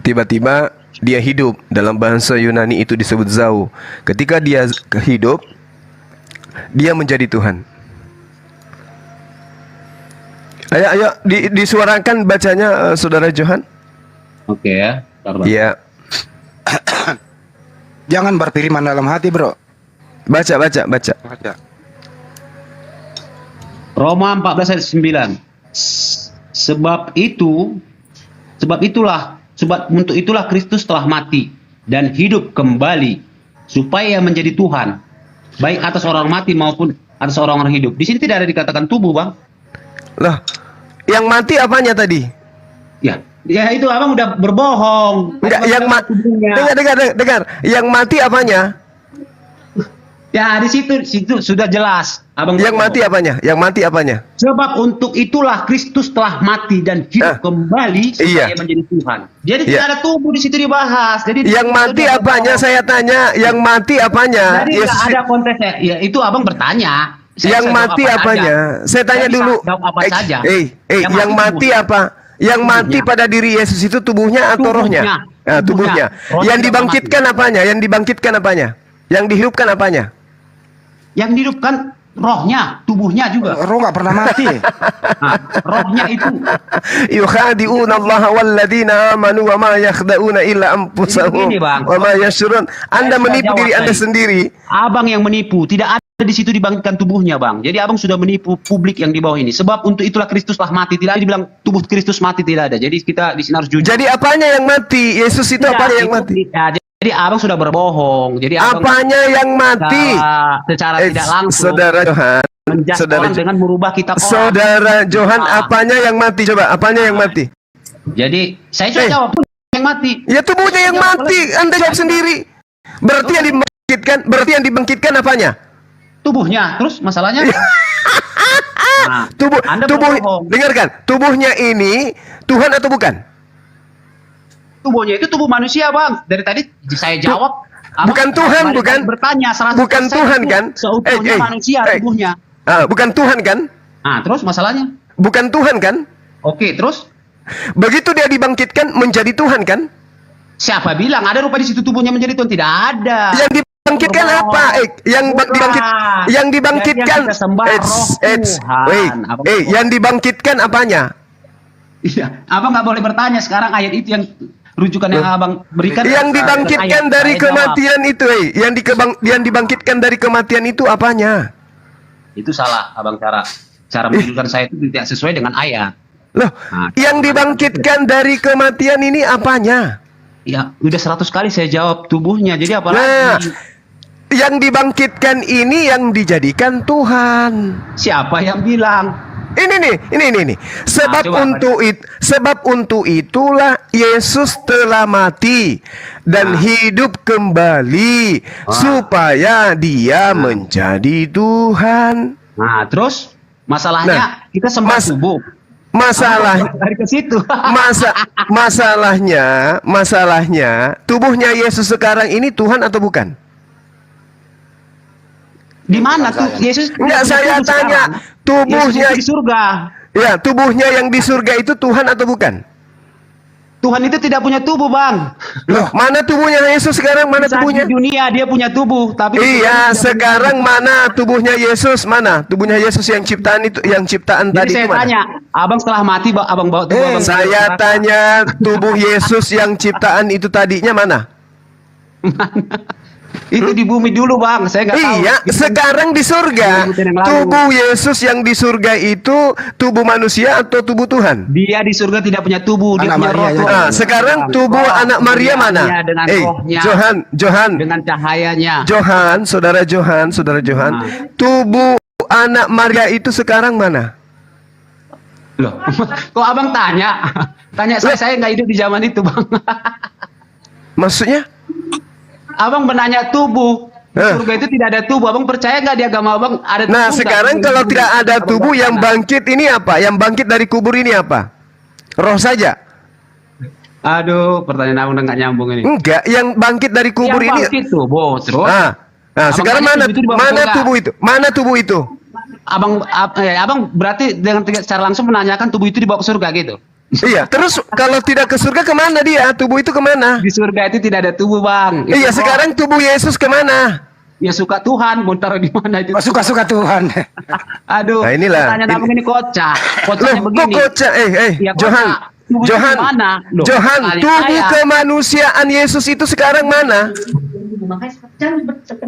Tiba-tiba dia hidup. Dalam bahasa Yunani itu disebut zau. Ketika dia hidup, dia menjadi Tuhan. Ayo disuarakan bacanya, Saudara Johan. Oke ya. Iya. Jangan berfirman dalam hati, bro. Baca. Roma 14 ayat 9. Sebab untuk itulah Kristus telah mati dan hidup kembali supaya menjadi Tuhan, baik atas orang mati maupun atas orang hidup. Di sini tidak ada dikatakan tubuh, Bang. Loh, yang mati apanya tadi? Ya itu Abang udah berbohong. Enggak, yang mati. Dengar. Yang mati apanya? Ya, di situ sudah jelas. Abang Yang mati apanya? Sebab untuk itulah Kristus telah mati dan hidup kembali supaya menjadi Tuhan. Jadi tidak ada tubuh di situ dibahas. Jadi yang mati apanya? Saya tanya, yang mati apanya? Jadi tidak ada konteksnya. Ya, itu Abang bertanya. Yang mati apanya? Saya tanya dulu. Yang mati apa? Yang mati pada diri Yesus itu tubuhnya atau rohnya? Tubuhnya. Yang dibangkitkan apanya? Yang dihidupkan apanya? Yang dihidupkan rohnya, tubuhnya juga. Roh nggak pernah mati. Rohnya itu. Yukhadi'una Allah walladzina amanu wa ma yakhda'una illa anfusahum wa ma yashurun. Anda menipu diri Anda sendiri. Abang yang menipu, tidak ada di situ dibangkitkan tubuhnya, Bang. Jadi Abang sudah menipu publik yang di bawah ini. Sebab untuk itulah Kristus telah mati. Tidak ada dibilang tubuh Kristus mati, tidak ada. Jadi kita di sini harus jujur. Jadi apanya yang mati? Yesus itu apanya yang mati? Jadi Abang sudah berbohong. Jadi Abang apanya yang mati? Secara tidak langsung. Saudara Johan. Dengan merubah kitab orang. Saudara Johan, apanya yang mati? Coba, apanya yang mati? Jadi saya sudah jawab yang mati. Ya tubuhnya yang mati. Anda jawab sendiri. Berarti yang dibangkitkan apanya? Tubuhnya. Terus masalahnya? Tubuh. Dengarkan. Tubuhnya ini Tuhan atau bukan? Tubuhnya itu tubuh manusia, Bang. Dari tadi saya jawab. Bukan Tuhan, bukan? Bertanya 100%. Bukan Tuhan kan? Seutuhnya manusia tubuhnya. Bukan Tuhan kan? Terus masalahnya? Bukan Tuhan kan? Oke, terus? Begitu dia dibangkitkan menjadi Tuhan kan? Siapa bilang ada rupa di situ tubuhnya menjadi Tuhan? Tidak ada. Yang dibangkitkan apa? Yang dibangkitkan. Yang dibangkitkan apanya? Iya, Abang nggak boleh bertanya sekarang ayat itu yang rujukan yang Abang berikan. Yang dibangkitkan dari kematian itu, yang dibangkitkan dari kematian itu apanya? Itu salah, Abang, cara menunjukkan saya itu tidak sesuai dengan ayat. Loh, yang dibangkitkan dari kematian ini apanya? Ya, udah 100 kali saya jawab tubuhnya. Jadi apa lagi? Yang dibangkitkan ini yang dijadikan Tuhan. Siapa yang bilang? Ini. Sebab coba, sebab untuk itulah Yesus telah mati dan hidup kembali supaya Dia menjadi Tuhan. Nah, terus masalahnya kita sembah tubuh. Masalah dari ke situ. masalahnya tubuhnya Yesus sekarang ini Tuhan atau bukan? Di mana tuh Yesus? Enggak, saya tanya, tubuhnya Yesus di surga. Ya, tubuhnya yang di surga itu Tuhan atau bukan? Tuhan itu tidak punya tubuh, Bang. Loh, mana tubuhnya Yesus sekarang? Mana Saat tubuhnya? di dunia dia punya tubuh, tapi Iya, sekarang mana tubuhnya Yesus? Mana tubuhnya Yesus yang ciptaan itu, yang ciptaan Jadi tadi saya itu mana? tanya, Abang setelah mati, Abang bawa tubuh Abang. Saya tanya, tubuh Yesus yang ciptaan itu tadinya mana? Itu di bumi dulu, Bang. Saya nggak tahu. Iya, sekarang di surga. Tubuh Yesus yang di surga itu tubuh manusia atau tubuh Tuhan? Dia di surga tidak punya tubuh, dia punya roh. Nah, sekarang tubuh anak Maria mana? Dengan rohnya, Johan, dengan cahayanya. saudara Johan. Tubuh anak Maria itu sekarang mana? Loh, kok Abang tanya? Tanya saya nggak hidup di zaman itu, Bang. Maksudnya? Abang menanya tubuh. Di surga itu tidak ada tubuh. Abang percaya nggak di agama Abang ada tubuh? Nah, sekarang kalau tidak ada tubuh, yang bangkit ini apa? Yang bangkit dari kubur ini apa? Roh saja? Aduh, pertanyaan Abang nggak nyambung ini. Enggak, yang bangkit dari kubur yang ini. bangkit tubuh, terus. Nah, sekarang mana tubuh itu? Mana tubuh itu? Abang berarti dengan secara langsung menanyakan tubuh itu dibawa ke surga gitu? Iya, terus kalau tidak ke surga kemana dia? Tubuh itu kemana? Di surga itu tidak ada tubuh, Bang. Iya, sekarang tubuh Yesus kemana? Ya suka Tuhan, mau taruh di mana itu? Suka-suka Tuhan. Nah, Aduh, inilah. pertanyaan Abang ini kocak. Kocaknya Loh, begini. kok kocak? Ya, Johan, tubuh Johan, itu mana? Loh, Johan, tanya tubuh saya. kemanusiaan Yesus itu sekarang mana?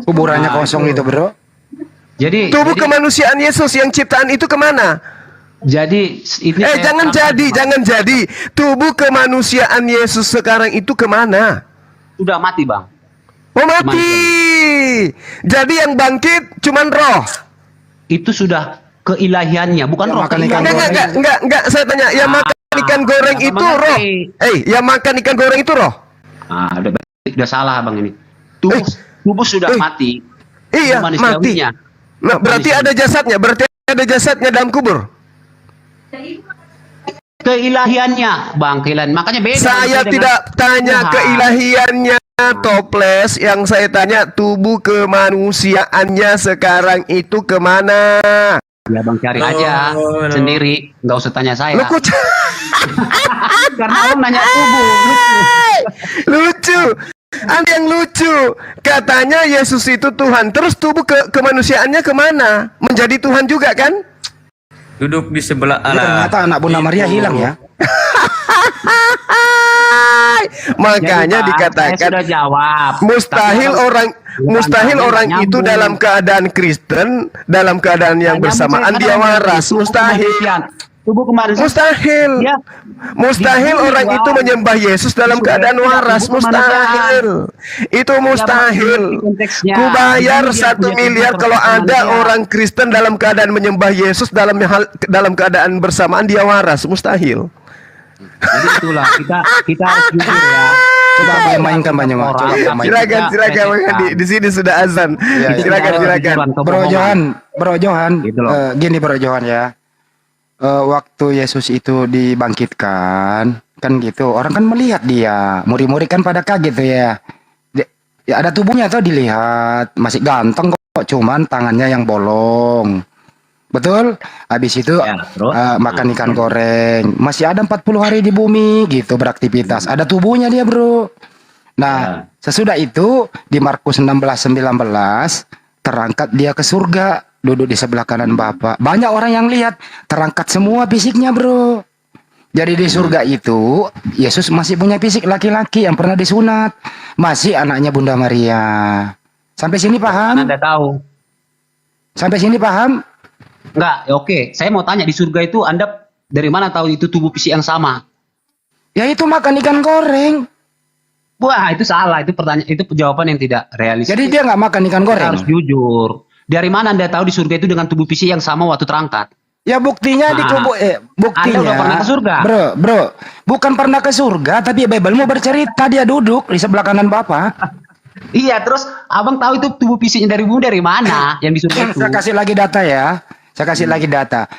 Kuburannya kosong itu, Bro. Jadi tubuh kemanusiaan Yesus yang ciptaan itu kemana? Jadi ini jangan jadi. Tubuh kemanusiaan Yesus sekarang itu kemana? Sudah mati, Bang. Oh, mati. Jadi yang bangkit cuman roh. Itu sudah keilahiannya, bukan roh. Enggak, saya tanya, yang makan ikan goreng itu roh. Yang makan ikan goreng itu roh. Udah salah, Bang ini. Tubuh sudah mati. Iya, mati. Nah, berarti ada jasadnya, dalam kubur. Keilahiannya, Bang, keilahian. Makanya beda. Saya tidak tanya keilahiannya, toples. Yang saya tanya tubuh kemanusiaannya sekarang itu kemana? Ya, Bang, cari aja sendiri, nggak usah tanya saya. Karena Abang nanya tubuh. Lucu. Ada yang lucu. Katanya Yesus itu Tuhan. Terus tubuh kemanusiaannya kemana? Menjadi Tuhan juga kan? Duduk di sebelah ternyata anak Bunda Maria hilang ya. Makanya dikatakan mustahil orang itu dalam keadaan Kristen, dalam keadaan yang bersamaan dia waras. Mustahil orang itu menyembah Yesus dalam keadaan waras. Mustahil. Itu mustahil. Ku bayar 1 miliar kalau ada orang Kristen dalam keadaan menyembah Yesus dalam keadaan bersamaan dia waras. Mustahil. Jadi itulah kita harus jujur ya. Coba mainkan banyak. Silakan. Di sini sudah azan. Silakan. Bro Johan, gini Bro Johan ya. Waktu Yesus itu dibangkitkan, kan gitu. Orang kan melihat dia, murid-murid kan pada kaget tuh ya. Ya ada tubuhnya tuh dilihat, masih ganteng kok, cuman tangannya yang bolong. Betul? Habis itu makan ikan goreng. Masih ada 40 hari di bumi gitu beraktivitas. Ada tubuhnya dia, Bro. Nah, sesudah itu di Markus 16:19 terangkat dia ke surga, duduk di sebelah kanan Bapa. Banyak orang yang lihat, terangkat semua fisiknya, Bro. Jadi di surga itu Yesus masih punya fisik laki-laki yang pernah disunat, masih anaknya Bunda Maria. Sampai sini paham? Anda tahu. Sampai sini paham? Enggak, oke. Saya mau tanya, di surga itu Anda dari mana tahu itu tubuh fisik yang sama? Ya itu makan ikan goreng. Wah, itu salah. Itu pertanyaan, itu jawaban yang tidak realistis. Jadi dia nggak makan ikan goreng? Kita harus jujur. Dari mana Anda tahu di surga itu dengan tubuh fisik yang sama waktu terangkat? Ya buktinya di kubu buktinya. Anda udah pernah ke surga? Bro, bukan pernah ke surga, tapi Bible mau bercerita dia duduk di sebelah kanan Bapak. Iya, terus abang tahu itu tubuh fisiknya dari bumi dari mana yang di surga itu? Saya kasih lagi data ya. Saya kasih lagi data.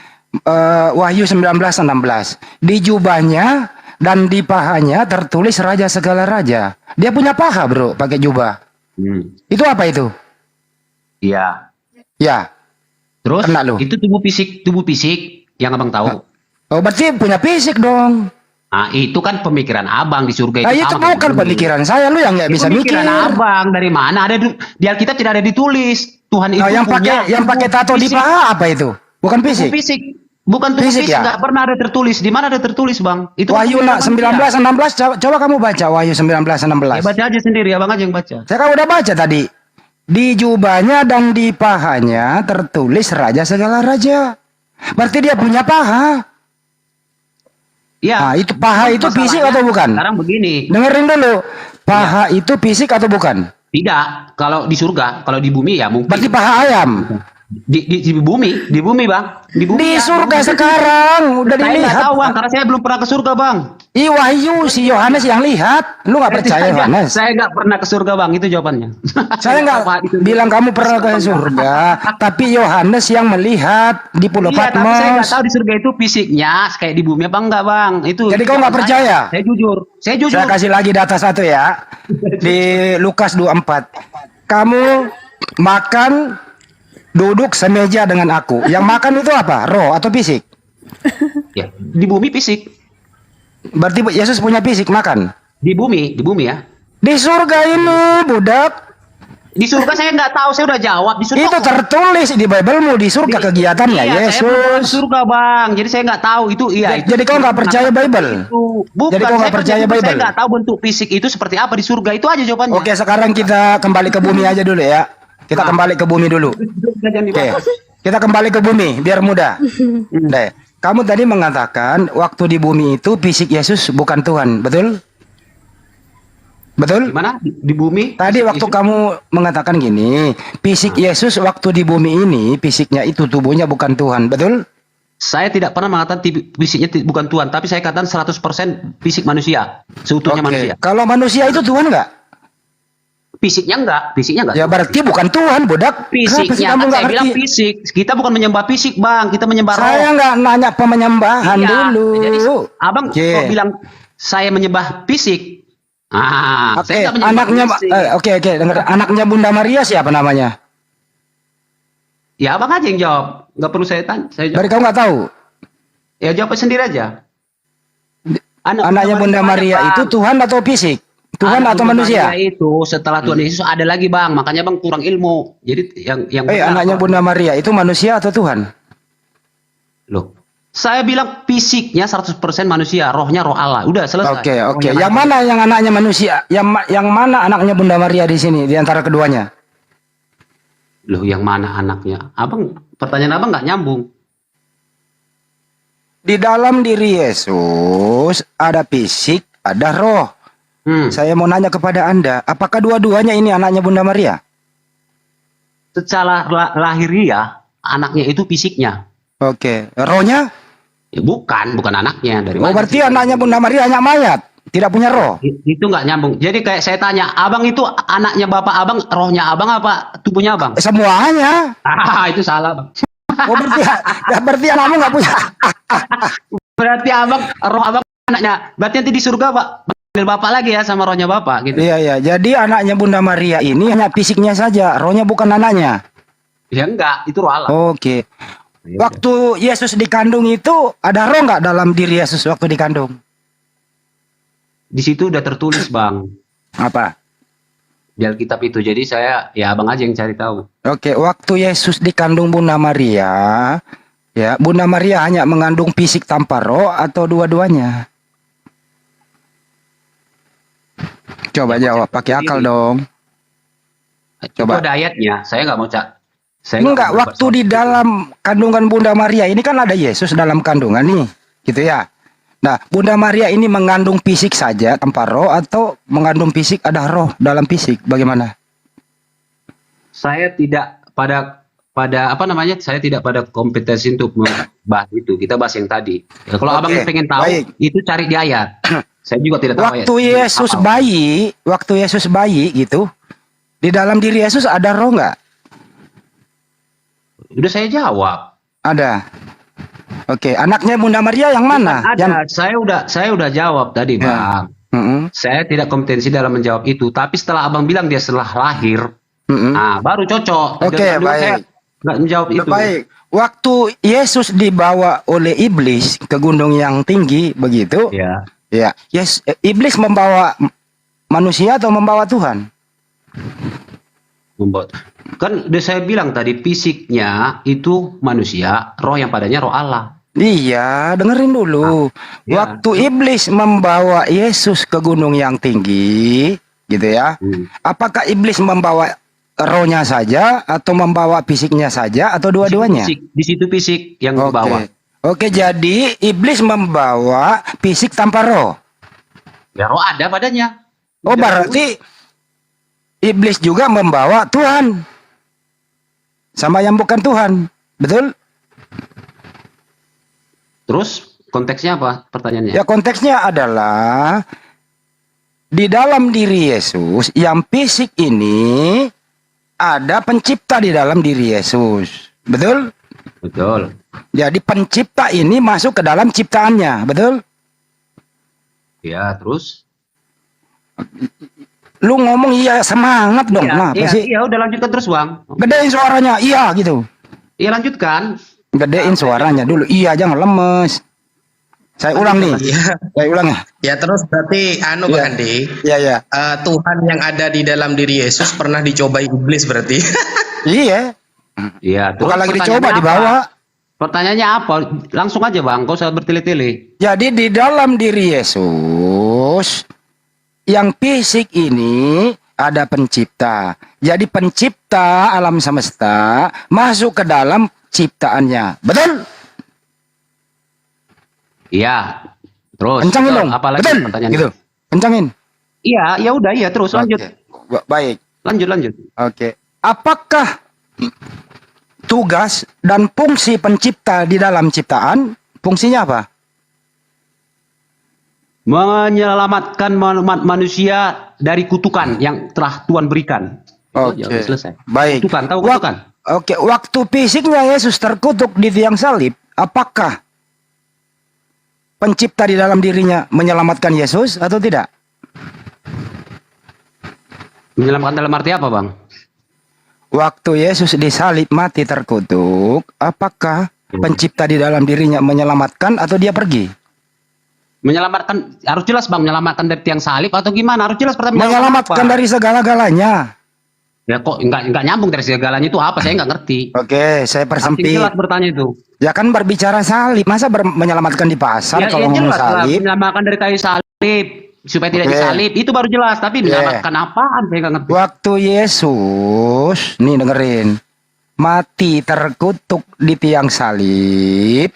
Wahyu 19:16. Di jubahnya dan di pahanya tertulis raja segala raja. Dia punya paha, bro, pakai jubah. Itu apa itu? Iya. Ya. Terus Kena lu. itu tubuh fisik yang abang tahu. Oh, berarti punya fisik dong. Nah, itu kan pemikiran abang di surga Nah, itu sama bukan kayak pemikiran saya, lu yang nggak Itu bisa mikir. pemikiran abang dari mana? Ada di Alkitab tidak ada ditulis. Tuhan itu Nah, yang punya pakai tato di fisik. paha apa itu? Bukan Tubuh fisik. fisik. Bukan tubuh Fisik fisik, ya? nggak pernah ada tertulis. Di mana ada tertulis, Bang? Itu kan Wahyu pemikiran manusia. 19:16 coba kamu baca Wahyu 19:16. Ya, baca aja sendiri, abang aja yang baca. Saya kan udah baca tadi. Di jubahnya dan di pahanya tertulis raja segala raja. Berarti dia punya paha. Iya. Nah, itu paha itu fisik Masalahnya atau bukan? Sekarang begini. Dengerin dulu. Paha itu fisik atau bukan? Tidak. Kalau di surga, kalau di bumi ya mungkin. Berarti paha ayam. Di bumi, Bang. Di bumi. Di ya, surga bumi. sekarang udah Saya nggak dilihat. tahu, Bang, karena saya belum pernah ke surga, Bang. Wahyu si Yohanes yang lihat. Lu nggak percaya Yohanes? Saya nggak pernah ke surga, Bang. Itu jawabannya. Saya nggak bilang kamu pernah ke surga, tapi Yohanes yang melihat di Pulau Iya, tapi saya nggak Patmos. tahu di surga itu fisiknya kayak di bumi apa enggak, Bang. Itu. Jadi kau nggak percaya? Saya jujur. Saya jujur. Saya kasih lagi data satu ya. Di Lukas 24. Kamu makan duduk semeja dengan aku. Yang makan itu apa? Roh atau fisik? Ya, di bumi fisik. Berarti Yesus punya fisik makan? Di bumi ya. Di surga ini, budak. Di surga saya nggak tahu, saya udah jawab. Di surga Itu tertulis di Bible-mu di surga kegiatannya Iya, saya belum pernah ke Yesus. surga, Bang. Jadi saya nggak tahu itu. Iya. Jadi kau nggak percaya Bible? Bukan, Jadi kau nggak saya percaya saya Bible? nggak tahu bentuk fisik itu seperti apa di surga. Itu aja jawabannya. Oke, sekarang kita kembali ke bumi aja dulu ya. Kita kembali ke bumi dulu. Oke. Kita kembali ke bumi biar mudah. Deh. Kamu tadi mengatakan waktu di bumi itu fisik Yesus bukan Tuhan, betul? Betul? Gimana? Di bumi? Tadi waktu kamu mengatakan gini, fisik Yesus waktu di bumi ini, fisiknya itu tubuhnya bukan Tuhan, betul? Saya tidak pernah mengatakan fisiknya bukan Tuhan, tapi saya katakan 100% fisik manusia, seutuhnya manusia. Kalau manusia itu Tuhan nggak? Fisiknya enggak. Ya berarti bukan Tuhan, budak. Kenapa sih Fisiknya, kamu kan nggak saya bilang ngerti? fisik. Kita bukan menyembah fisik, Bang. Kita menyembah roh. Saya nggak nanya pemenyembahan Iya, dulu. jadi abang Oke. kok bilang saya menyembah fisik. Oke, Saya nggak menyembah anaknya, fisik. oke, dengar. Anaknya Bunda Maria siapa namanya? Ya abang aja yang jawab. Nggak perlu saya tanya. Saya Dari jawab. kamu nggak tahu. Ya jawab sendiri aja. Anaknya Bunda Maria Bang. itu Tuhan atau fisik? Tuhan Anak atau Bunda manusia? Maria itu setelah Tuhan Yesus ada lagi, Bang. Makanya Bang kurang ilmu. Jadi yang benar, Anaknya Bang. Bunda Maria itu manusia atau Tuhan? Loh. Saya bilang fisiknya 100% manusia, rohnya roh Allah. Udah selesai. Oke. Rohnya Yang mana yang anaknya manusia? Yang mana anaknya Bunda Maria di sini di antara keduanya? Loh, yang mana anaknya? Abang, pertanyaan abang nggak nyambung. Di dalam diri Yesus ada fisik, ada roh. Saya mau nanya kepada Anda, apakah dua-duanya ini anaknya Bunda Maria? Secara lahiriah, anaknya itu fisiknya. Oke. Rohnya? Ya, bukan anaknya. Dari mana? Berarti anaknya Bunda Maria hanya mayat, tidak punya roh. Itu nggak nyambung. Jadi kayak saya tanya, abang itu anaknya bapak abang, rohnya abang apa tubuhnya abang? Semuanya. Itu salah, Bang. Berarti anakmu nggak punya. Berarti abang, roh abang anaknya. Berarti nanti di surga, Pak, panggil bapak lagi ya sama rohnya bapak gitu. Iya. Jadi anaknya Bunda Maria ini hanya fisiknya saja, rohnya bukan anaknya. Ya enggak, itu roh Allah. Oke. Waktu Yesus dikandung itu ada roh nggak dalam diri Yesus waktu dikandung? Di situ udah tertulis, Bang. Apa? Di Alkitab itu. Jadi saya, ya abang aja yang cari tahu. Oke, waktu Yesus dikandung Bunda Maria, ya Bunda Maria hanya mengandung fisik tanpa roh atau dua-duanya? Coba jawab, pakai akal dong. Coba. Itu ada ayatnya. Saya nggak mau cak. Enggak, waktu di dalam kandungan Bunda Maria ini kan ada Yesus dalam kandungan nih, gitu ya. Nah, Bunda Maria ini mengandung fisik saja tanpa roh atau mengandung fisik ada roh dalam fisik? Bagaimana? Saya tidak pada pada apa namanya? Saya tidak pada kompetensi untuk membahas itu. Kita bahas yang tadi. Ya, kalau abang pengen tahu, itu cari di ayat. Saya juga tidak tahu Waktu Yesus bayi, gitu, di dalam diri Yesus ada roh nggak? Udah saya jawab. Ada. Oke, anaknya Bunda Maria yang mana? Ada. Saya udah jawab tadi, Bang. Saya tidak kompetensi dalam menjawab itu. Tapi setelah abang bilang dia setelah lahir, baru cocok. Oke, baik. Saya nggak menjawab itu. Baik. Waktu Yesus dibawa oleh iblis ke gunung yang tinggi, begitu? Ya. Ya. Iblis membawa manusia atau membawa Tuhan? Kan udah saya bilang tadi, fisiknya itu manusia, roh yang padanya roh Allah. Iya, dengerin dulu. Waktu iblis membawa Yesus ke gunung yang tinggi, gitu ya. Apakah iblis membawa rohnya saja atau membawa fisiknya saja atau dua-duanya? Di situ fisik yang dibawa. Oke, jadi iblis membawa fisik tanpa roh. Ya, roh ada padanya. Oh, berarti iblis juga membawa Tuhan sama yang bukan Tuhan, betul? Terus konteksnya apa pertanyaannya? Ya, konteksnya adalah di dalam diri Yesus yang fisik ini ada pencipta di dalam diri Yesus, betul? Betul. Jadi pencipta ini masuk ke dalam ciptaannya, betul? Ya, terus? Lu ngomong iya semangat dong. Iya, udah lanjutkan terus, Bang. Gedein suaranya, iya gitu. Iya, lanjutkan. Gedein suaranya dulu, iya jangan lemes. Saya ulang nih. Saya ulang ya. Ya terus berarti Bang Andi. Iya. Tuhan yang ada di dalam diri Yesus pernah dicobai iblis berarti. Iya. Iya, bukan lagi dicoba, dibawa. Pertanyaannya apa? Langsung aja, Bang, kau usah bertele-tele. Jadi di dalam diri Yesus yang fisik ini ada pencipta. Jadi pencipta alam semesta masuk ke dalam ciptaannya. Betul? Iya. Terus. Kencangin dong. Apalagi betul? Pertanyaannya? Gitu. Kencangin. Iya, ya udah, iya terus lanjut. Baik. Lanjut. Oke. Apakah tugas dan fungsi pencipta di dalam ciptaan, fungsinya apa? Menyelamatkan manusia dari kutukan yang telah Tuhan berikan. Oke. Selesai. Baik. Kutukan, tahu kutukan? Oke, waktu fisiknya Yesus terkutuk di tiang salib, apakah pencipta di dalam dirinya menyelamatkan Yesus atau tidak? Menyelamatkan dalam arti apa, Bang? Waktu Yesus disalib mati terkutuk, apakah pencipta di dalam dirinya menyelamatkan atau dia pergi? Menyelamatkan, harus jelas, Bang, menyelamatkan dari tiang salib atau gimana? Harus jelas pertama. Menyelamatkan dari segala-galanya. Ya kok enggak nyambung dari segalanya itu apa? Saya enggak ngerti. Oke, saya persempit. Jelas bertanya itu. Ya kan berbicara salib, masa menyelamatkan di pasar kalau ngomong salib? Menyelamatkan dari kayu salib supaya tidak disalib itu baru jelas. Tapi menyelamatkan apaan? Saya enggak ngerti. Waktu Yesus, nih dengerin, mati terkutuk di tiang salib,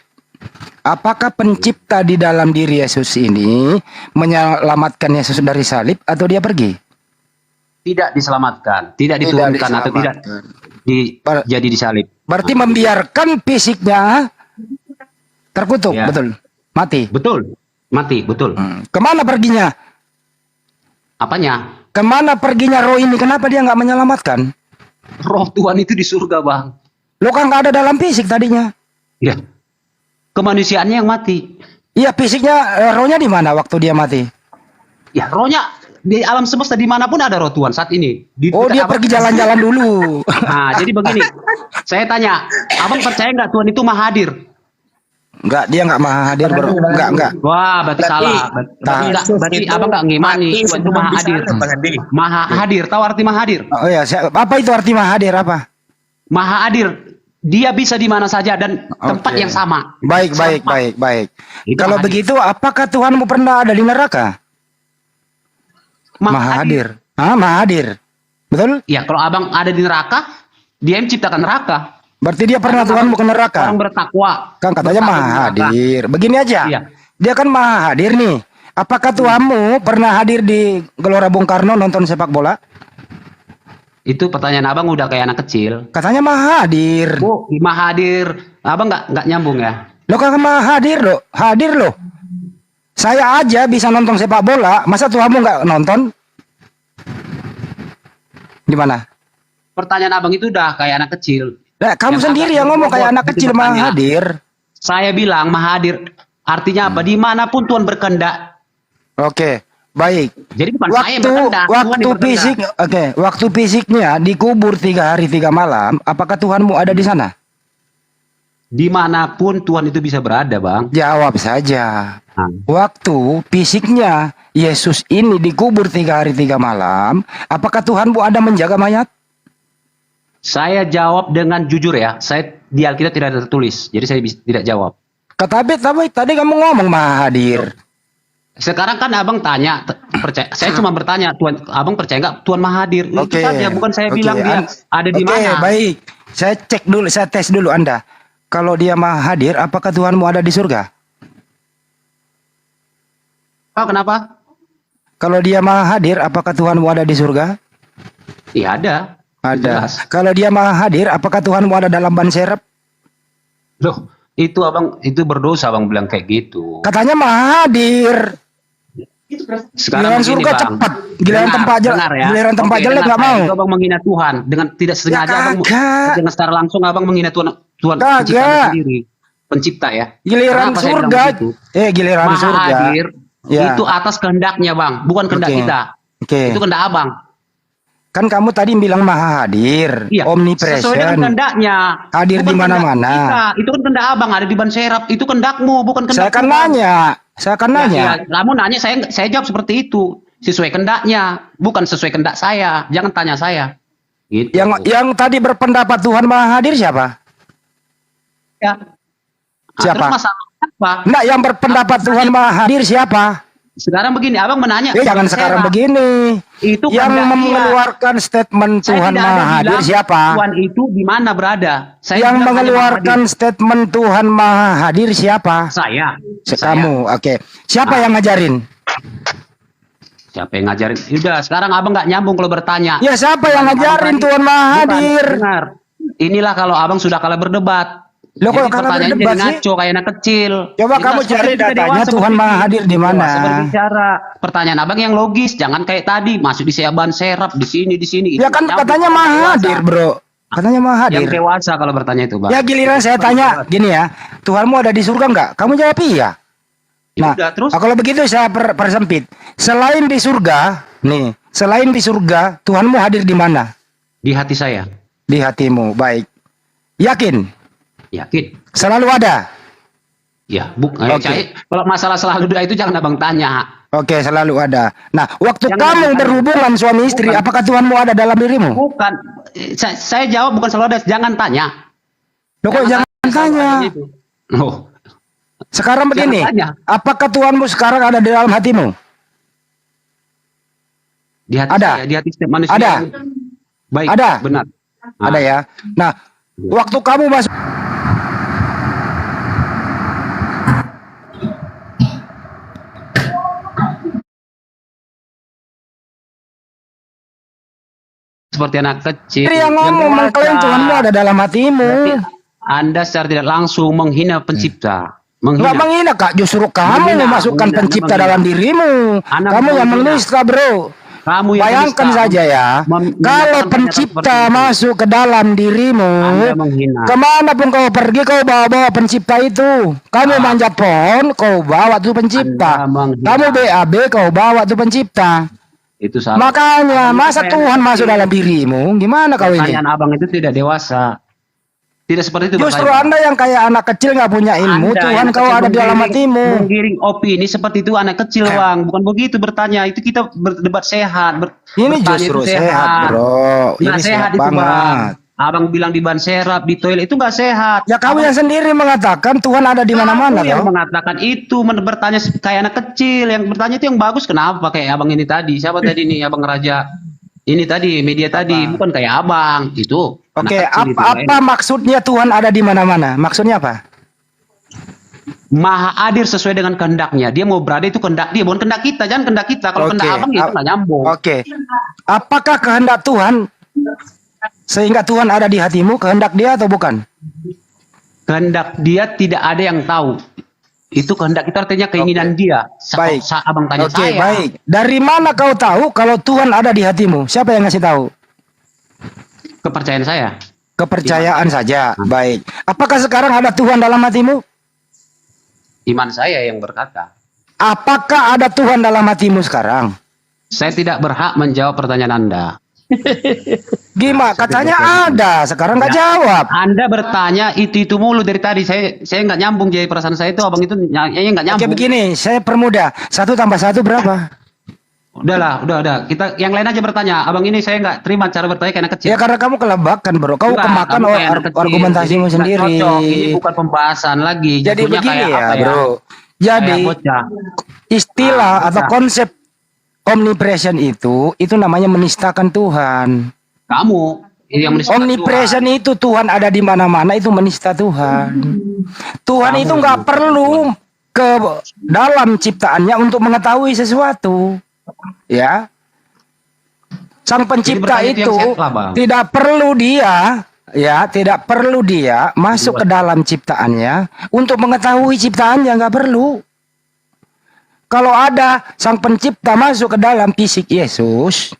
apakah pencipta di dalam diri Yesus ini menyelamatkan Yesus dari salib atau dia pergi? Tidak diselamatkan, tidak diturunkan atau tidak jadi disalib. Berarti membiarkan fisiknya terkutuk, betul? Mati. Betul, mati, betul. Kemana perginya? Apanya? Kemana perginya roh ini? Kenapa dia nggak menyelamatkan? Roh Tuhan itu di surga, Bang. Lo kan nggak ada dalam fisik tadinya. Ya, kemanusiaannya yang mati. Iya, fisiknya, rohnya di mana waktu dia mati? Ya, rohnya di alam semesta dimanapun ada roh Tuhan saat ini. Dia pergi jalan-jalan dulu. Nah, jadi begini. Saya tanya, abang percaya nggak Tuhan itu maha hadir? Enggak, dia nggak maha hadir, bro. Enggak. Wah, berarti salah. Berarti abang nggak ngimani Tuhan itu maha hadir. Maha hadir, tahu arti maha hadir? Oh ya, apa itu arti maha hadir apa? Maha hadir, dia bisa di mana saja dan tempat yang sama. Baik. Kalau begitu, apakah Tuhanmu pernah ada di neraka? Maha hadir. Maha hadir. Betul? Ya, kalau abang ada di neraka, dia yang menciptakan neraka. Berarti dia pernah Tuhan bukan neraka. Orang bertakwa. Kan katanya maha hadir. Begini aja. Iya. Dia kan maha hadir nih. Apakah Tuhanmu pernah hadir di Gelora Bung Karno nonton sepak bola? Itu pertanyaan abang udah kayak anak kecil. Katanya maha hadir. Oh, maha hadir. Abang nggak nyambung ya? Lo kan maha hadir loh, hadir loh. Saya aja bisa nonton sepak bola, masa Tuhanmu nggak nonton? Gimana? Pertanyaan abang itu udah kayak anak kecil. Nah, kamu sendiri yang ngomong kayak anak kecil maha hadir. Saya bilang maha hadir. Artinya apa? Dimanapun Tuhan berkehendak. Oke, baik. Jadi bukan saya yang berkehendak. Tuhan Waktu yang berkehendak. fisik, oke, waktu fisiknya dikubur 3 hari 3 malam, apakah Tuhanmu ada di sana? Dimanapun Tuhan itu bisa berada, Bang. Jawab saja. Waktu fisiknya Yesus ini dikubur 3 hari 3 malam, apakah Tuhanmu ada menjaga mayat? Saya jawab dengan jujur ya. Saya di Alkitab tidak ada tertulis, jadi saya tidak jawab. Tapi tadi kamu ngomong maha hadir. Sekarang kan abang tanya, percaya? Saya cuma bertanya, Tuhan, abang percaya nggak Tuhan maha hadir? Itu saja, bukan saya bilang dia ada di mana. Baik. Saya cek dulu, saya tes dulu Anda. Kalau dia maha hadir, apakah Tuhanmu ada di surga? Oh, kenapa? Kalau dia maha hadir, apakah Tuhanmu ada di surga? Iya ada. Ada. Kalau dia maha hadir, apakah Tuhanmu ada dalam ban serep? Loh, itu abang itu berdosa abang bilang kayak gitu. Katanya maha hadir. Sekarang giliran begini, surga Bang. cepat, giliran tempat jelek, ya. giliran tempat Oke, jelek dengar nggak mau. Itu abang menghina Tuhan dengan tidak sengaja abang dengan secara langsung abang menghina Tuhan pencipta sendiri, pencipta ya. Giliran Kenapa saya bilang surga, begitu? giliran Maha surga. hadir Ya. itu atas kehendaknya bang, bukan kehendak Oke. kita. Oke. Itu kehendak abang. Kan kamu tadi bilang maha hadir, Iya. omnipresent. Sesuai dengan kehendaknya. Hadir Bukan di mana-mana. kehendak kita. Itu kan kehendak abang ada di ban serap. Itu kehendakmu, bukan kehendak Saya akan Tuhan. nanya, saya akan nanya. Ya, kamu nanya, saya jawab seperti itu. Sesuai kehendaknya, bukan sesuai kehendak saya. Jangan tanya saya. Gitu. Yang tadi berpendapat Tuhan maha hadir siapa? Ya. Siapa? Terus masalah apa? Enggak, yang berpendapat Tuhan maha hadir siapa? Sekarang begini, abang menanya. Jangan sekarang begini. Itu yang kehendak dia. mengeluarkan statement Saya Tuhan tidak ada maha hadir bilang siapa? Tuhan itu di mana berada? Saya Yang bilang hanya mengeluarkan maha hadir. statement Tuhan maha hadir siapa? Saya. Kamu, oke. Siapa yang ngajarin? Siapa yang ngajarin? Udah, sekarang abang nggak nyambung kalau bertanya. Ya siapa yang ngajarin Tuhan maha hadir? Dengar. Inilah kalau abang sudah kalah berdebat. Loh, kok Jadi kalah pertanyaannya berdebat jadi sih? ngaco kayak anak kecil. Coba Jadi kamu nggak cari seperti kita datanya dewasa Tuhan seperti maha ini. hadir di mana? Dewasa berbicara. Pertanyaan abang yang logis, jangan kayak tadi masuk di seaban serap di sini di sini. Ya kan katanya maha hadir, Bro. Katanya maha hadir. Yang dewasa kalau bertanya itu, Bang. Ya giliran saya tanya gini ya, Tuhanmu ada di surga enggak? Kamu jawab iya. Nah, terus? kalau begitu saya persempit. Selain di surga, nih, selain di surga, Tuhanmu hadir di mana? Di hati saya. Di hatimu, baik. Yakin? Yakin. Selalu ada? Ya, Oke. kalau masalah selalu ada itu jangan abang tanya. Oke, selalu ada. Nah, waktu Jangan kamu tanya. berhubungan suami istri, Bukan. apakah Tuhanmu ada dalam dirimu? Bukan. Saya jawab bukan selalu ada, jangan tanya. Loh, kok jangan tanya? Oh. Sekarang begini, Jangan tanya. apakah Tuhanmu sekarang ada di dalam hatimu? Di hati Ada. saya, di hati setiap manusia. Ada. Baik, Ada. benar. Ada ya. Nah, waktu kamu masuk Seperti anak kecil. istri yang ngomong dewasa. mengklaim Tuhanmu ada dalam hatimu. Anda secara tidak langsung menghina pencipta. Enggak menghina, Kak. Justru kamu Menghina, memasukkan menghina, pencipta menghina. dalam dirimu. Anda Kamu yang menghina. menista, Bro. Kamu yang Bayangkan menista. saja ya, kalau pencipta masuk ke dalam dirimu, Anda menghina. kemanapun kau pergi, kau bawa-bawa pencipta itu. Kamu manjat pohon, kau bawa tuh pencipta. Kamu BAB, kau bawa tuh pencipta. Itu salah. Makanya, masa Saya- Tuhan masuk dalam dirimu? Gimana kau ini? Pertanyaan abang itu tidak dewasa. Tidak seperti itu. Justru Bapak. Anda yang kayak anak kecil nggak punya ilmu, Anda Tuhan yang kau kecil ada di dalam hatimu. Menggiring opini seperti itu anak kecil, Bang. Bukan begitu bertanya. Itu kita berdebat sehat. Ini bertanya justru itu sehat, Bro. Nggak Ini sehat sehat itu, Bang. banget. Abang bilang di ban serap, di toilet itu nggak sehat. Ya kamu yang sendiri mengatakan Tuhan ada di mana-mana, Kamu yang toh. mengatakan itu bertanya kayak anak kecil. Yang bertanya itu yang bagus. Kenapa kayak abang ini tadi? Siapa tadi nih abang Raja? Ini tadi media tadi bukan kayak abang itu. anak Oke, kecil itu, apa maksudnya Tuhan ada di mana-mana? Maksudnya apa? Maha hadir sesuai dengan kehendaknya. Dia mau berada itu kehendak dia, bukan kehendak kita. Jangan kehendak kita. Kalau kehendak abang itu nggak nyambung. Oke. Apakah kehendak Tuhan Sehingga Tuhan ada di hatimu, kehendak dia atau bukan? Kehendak dia tidak ada yang tahu. Itu kehendak itu artinya keinginan dia. Baik. Abang tanya Oke, saya. baik. Dari mana kau tahu kalau Tuhan ada di hatimu? Siapa yang ngasih tahu? Kepercayaan saya. Kepercayaan saja. Baik. Apakah sekarang ada Tuhan dalam hatimu? Iman saya yang berkata. Apakah ada Tuhan dalam hatimu sekarang? Saya tidak berhak menjawab pertanyaan Anda. Gimana? Katanya ada, sekarang nggak jawab. Anda bertanya itu mulu dari tadi. Saya nggak nyambung, jadi perasaan saya itu abang itu nggak nyambung. Oke, begini, saya permudah. 1 tambah 1 berapa? Udah. Kita yang lain aja bertanya. Abang ini saya nggak terima cara bertanya kayak anak kecil. Ya karena kamu kelebakan, bro. Kau Enggak, kemakan kamu kayak anak kecil. argumentasimu Nggak sendiri. cocok. Ini bukan pembahasan lagi. Jadi Jatuhnya begini kayak ya, apa bro. Jadi Kayak bocah. istilah atau bocah. konsep omnipresent itu namanya menistakan Tuhan. Kamu yang menistakan Omnipresent itu Tuhan ada di mana-mana, itu menista Tuhan. Tuhan itu nggak perlu ke dalam ciptaannya untuk mengetahui sesuatu, ya. Sang pencipta bertanya itu itu yang siapa, Bang? tidak perlu dia masuk ke dalam ciptaannya untuk mengetahui ciptaannya, nggak perlu. Kalau ada sang pencipta masuk ke dalam fisik Yesus,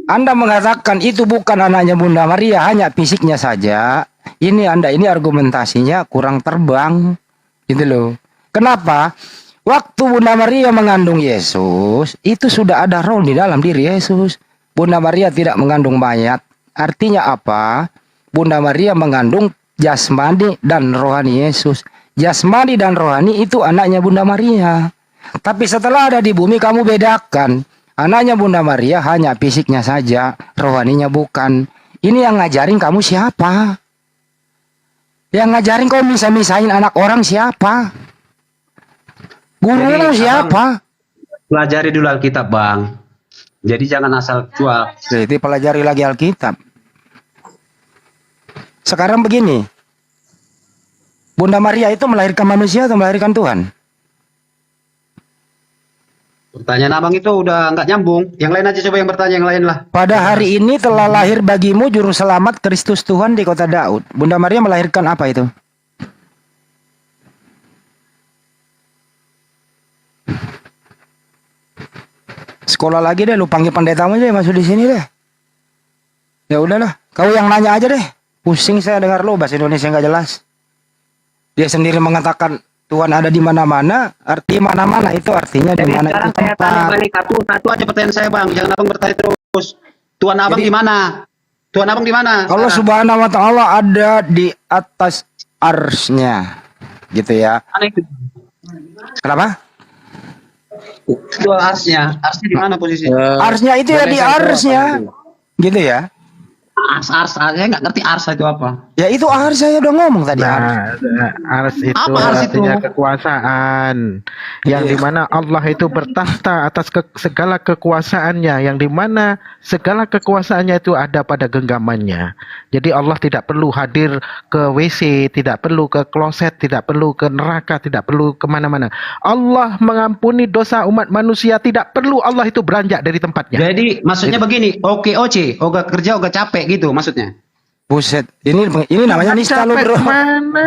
Anda mengatakan itu bukan anaknya Bunda Maria, hanya fisiknya saja. Ini argumentasinya kurang terbang, gitu loh. Kenapa? Waktu Bunda Maria mengandung Yesus, itu sudah ada roh di dalam diri Yesus. Bunda Maria tidak mengandung mayat. Artinya apa? Bunda Maria mengandung jasmani dan rohani Yesus. Jasmani dan rohani itu anaknya Bunda Maria. Tapi setelah ada di bumi kamu bedakan. Anaknya Bunda Maria hanya fisiknya saja, rohaninya bukan. Ini yang ngajarin kamu siapa? Yang ngajarin kau misah-misahin anak orang siapa? Gurumu siapa? Pelajari dulu Alkitab, Bang. Jadi jangan asal cuap. Jadi pelajari lagi Alkitab. Sekarang begini. Bunda Maria itu melahirkan manusia atau melahirkan Tuhan? Pertanyaan abang itu udah nggak nyambung. Yang lain aja coba yang bertanya yang lain lah. Pada hari ini telah lahir bagimu juru selamat Kristus Tuhan di kota Daud. Bunda Maria melahirkan apa itu? Sekolah lagi deh, lu panggil pendetamu aja masuk di sini deh. Ya udahlah, kau yang nanya aja deh. Pusing saya dengar lu bahasa Indonesia nggak jelas. Dia sendiri mengatakan Tuhan ada di mana-mana, arti mana-mana itu artinya di mana itu Saya tanya tempat. balik satu aja pertanyaan saya, Bang. Jangan abang bertanya terus. Tuhan abang di mana? Tuhan abang di mana? Allah Subhanahu wa taala ada di atas arsy-Nya. Gitu ya. Mana itu? Kenapa? Itu arsnya. Arsnya di mana posisi? Arsy-Nya itu ya di arsy-Nya. Gitu ya. Ars. Saya nggak ngerti ars itu apa. Ya itu ars, saya udah ngomong tadi. Nah, ars itu Apa ars itu? artinya kekuasaan, yang dimana Allah itu bertahta atas segala kekuasaannya, yang dimana segala kekuasaannya itu ada pada genggamannya. Jadi Allah tidak perlu hadir ke WC, tidak perlu ke kloset, tidak perlu ke neraka, tidak perlu kemana-mana. Allah mengampuni dosa umat manusia, tidak perlu Allah itu beranjak dari tempatnya. Jadi maksudnya begini, oke, oga kerja, oga capek gitu maksudnya. Buset, ini namanya nista lo, bro. Mana?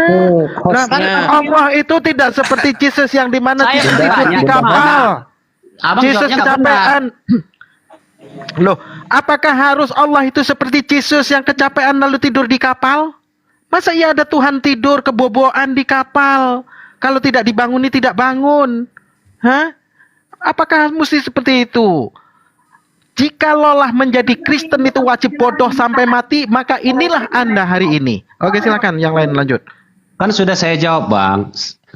Nah, kan Allah itu tidak seperti Jesus yang dimana Saya tidur bertanya, di kapal. Abang Jesus jawabnya nggak benar. kecapean. Loh, apakah harus Allah itu seperti Jesus yang kecapean lalu tidur di kapal? Masa iya ada Tuhan tidur keboboan di kapal? Kalau tidak dibanguni tidak bangun. Hah? Apakah mesti seperti itu? Jika lolah menjadi Kristen itu wajib bodoh sampai mati, maka inilah Anda hari ini. Oke, silakan yang lain lanjut. Kan sudah saya jawab, Bang.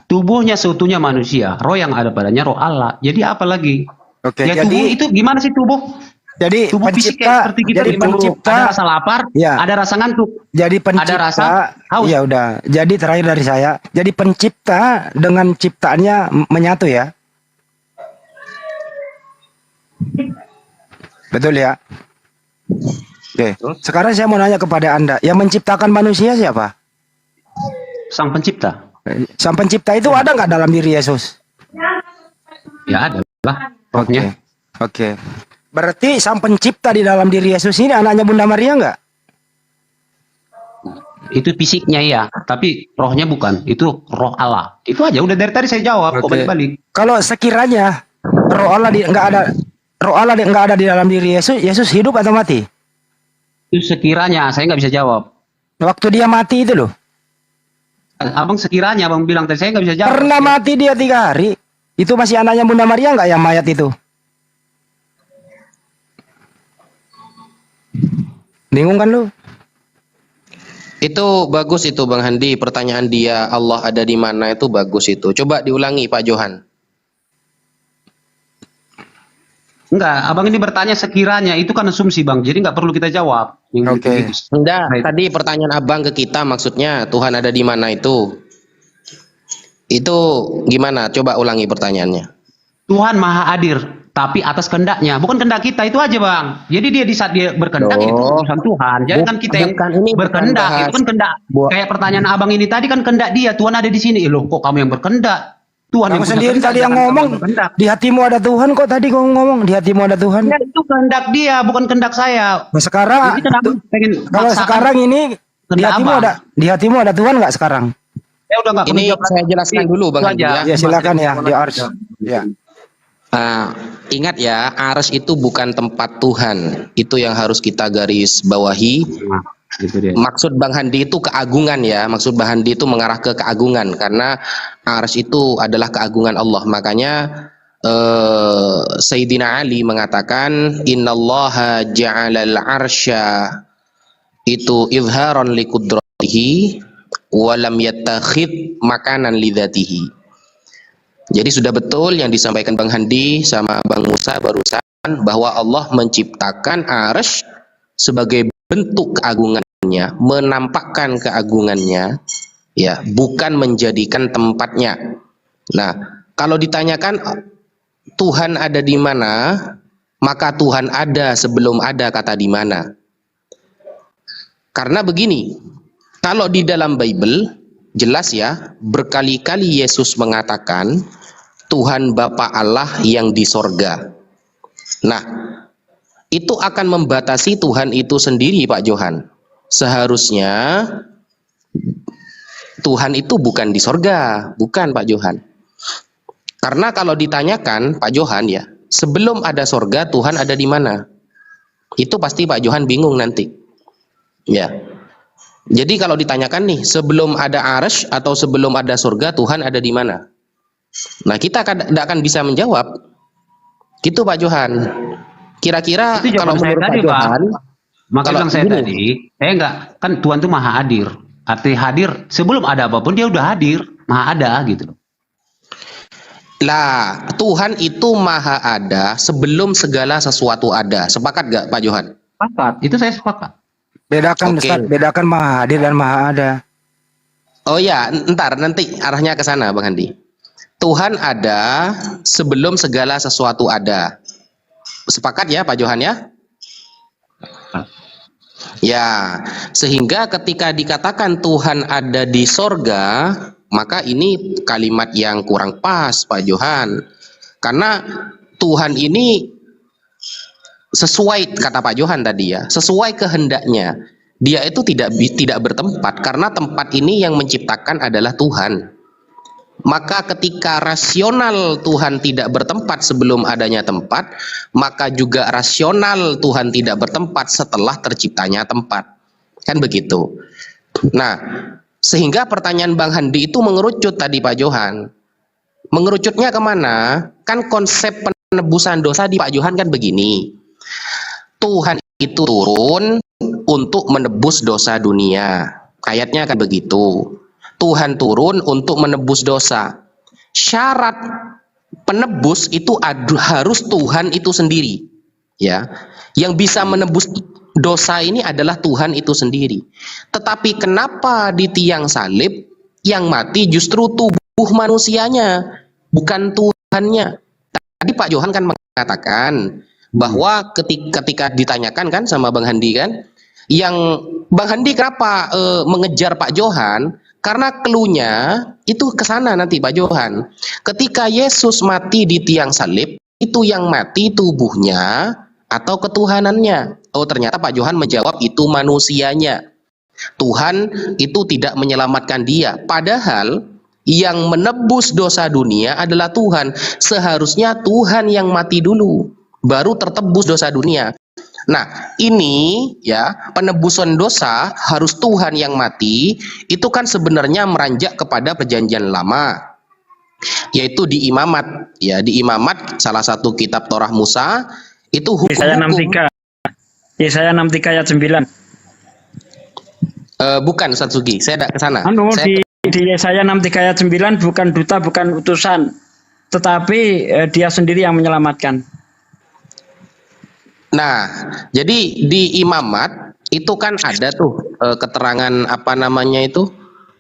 Tubuhnya seutuhnya manusia, roh yang ada padanya roh Allah. Jadi apa lagi? Oke, Ya tubuh itu gimana sih tubuh? Jadi Tubuh fisik kayak seperti kita jadi di tubuh. pencipta, Ada rasa lapar, ya. ada rasa ngantuk. Jadi pencipta, Ada rasa haus. ya udah. Jadi terakhir dari saya, jadi pencipta dengan ciptaannya menyatu ya. Betul ya. Oke. Sekarang saya mau nanya kepada Anda, yang menciptakan manusia siapa? Sang pencipta. Sang pencipta itu ada nggak dalam diri Yesus? Ya ada lah. Oke. Oke. Berarti sang pencipta di dalam diri Yesus ini anaknya Bunda Maria enggak? Itu fisiknya ya, tapi rohnya bukan. Itu roh Allah. Itu aja. Udah dari tadi saya jawab. Kok balik-balik? Kalau sekiranya roh Allah enggak ada di dalam diri Yesus, Yesus hidup atau mati? Itu sekiranya, saya nggak bisa jawab. Waktu dia mati itu loh. Abang sekiranya, abang bilang tadi, saya nggak bisa jawab. Pernah mati dia 3 hari. Itu masih anaknya Bunda Maria enggak yang mayat itu? Bingung kan lu? Itu bagus itu Bang Handi, pertanyaan dia Allah ada di mana itu bagus itu. Coba diulangi Pak Johan. Enggak, abang ini bertanya sekiranya, itu kan asumsi bang, jadi nggak perlu kita jawab. Oke. Enggak, tadi pertanyaan abang ke kita maksudnya Tuhan ada di mana itu? Itu gimana? Coba ulangi pertanyaannya. Tuhan maha hadir, tapi atas kehendaknya, bukan kehendak kita, itu aja bang. Jadi dia di saat dia berkehendak itu urusan Tuhan. Jangan kan kita yang berkehendak, itu kan kehendak. Kayak pertanyaan abang ini tadi kan kehendak dia, Tuhan ada di sini. Loh kok kamu yang berkehendak? Tuhan Kamu yang sendiri tadi yang ngomong di hatimu ada Tuhan, kok tadi kamu ngomong di hatimu ada Tuhan. Ya, itu kehendak dia, bukan kehendak saya. Nah, sekarang kalau sekarang ini di hatimu ada Tuhan nggak sekarang? Ya udah nggak. Ini saya jelaskan dulu Bang Handi ya. Ya silakan ya di Ars. Ya. Ingat ya, Ars itu bukan tempat Tuhan. Itu yang harus kita garis bawahi. Maksud Bang Handi itu keagungan ya. Maksud Bang Handi itu mengarah ke keagungan karena Ars itu adalah keagungan Allah. Makanya Sayyidina Ali mengatakan innallaha ja'alal arsya itu izharon liqudratihi walam yattakhid makanan lidzatihi. Jadi sudah betul yang disampaikan Bang Handi sama Bang Musa barusan bahwa Allah menciptakan Arsy sebagai bentuk keagungannya, menampakkan keagungannya, ya, bukan menjadikan tempatnya. Nah, kalau ditanyakan Tuhan ada di mana, maka Tuhan ada sebelum ada kata di mana. Karena begini, kalau di dalam Bible jelas ya, berkali-kali Yesus mengatakan Tuhan Bapa Allah yang di sorga. Nah, itu akan membatasi Tuhan itu sendiri Pak Johan. Seharusnya Tuhan itu bukan di sorga, bukan Pak Johan. Karena kalau ditanyakan Pak Johan ya, sebelum ada sorga Tuhan ada di mana? Itu pasti Pak Johan bingung nanti. Ya. Jadi kalau ditanyakan nih, sebelum ada Arsy atau sebelum ada surga Tuhan ada di mana? Nah, kita tidak akan bisa menjawab. Gitu Pak Johan. Kira-kira kalau menurut Pak Johan, maka bilang saya tadi, saya enggak, kan Tuhan itu maha hadir. Arti hadir sebelum ada apapun dia udah hadir, maha ada gitu. Lah, Tuhan itu maha ada sebelum segala sesuatu ada. Sepakat gak Pak Johan? Sepakat, itu saya sepakat. Bedakan Ustaz, bedakan maha hadir dan maha ada. Oh ya, ntar nanti arahnya ke sana Bang Handi. Tuhan ada sebelum segala sesuatu ada. Sepakat ya Pak Johan ya? Ya, sehingga ketika dikatakan Tuhan ada di sorga, maka ini kalimat yang kurang pas Pak Johan. Karena Tuhan ini sesuai kata Pak Johan tadi ya, sesuai kehendaknya. Dia itu tidak bertempat karena tempat ini yang menciptakan adalah Tuhan. Maka ketika rasional Tuhan tidak bertempat sebelum adanya tempat, maka juga rasional Tuhan tidak bertempat setelah terciptanya tempat. Kan begitu. Nah, sehingga pertanyaan Bang Handi itu mengerucut tadi Pak Johan. Mengerucutnya kemana? Kan konsep penebusan dosa di Pak Johan kan begini. Tuhan itu turun untuk menebus dosa dunia. Ayatnya kan begitu. Tuhan turun untuk menebus dosa. Syarat penebus itu harus Tuhan itu sendiri. Ya, yang bisa menebus dosa ini adalah Tuhan itu sendiri. Tetapi kenapa di tiang salib yang mati justru tubuh manusianya, bukan Tuhannya? Tadi Pak Johan kan mengatakan bahwa ketika ditanyakan kan sama Bang Handi kan, yang Bang Handi kenapa mengejar Pak Johan? Karena cluenya itu ke sana nanti Pak Johan. Ketika Yesus mati di tiang salib, itu yang mati tubuhnya atau ketuhanannya? Oh, ternyata Pak Johan menjawab itu manusianya. Tuhan itu tidak menyelamatkan dia. Padahal yang menebus dosa dunia adalah Tuhan. Seharusnya Tuhan yang mati dulu, baru tertebus dosa dunia. Nah, ini ya, penebusan dosa harus Tuhan yang mati. Itu kan sebenarnya meranjak kepada perjanjian lama, yaitu di Imamat. Ya, di Imamat salah satu kitab Torah Musa itu Yesaya hukum-hukum. 63. Yesaya 63 ayat 9. Bukan Ustaz Sugi, saya tidak ke sana. Di Yesaya 63 ayat 9 bukan duta, bukan utusan, tetapi dia sendiri yang menyelamatkan. Nah, jadi di Imamat itu kan ada tuh keterangan apa namanya itu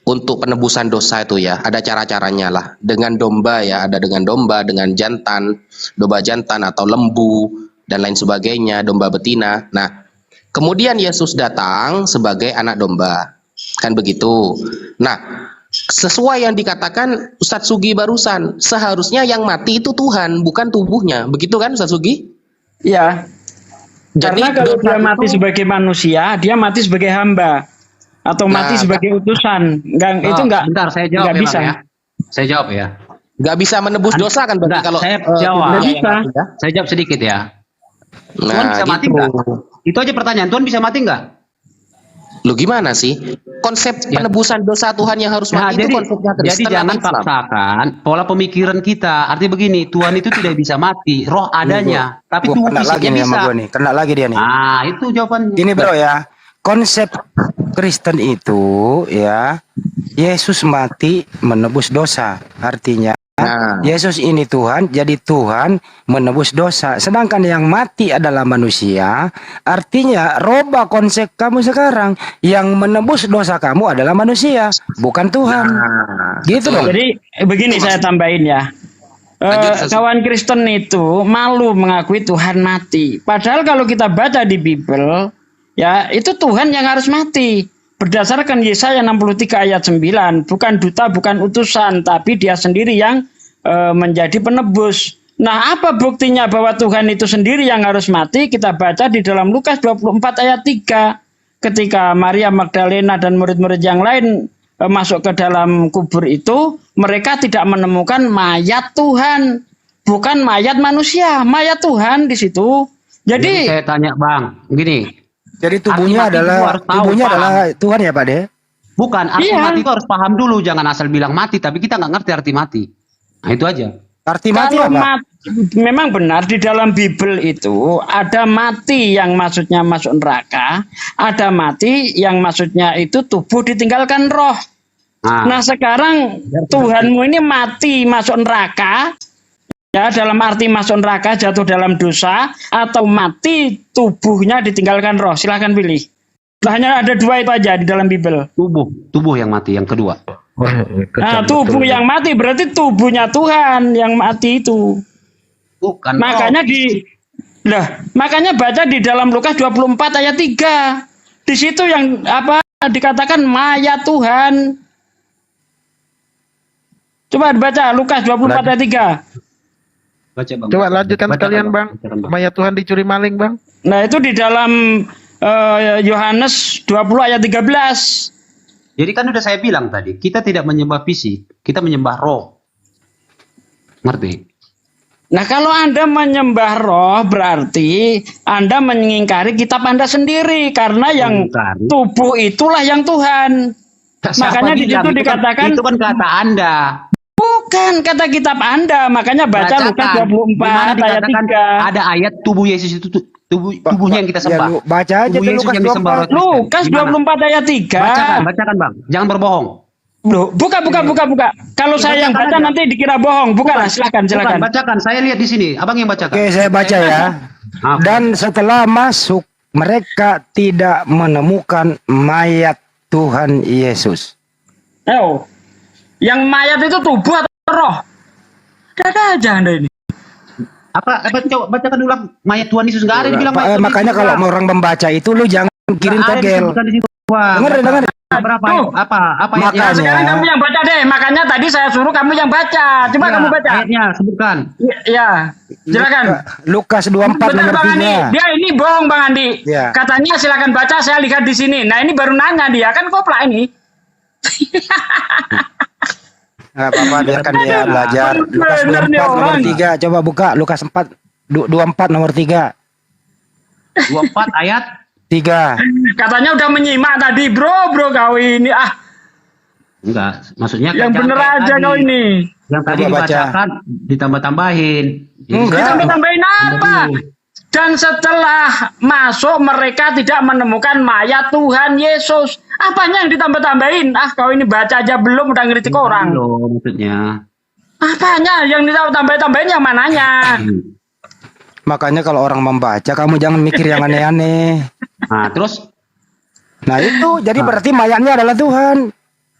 untuk penebusan dosa itu ya, ada cara-caranya lah. Dengan domba ya, ada dengan domba, dengan jantan, domba jantan atau lembu dan lain sebagainya, domba betina. Nah, kemudian Yesus datang sebagai anak domba, kan begitu. Nah, sesuai yang dikatakan Ustadz Sugi barusan, seharusnya yang mati itu Tuhan, bukan tubuhnya, begitu kan Ustadz Sugi? Ya. Jadi karena kalau dia mati sebagai manusia, dia mati sebagai hamba atau mati sebagai utusan. Itu enggak. Bentar, saya jawab enggak bisa. Ya. Saya jawab ya. Nggak bisa menebus dosa kan berarti kalau saya jawab. bisa. Saya jawab sedikit ya. Tuhan Nah, bisa mati gitu. nggak? Itu aja pertanyaan. Tuhan bisa mati nggak? Lu gimana sih? Konsep penebusan dosa Tuhan yang harus mati itu konsepnya Kristen. Jadi jangan atau Islam? paksakan pola pemikiran kita. Artinya begini, Tuhan itu tidak bisa mati, roh adanya, tapi Gua tubuh kena lagi fisiknya nih bisa. sama gua nih, kena lagi dia nih. Ah, itu jawabannya. Gini bro ya, konsep Kristen itu ya, Yesus mati menebus dosa. Artinya Yesus ini Tuhan, jadi Tuhan menebus dosa. Sedangkan yang mati adalah manusia. Artinya robah konsep kamu sekarang. Yang menebus dosa kamu adalah manusia, bukan Tuhan. Gitu dong. Jadi begini saya tambahin ya. Kawan Kristen itu malu mengakui Tuhan mati. Padahal kalau kita baca di Bible, ya itu Tuhan yang harus mati. Berdasarkan Yesaya 63 ayat 9, bukan duta, bukan utusan, tapi dia sendiri yang menjadi penebus. Nah, apa buktinya bahwa Tuhan itu sendiri yang harus mati? Kita baca di dalam Lukas 24 ayat 3. Ketika Maria Magdalena dan murid-murid yang lain masuk ke dalam kubur itu, mereka tidak menemukan mayat Tuhan, bukan mayat manusia, mayat Tuhan di situ. Jadi saya tanya Bang, gini. Jadi tubuhnya adalah Tuhan ya Pak De? Bukan, arti mati itu harus paham dulu, jangan asal bilang mati, tapi kita nggak ngerti arti mati. Nah, itu aja. Arti mati apa? Memang benar di dalam Bible itu ada mati yang maksudnya masuk neraka, ada mati yang maksudnya itu tubuh ditinggalkan roh. Nah sekarang Tuhanmu ini mati masuk neraka, ya dalam arti masuk neraka jatuh dalam dosa, atau mati tubuhnya ditinggalkan roh. Silahkan pilih. Hanya ada dua itu aja di dalam Bible. Tubuh yang mati, yang kedua. Nah, tubuh yang mati berarti tubuhnya Tuhan yang mati itu. Bukan. Makanya makanya baca di dalam Lukas 24 ayat 3. Di situ yang apa dikatakan mayat Tuhan. Coba baca Lukas 24 ayat 3. Baca, Bang. Coba lanjutkan sekalian Bang. Mayat Tuhan dicuri maling Bang. Nah, itu di dalam Yohanes 20 ayat 13. Jadi kan udah saya bilang tadi, kita tidak menyembah fisik, kita menyembah roh. Ngerti? Nah, kalau Anda menyembah roh berarti Anda mengingkari kitab Anda sendiri, karena yang tubuh itulah yang Tuhan. Makanya di situ dikatakan itu kan kata Anda. Bukan kata kitab Anda, makanya baca Lukas 24 ayat 3. Ada ayat tubuh Yesus itu tubuhnya yang kita sembah. Baca aja tubuh Yesus yang disembah. Lukas 24 ayat 3. Bacakan Bang, jangan berbohong. Loh, buka. Kalau saya yang baca nanti dikira bohong. Bukan, silakan. Bukan, bacakan. Saya lihat di sini. Abang yang bacakan. Oke, saya baca ya. Dan setelah masuk, mereka tidak menemukan mayat Tuhan Yesus. Yang mayat itu tubuh atau roh? Ada aja Anda ini. Apa coba bacakan ulang mayat Tuhan Yesus, enggak ada dibilang mayat. Makanya kalau mau orang membaca itu lu jangan kirim togel. Dengar. Berapa? Apa Nah, sekarang kamu yang baca deh. Makanya tadi saya suruh kamu yang baca. Coba kamu baca. Ayatnya sebutkan. Iya. Silakan. Lukas 24 nomor Bang Andi, 3. dia ini bohong Bang Andi. Iya. Katanya silakan baca, saya lihat di sini. Nah, ini baru nanya dia, kan koplak ini. Nggak apa-apa, biarkan dia belajar. Lukas 24 nomor 3. Coba buka Lukas 24 nomor 3. 24 ayat 3. Katanya udah menyimak tadi, bro kau ini enggak, maksudnya yang bener aja kau ini. Yang tadi dibacakan ditambah-tambahin. Ditambah-tambahin apa? Dan setelah masuk mereka tidak menemukan mayat Tuhan Yesus. Apanya yang ditambah-tambahin? Kau ini baca aja belum udah ngeritik orang. Belum, maksudnya. Apanya yang ditambah-tambahin yang mananya? Makanya kalau orang membaca, kamu jangan mikir yang aneh-aneh. Nah, terus? Nah itu, jadi berarti mayatnya adalah Tuhan.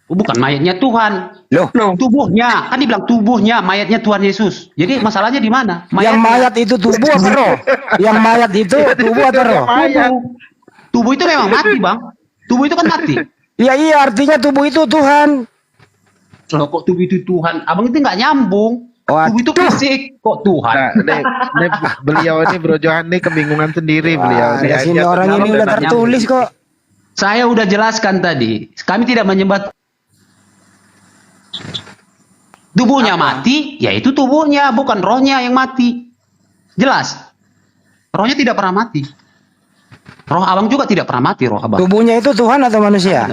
Bukan mayatnya Tuhan. Loh, tubuhnya. Kan dibilang tubuhnya, mayatnya Tuhan Yesus. Jadi masalahnya di mana? Yang mayat itu tubuh apa roh? Yang mayat itu tubuh atau roh? Tubuh itu memang mati, Bang. Tubuh itu kan mati. Iya, artinya tubuh itu Tuhan. Loh, kok tubuh itu Tuhan? Abang itu nggak nyambung. Tubuh itu fisik, kok Tuhan? Nah, beliau ini Bro Johan ini kebingungan sendiri beliau. Sini orang ini udah tertulis kok. Saya udah jelaskan tadi. Kami tidak menyembah tubuhnya mati, yaitu tubuhnya, bukan rohnya yang mati. Jelas. Rohnya tidak pernah mati. Roh abang juga tidak pernah mati, roh abang. Tubuhnya itu Tuhan atau manusia?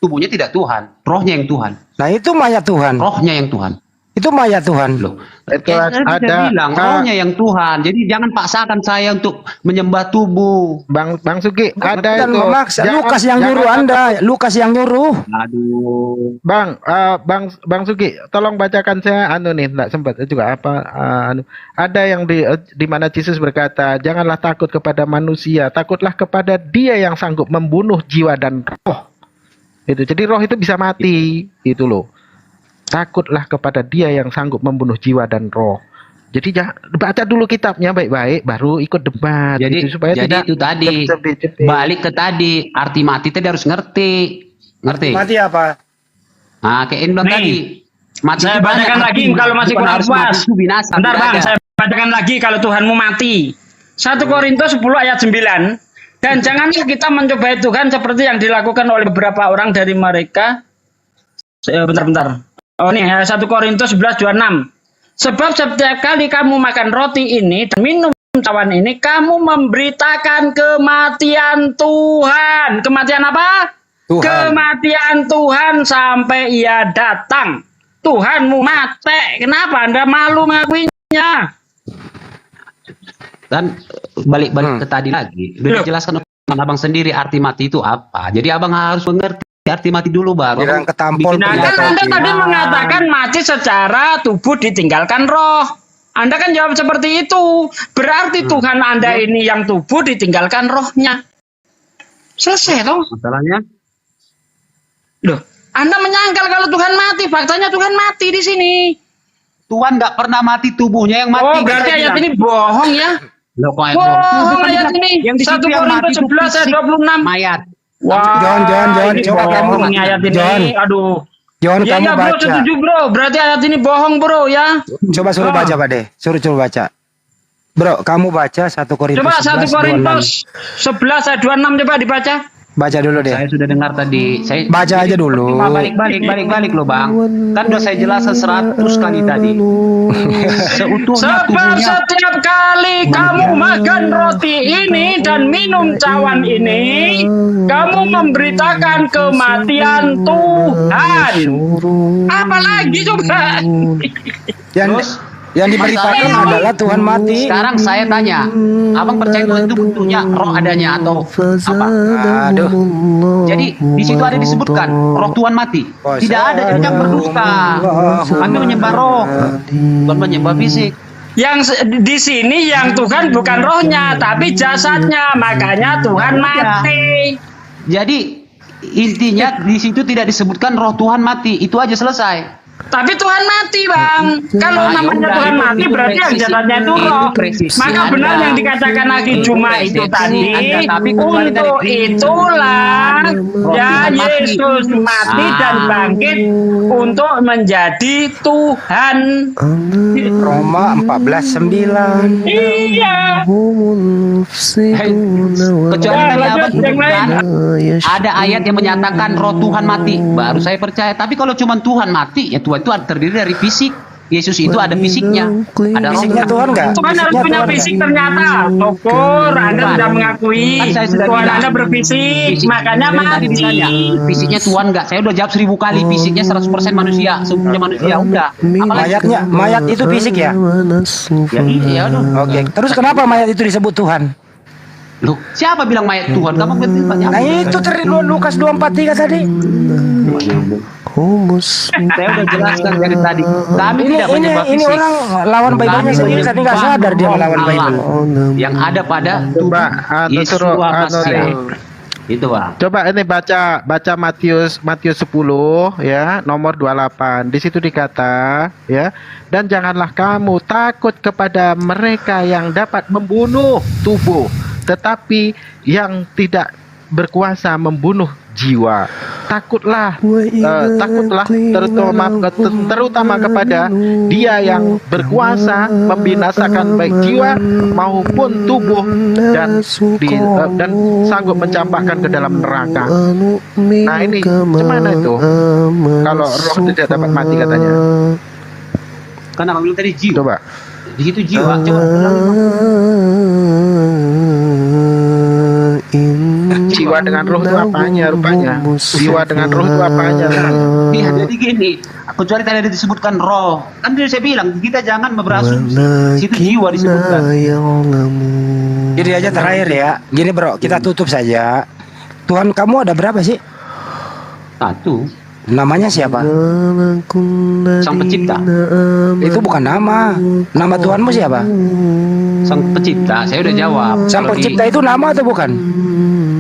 Tubuhnya tidak Tuhan, rohnya yang Tuhan. Nah itu mayat Tuhan. Rohnya yang Tuhan. Itu mayat Tuhan. Loh. Itu ada bilang rohnya yang Tuhan. Jadi jangan paksakan saya untuk menyembah tubuh. Bang Sugi, ada itu. Memaksa. Lukas yang nyuruh Anda. Lukas yang nyuruh. Aduh. Bang Sugi, tolong bacakan saya enggak sempat juga ada yang di mana Yesus berkata, janganlah takut kepada manusia, takutlah kepada Dia yang sanggup membunuh jiwa dan roh. Itu. Jadi roh itu bisa mati, itu loh. Takutlah kepada Dia yang sanggup membunuh jiwa dan roh. Jadi baca dulu kitabnya baik-baik, baru ikut debat. Jadi, gitu, supaya tidak itu tadi. Balik ke tadi, arti mati tadi harus ngerti. Mati apa? Nah, kayak bilang tadi. Mati saya bacakan lagi kalau masih kurang puas. Bentar Bang, saya bacakan lagi kalau Tuhanmu mati. 1 Korintus 10 ayat 9. Dan janganlah kita mencobai Tuhan seperti yang dilakukan oleh beberapa orang dari mereka. Bentar. Oh nih, 1 Korintus 11:26. Sebab setiap kali kamu makan roti ini dan minum cawan ini, kamu memberitakan kematian Tuhan. Kematian apa? Tuhan. Kematian Tuhan sampai Ia datang. Tuhanmu mati. Kenapa Anda malu mengakuinya? Dan balik ke tadi lagi. Udah dijelaskan abang sendiri arti mati itu apa. Jadi abang harus mengerti arti mati dulu baru. Jangan ketampol. Nah kan Anda tadi mengatakan mati secara tubuh ditinggalkan roh. Anda kan jawab seperti itu. Berarti Tuhan Anda ini yang tubuh ditinggalkan rohnya. Selesai toh? Masalahnya? Loh, Anda menyangkal kalau Tuhan mati. Faktanya Tuhan mati di sini. Tuhan nggak pernah mati, tubuhnya yang mati. Oh, berarti ayat ini bohong ya? Loh, kok bohong ayat ini. Yang di 1 Korintus 11 ayat 26. Mayat. Wah, John, coba kamu ayat ini. John. Aduh. John, ya, kamu bro, baca. setuju bro. Berarti ayat ini bohong bro ya. Coba suruh baca Pak De. Suruh baca. Bro, kamu baca 1 Korintus 11. Coba 1 Korintus 11 ayat 26 coba dibaca. Baca dulu deh. Saya sudah dengar tadi. Saya baca aja dulu. Balik loh Bang. Kan udah saya jelaskan 100 kali tadi. Seutuhnya sebab setiap kali kamu makan roti ini dan minum cawan ini, kamu memberitakan kematian Tuhan. Apalagi coba? Yang diberitakan adalah Tuhan mati. Sekarang saya tanya, abang percaya Tuhan itu bentuknya roh adanya atau apa? Aduh. Jadi di situ ada disebutkan roh Tuhan mati. Tidak ada yang berdusta. Kami menyembah roh, bukan menyembah fisik. Yang di sini yang Tuhan bukan rohnya, tapi jasadnya. Makanya Tuhan mati. Jadi intinya di situ tidak disebutkan roh Tuhan mati. Itu aja selesai. Tapi Tuhan mati, Bang. Kalau namanya Tuhan mati berarti yang jasadnya itu roh. Maka benar yang dikatakan Aki Juma itu tadi, untuk itulah ya Yesus mati dan bangkit untuk menjadi Tuhan. Roma 14:9. Iya. Kecuali tadi Abang sebutkan ada ayat yang menyatakan roh Tuhan mati, baru saya percaya. Tapi kalau cuma Tuhan mati, ya Tuhan itu terdiri dari fisik. Yesus itu ada fisiknya, ada Fisiknya Tuhan nggak? Tuhan harus punya fisik ternyata. Syukur Anda sudah mengakui Tuhan Anda berfisik, makanya mati. Fisiknya Tuhan nggak? Saya udah jawab 1000 kali. Fisiknya 100% manusia, semuanya manusia. Udah. Mayat itu fisik ya? Ya iya dong. Oke. Terus kenapa mayat itu disebut Tuhan? Loh, siapa bilang mayat Tuhan? Kamu bertanya. Nah itu Lukas 2:43 tadi. Saya udah jelaskan dari tadi. Kami tidak menyembah ini fisik. orang lawan Bible sendiri, tadi nggak sadar dia melawan Bible. Yang ada pada Coba Yesus itu Pak. Coba ini baca Matius 10 ya, nomor 28. Di situ dikata ya, dan janganlah kamu takut kepada mereka yang dapat membunuh tubuh, tetapi yang tidak berkuasa membunuh jiwa. Takutlah terutama kepada Dia yang berkuasa membinasakan baik jiwa maupun tubuh dan sanggup mencampakkan ke dalam neraka. Nah ini gimana itu? Kalau roh tidak dapat mati katanya. Karena Abang bilang tadi jiwa. Coba. Di situ jiwa. Coba. Jiwa dengan roh itu apanya rupanya? Jiwa dengan roh itu apanya? Iya, jadi gini, kecuali tadi disebutkan roh. Kan saya bilang kita jangan berasumsi. Situ jiwa disebutkan. Jadi aja terakhir ya. Gini bro, kita tutup saja. Tuhan kamu ada berapa sih? Satu. Namanya siapa? Sang Pencipta. Itu bukan nama. Nama Tuhanmu siapa? Sang Pencipta. Saya udah jawab. Sang Pencipta itu nama atau bukan?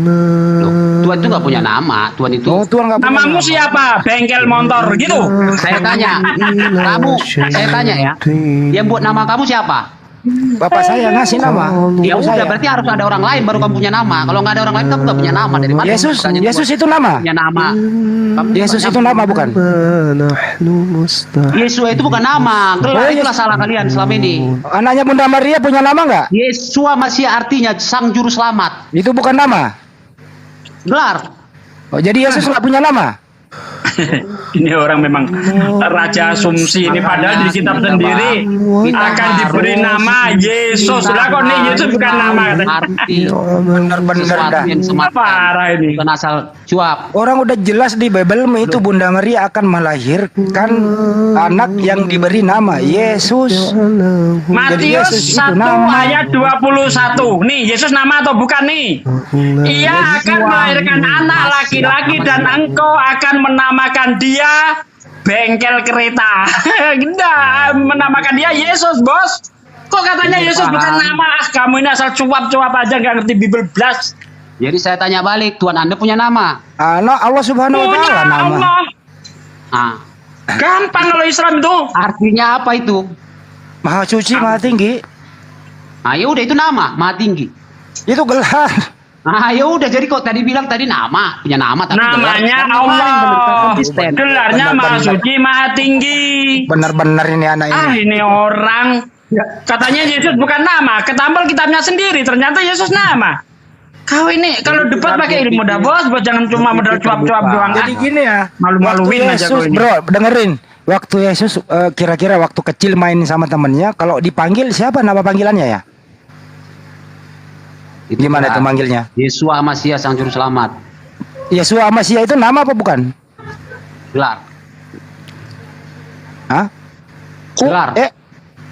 Loh, Tuhan itu nggak punya nama. Tuhan itu. Tuhan nggak punya Namamu siapa? Bengkel motor gitu. Saya tanya. Saya tanya ya. Yang buat nama kamu siapa? Bapak saya ngasih nama. Ya udah, berarti harus ada orang lain baru kamu punya nama. Kalau nggak ada orang lain kamu nggak punya nama. Dari mana? Yesus itu nama. Punya nama. Yesus itu nama bukan? Yesus itu bukan nama. Itulah salah kalian selama ini. Anaknya Bunda Maria punya nama nggak? Yesua masih artinya sang juru selamat. Itu bukan nama. Gelar. Oh, jadi Yesus nggak punya nama? Ini orang memang raja asumsi ini, padahal di kitab sendiri akan diberi nama Yesus. Lah kok nih Yesus bukan nama katanya. Bener-bener dah. Parah ini. Bukan asal cuap. Orang udah jelas di Bible itu Bunda Maria akan melahirkan anak yang diberi nama Yesus. Matius 1 ayat 21. Nih Yesus nama atau bukan nih? Ia akan melahirkan anak laki-laki dan engkau akan menamakan dia bengkel kereta. Kita menamakan dia Yesus, bos. Kok katanya Yesus bukan nama? Kamu ini asal cuap-cuap aja, nggak ngerti Bible blast. Jadi saya tanya balik, Tuhan Anda punya nama? Allah Subhanahu wa Ta'ala nama. Ah. Gampang kalau Islam itu. Artinya apa itu? Maha suci, maha tinggi. Ah, ya udah itu nama, maha tinggi. Itu gelar. Ah, ya udah, jadi kok tadi bilang tadi nama, punya nama tapi namanya gelar. Allah. Gelarnya maha suci, maha tinggi. Benar-benar ini anak ini. Ini orang katanya Yesus bukan nama, ketampal kitabnya sendiri, ternyata Yesus nama. Kau ini kalau debat pakai ilmu dah bos, jangan cuma modal cuap-cuap doang. Jadi gini ya, malu-maluin aja kau ini. Bro, dengerin. Waktu Yesus kira-kira waktu kecil main sama temennya, kalau dipanggil siapa nama panggilannya ya? Gimana itu manggilnya? Yesua Masia sang juru selamat. Yesua Masia itu nama apa bukan? Gelar. Hah? Gelar.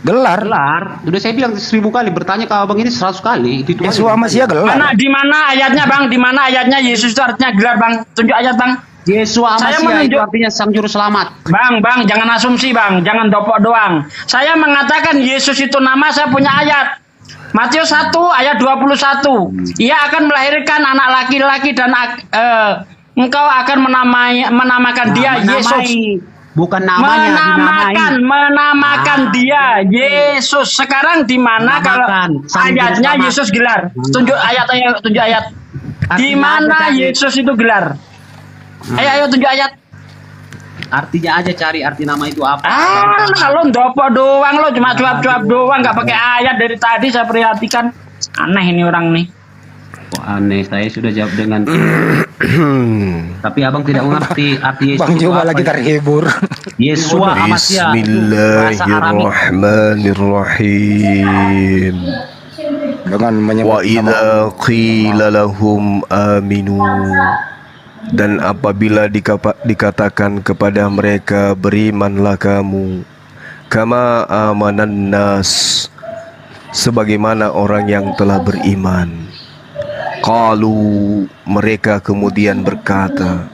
Gelar. Gelar. Udah saya bilang 1000 kali, bertanya ke abang ini 100 kali. Itu Yesua Masia gelar. Di mana ayatnya bang? Di mana ayatnya Yesus itu artinya gelar bang? Tunjuk ayat bang. Yesua Masia itu artinya sang juru selamat. Bang, jangan asumsi bang, jangan dopok doang. Saya mengatakan Yesus itu nama, saya punya ayat. Matius 1 ayat 21. Ia akan melahirkan anak laki-laki dan engkau akan menamakan dia Yesus. Bukan namanya, menamakan dia Yesus. Sekarang di mana kalau ayatnya Yesus gelar? Tunjuk ayat. Di mana Yesus itu gelar? Ayo tunjuk ayat. Artinya aja, cari arti nama itu apa. Lo ndopo doang, lo cuma cuap-cuap doang, nggak pakai ayat. Dari tadi saya perhatikan, aneh ini orang nih. Kok aneh? Saya sudah jawab dengan tapi abang tidak mengerti arti Yesus. Bang Juma lagi terhibur. Yesua Amasya. Bismillahirrahmanirrahim. Dengan wa idza qila lahum aminu, dan apabila dikatakan kepada mereka berimanlah kamu, kama amanan nas, sebagaimana orang yang telah beriman. Qalu, mereka kemudian berkata,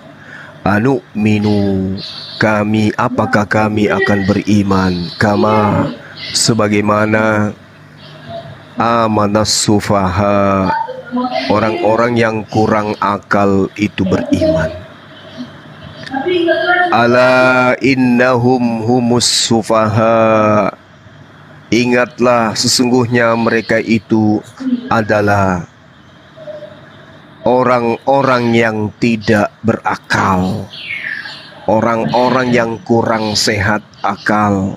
anu minu, apakah kami akan beriman, kama, sebagaimana amanas sufaha, orang-orang yang kurang akal itu beriman. Ala innahum humus sufaha, ingatlah sesungguhnya mereka itu adalah orang-orang yang tidak berakal, orang-orang yang kurang sehat akal.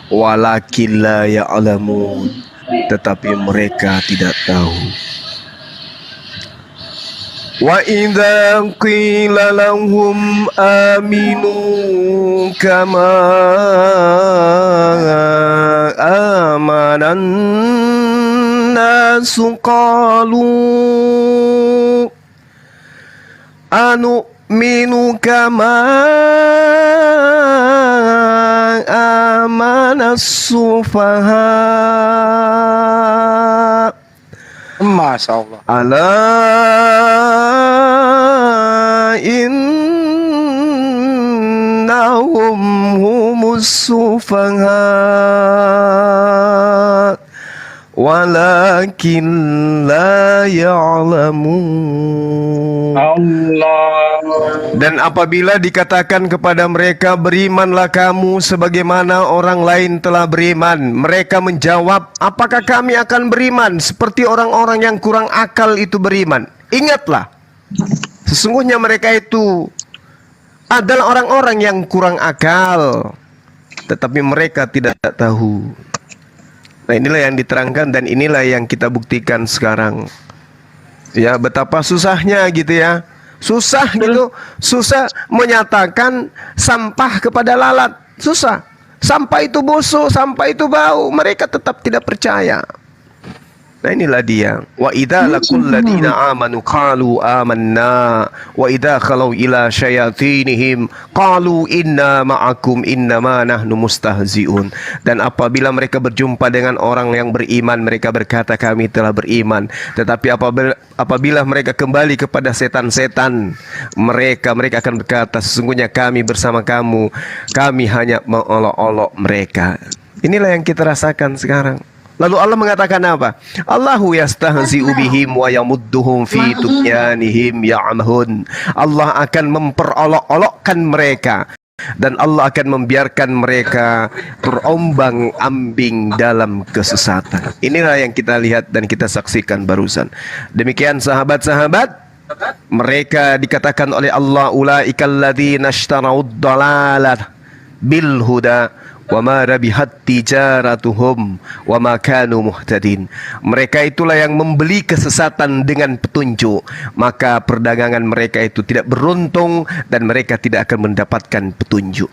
Walakin la ya'lamun, tetapi mereka tidak tahu. Wa idza qila lahum aminu kama amanan nasu qalu anu'minu kama amanas sufaha. Masya Allah. Ala innahum humus sufaha walakin la ya'lamun. Dan apabila dikatakan kepada mereka berimanlah kamu sebagaimana orang lain telah beriman, mereka menjawab, apakah kami akan beriman seperti orang-orang yang kurang akal itu beriman? Ingatlah, sesungguhnya mereka itu adalah orang-orang yang kurang akal, tetapi mereka tidak tahu. Nah, inilah yang diterangkan dan inilah yang kita buktikan sekarang. Ya, betapa susahnya gitu ya. Susah gitu, susah menyatakan sampah kepada lalat. Susah. Sampah itu busuk, sampah itu bau, mereka tetap tidak percaya. Nah, inilah dia. Wa idza laqul ladina amanu qalu amanna wa idza khalau ila syayatinihim qalu inna ma'akum innama nahnu mustahzi'un. Dan apabila mereka berjumpa dengan orang yang beriman, mereka berkata kami telah beriman. Tetapi apabila mereka kembali kepada setan-setan, mereka akan berkata sesungguhnya kami bersama kamu, kami hanya mengolok-olok mereka. Inilah yang kita rasakan sekarang. Lalu Allah mengatakan apa? Allahu yastahzi'u bihim wa yamudduhum fi tughyanihim ya'mahun. Allah akan memperolok-olokkan mereka dan Allah akan membiarkan mereka terombang-ambing dalam kesesatan. Inilah yang kita lihat dan kita saksikan barusan. Demikian sahabat-sahabat, mereka dikatakan oleh Allah, ulaikal ladzina ishtarawud dalalah bil huda wa ma rabihat tijaratuhum wa ma kanu muhtadin. Mereka itulah yang membeli kesesatan dengan petunjuk, maka perdagangan mereka itu tidak beruntung dan mereka tidak akan mendapatkan petunjuk.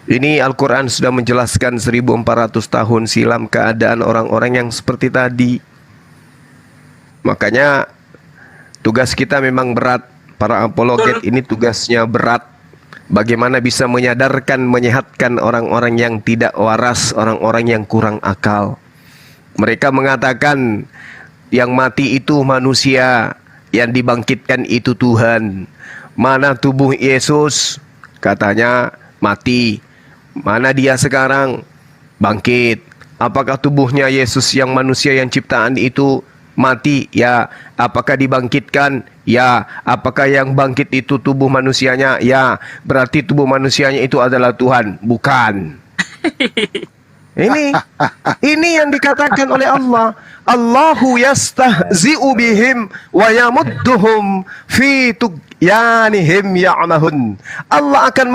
Ini Al-Quran sudah menjelaskan 1400 tahun silam keadaan orang-orang yang seperti tadi. Makanya tugas kita memang berat. Para apologet ini tugasnya berat. Bagaimana bisa menyadarkan, menyehatkan orang-orang yang tidak waras, orang-orang yang kurang akal. Mereka mengatakan yang mati itu manusia, yang dibangkitkan itu Tuhan. Mana tubuh Yesus? Katanya mati. Mana dia sekarang? Bangkit. Apakah tubuhnya Yesus yang manusia yang ciptaan itu mati? Ya. Apakah dibangkitkan? Ya. Apakah yang bangkit itu tubuh manusianya? Ya. Berarti tubuh manusianya itu adalah Tuhan? Bukan. Ini yang dikatakan oleh Allah. Allahu yastahzi'u bihim wa yamudduhum fi tughyanihim ya'mahun. Allah akan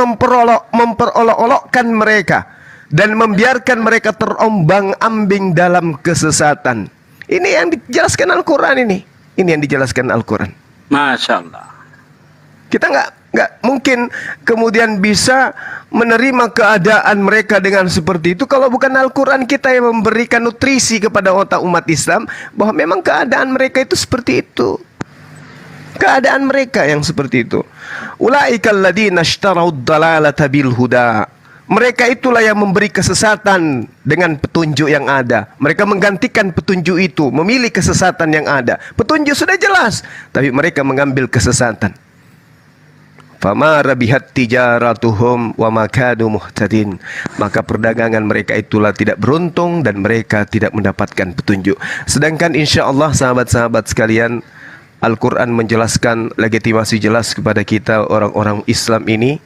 memperolok-olokkan mereka dan membiarkan mereka terombang-ambing dalam kesesatan. Ini yang dijelaskan Al-Quran ini. Ini yang dijelaskan Al-Quran. Masya Allah. Kita nggak mungkin kemudian bisa menerima keadaan mereka dengan seperti itu kalau bukan Al-Quran kita yang memberikan nutrisi kepada otak umat Islam bahwa memang keadaan mereka itu seperti itu. Keadaan mereka yang seperti itu. Ulaikal ladzina ishtarawud dalalata bil huda. Mereka itulah yang memberi kesesatan dengan petunjuk yang ada. Mereka menggantikan petunjuk itu, memilih kesesatan yang ada. Petunjuk sudah jelas, tapi mereka mengambil kesesatan. Fama rabihat tijaratuhum wa ma kanu muhtadin. Maka perdagangan mereka itulah tidak beruntung dan mereka tidak mendapatkan petunjuk. Sedangkan insya-Allah sahabat-sahabat sekalian, Al-Quran menjelaskan legitimasi jelas kepada kita orang-orang Islam ini.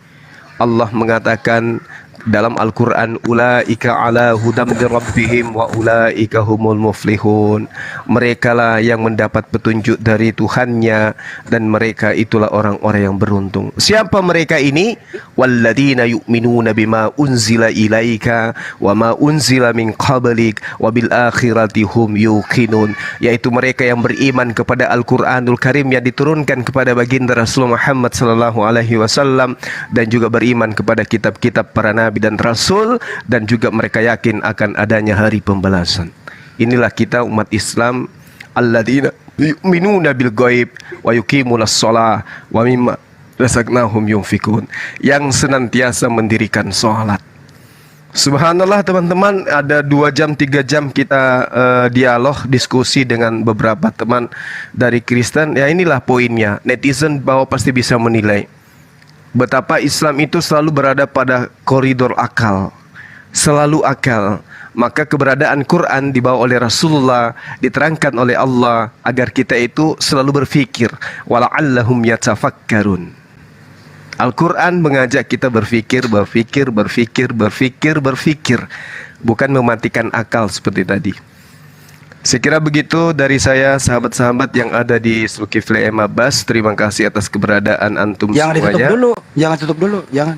Allah mengatakan dalam Al-Quran, ulaika ala hudam min rabbihim wa ulaika humul muflihun. Mereka lah yang mendapat petunjuk dari Tuhannya dan mereka itulah orang-orang yang beruntung. Siapa mereka ini? Walladzina yu'minuna bima unzila ilaika wa ma unzila min qablik wa bil akhirati hum yuqinun. Yaitu mereka yang beriman kepada Al-Quranul Karim yang diturunkan kepada baginda Rasulullah Muhammad sallallahu alaihi wasallam dan juga beriman kepada kitab-kitab para nabi dan rasul dan juga mereka yakin akan adanya hari pembalasan. Inilah kita umat Islam, alladzina yu'minuna bil ghaib wa yuqimunas shalah wa mimma razaqnahum yunfikun, yang senantiasa mendirikan salat. Subhanallah teman-teman, ada 2 jam 3 jam kita dialog diskusi dengan beberapa teman dari Kristen. Ya inilah poinnya. Netizen bahwa pasti bisa menilai betapa Islam itu selalu berada pada koridor akal, selalu akal. Maka keberadaan Quran dibawa oleh Rasulullah, diterangkan oleh Allah agar kita itu selalu berfikir. Wala'allahum yatafakkarun. Al-Quran mengajak kita berfikir, bukan mematikan akal seperti tadi. Saya kira begitu dari saya, sahabat-sahabat yang ada di Zulkifli M. Abbas. Terima kasih atas keberadaan antum semuanya. Jangan tutup dulu, jangan.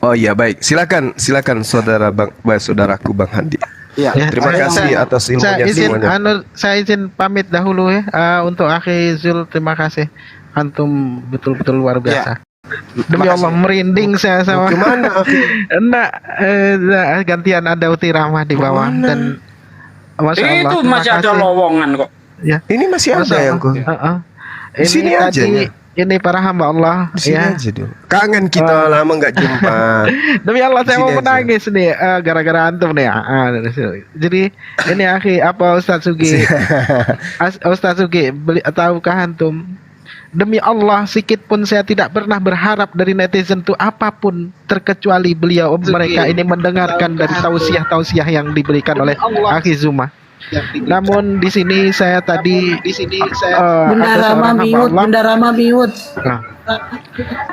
Oh iya baik, silakan saudaraku Bang Handi. Ya, terima kasih atas ilmunya semuanya. Saya izin pamit dahulu ya untuk Akhi Zul. Terima kasih, antum betul-betul luar biasa. Demi Allah merinding saya sama. Kemana? Gantian ada Uti Rahmah di bawah dan Masya Allah, itu masih ada lowongan kok. Ya. Ini masih ada yang kok. Di sini aja ya. Ini para hamba Allah. Di sini aja dulu. Kangen kita lama nggak jumpa. Demi Allah saya mau menangis nih gara-gara antum nih. Jadi ini akhi apa Ustaz Sugi? Ustaz Sugi, tahukah antum? Demi Allah, sikit pun saya tidak pernah berharap dari netizen itu apapun terkecuali beliau mereka ini mendengarkan dari tausiah-tausiah yang diberikan oleh Akhi Zuma. Namun di sini saya Bunda Rama miut.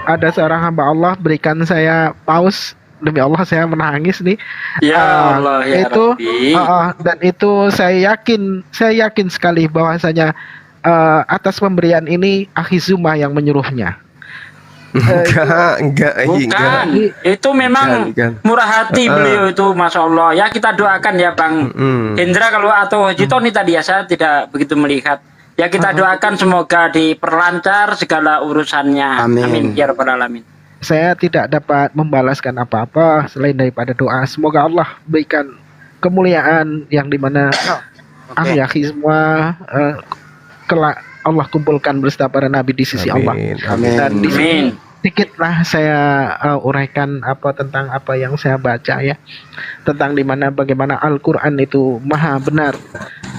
Ada seorang hamba Allah berikan saya paus. Demi Allah saya menangis nih. Ya Allah ya itu Rabbi. Dan itu saya yakin sekali bahwasanya atas pemberian ini Akhi Zuma yang menyuruhnya. Enggak. Itu memang murah hati beliau itu, Masya Allah. Ya kita doakan ya Bang Hendra kalau atau Haji Tony tadi ya, saya tidak begitu melihat. Ya kita doakan semoga diperlancar segala urusannya. Amin ya rabbal alamin. Saya tidak dapat membalaskan apa-apa selain daripada doa. Semoga Allah berikan kemuliaan yang dimana Akhi semua kelak Allah kumpulkan bersama para nabi di sisi Allah. Amin. Dan di sini sedikitlah saya uraikan tentang apa yang saya baca ya, tentang dimana bagaimana Al-Quran itu maha benar,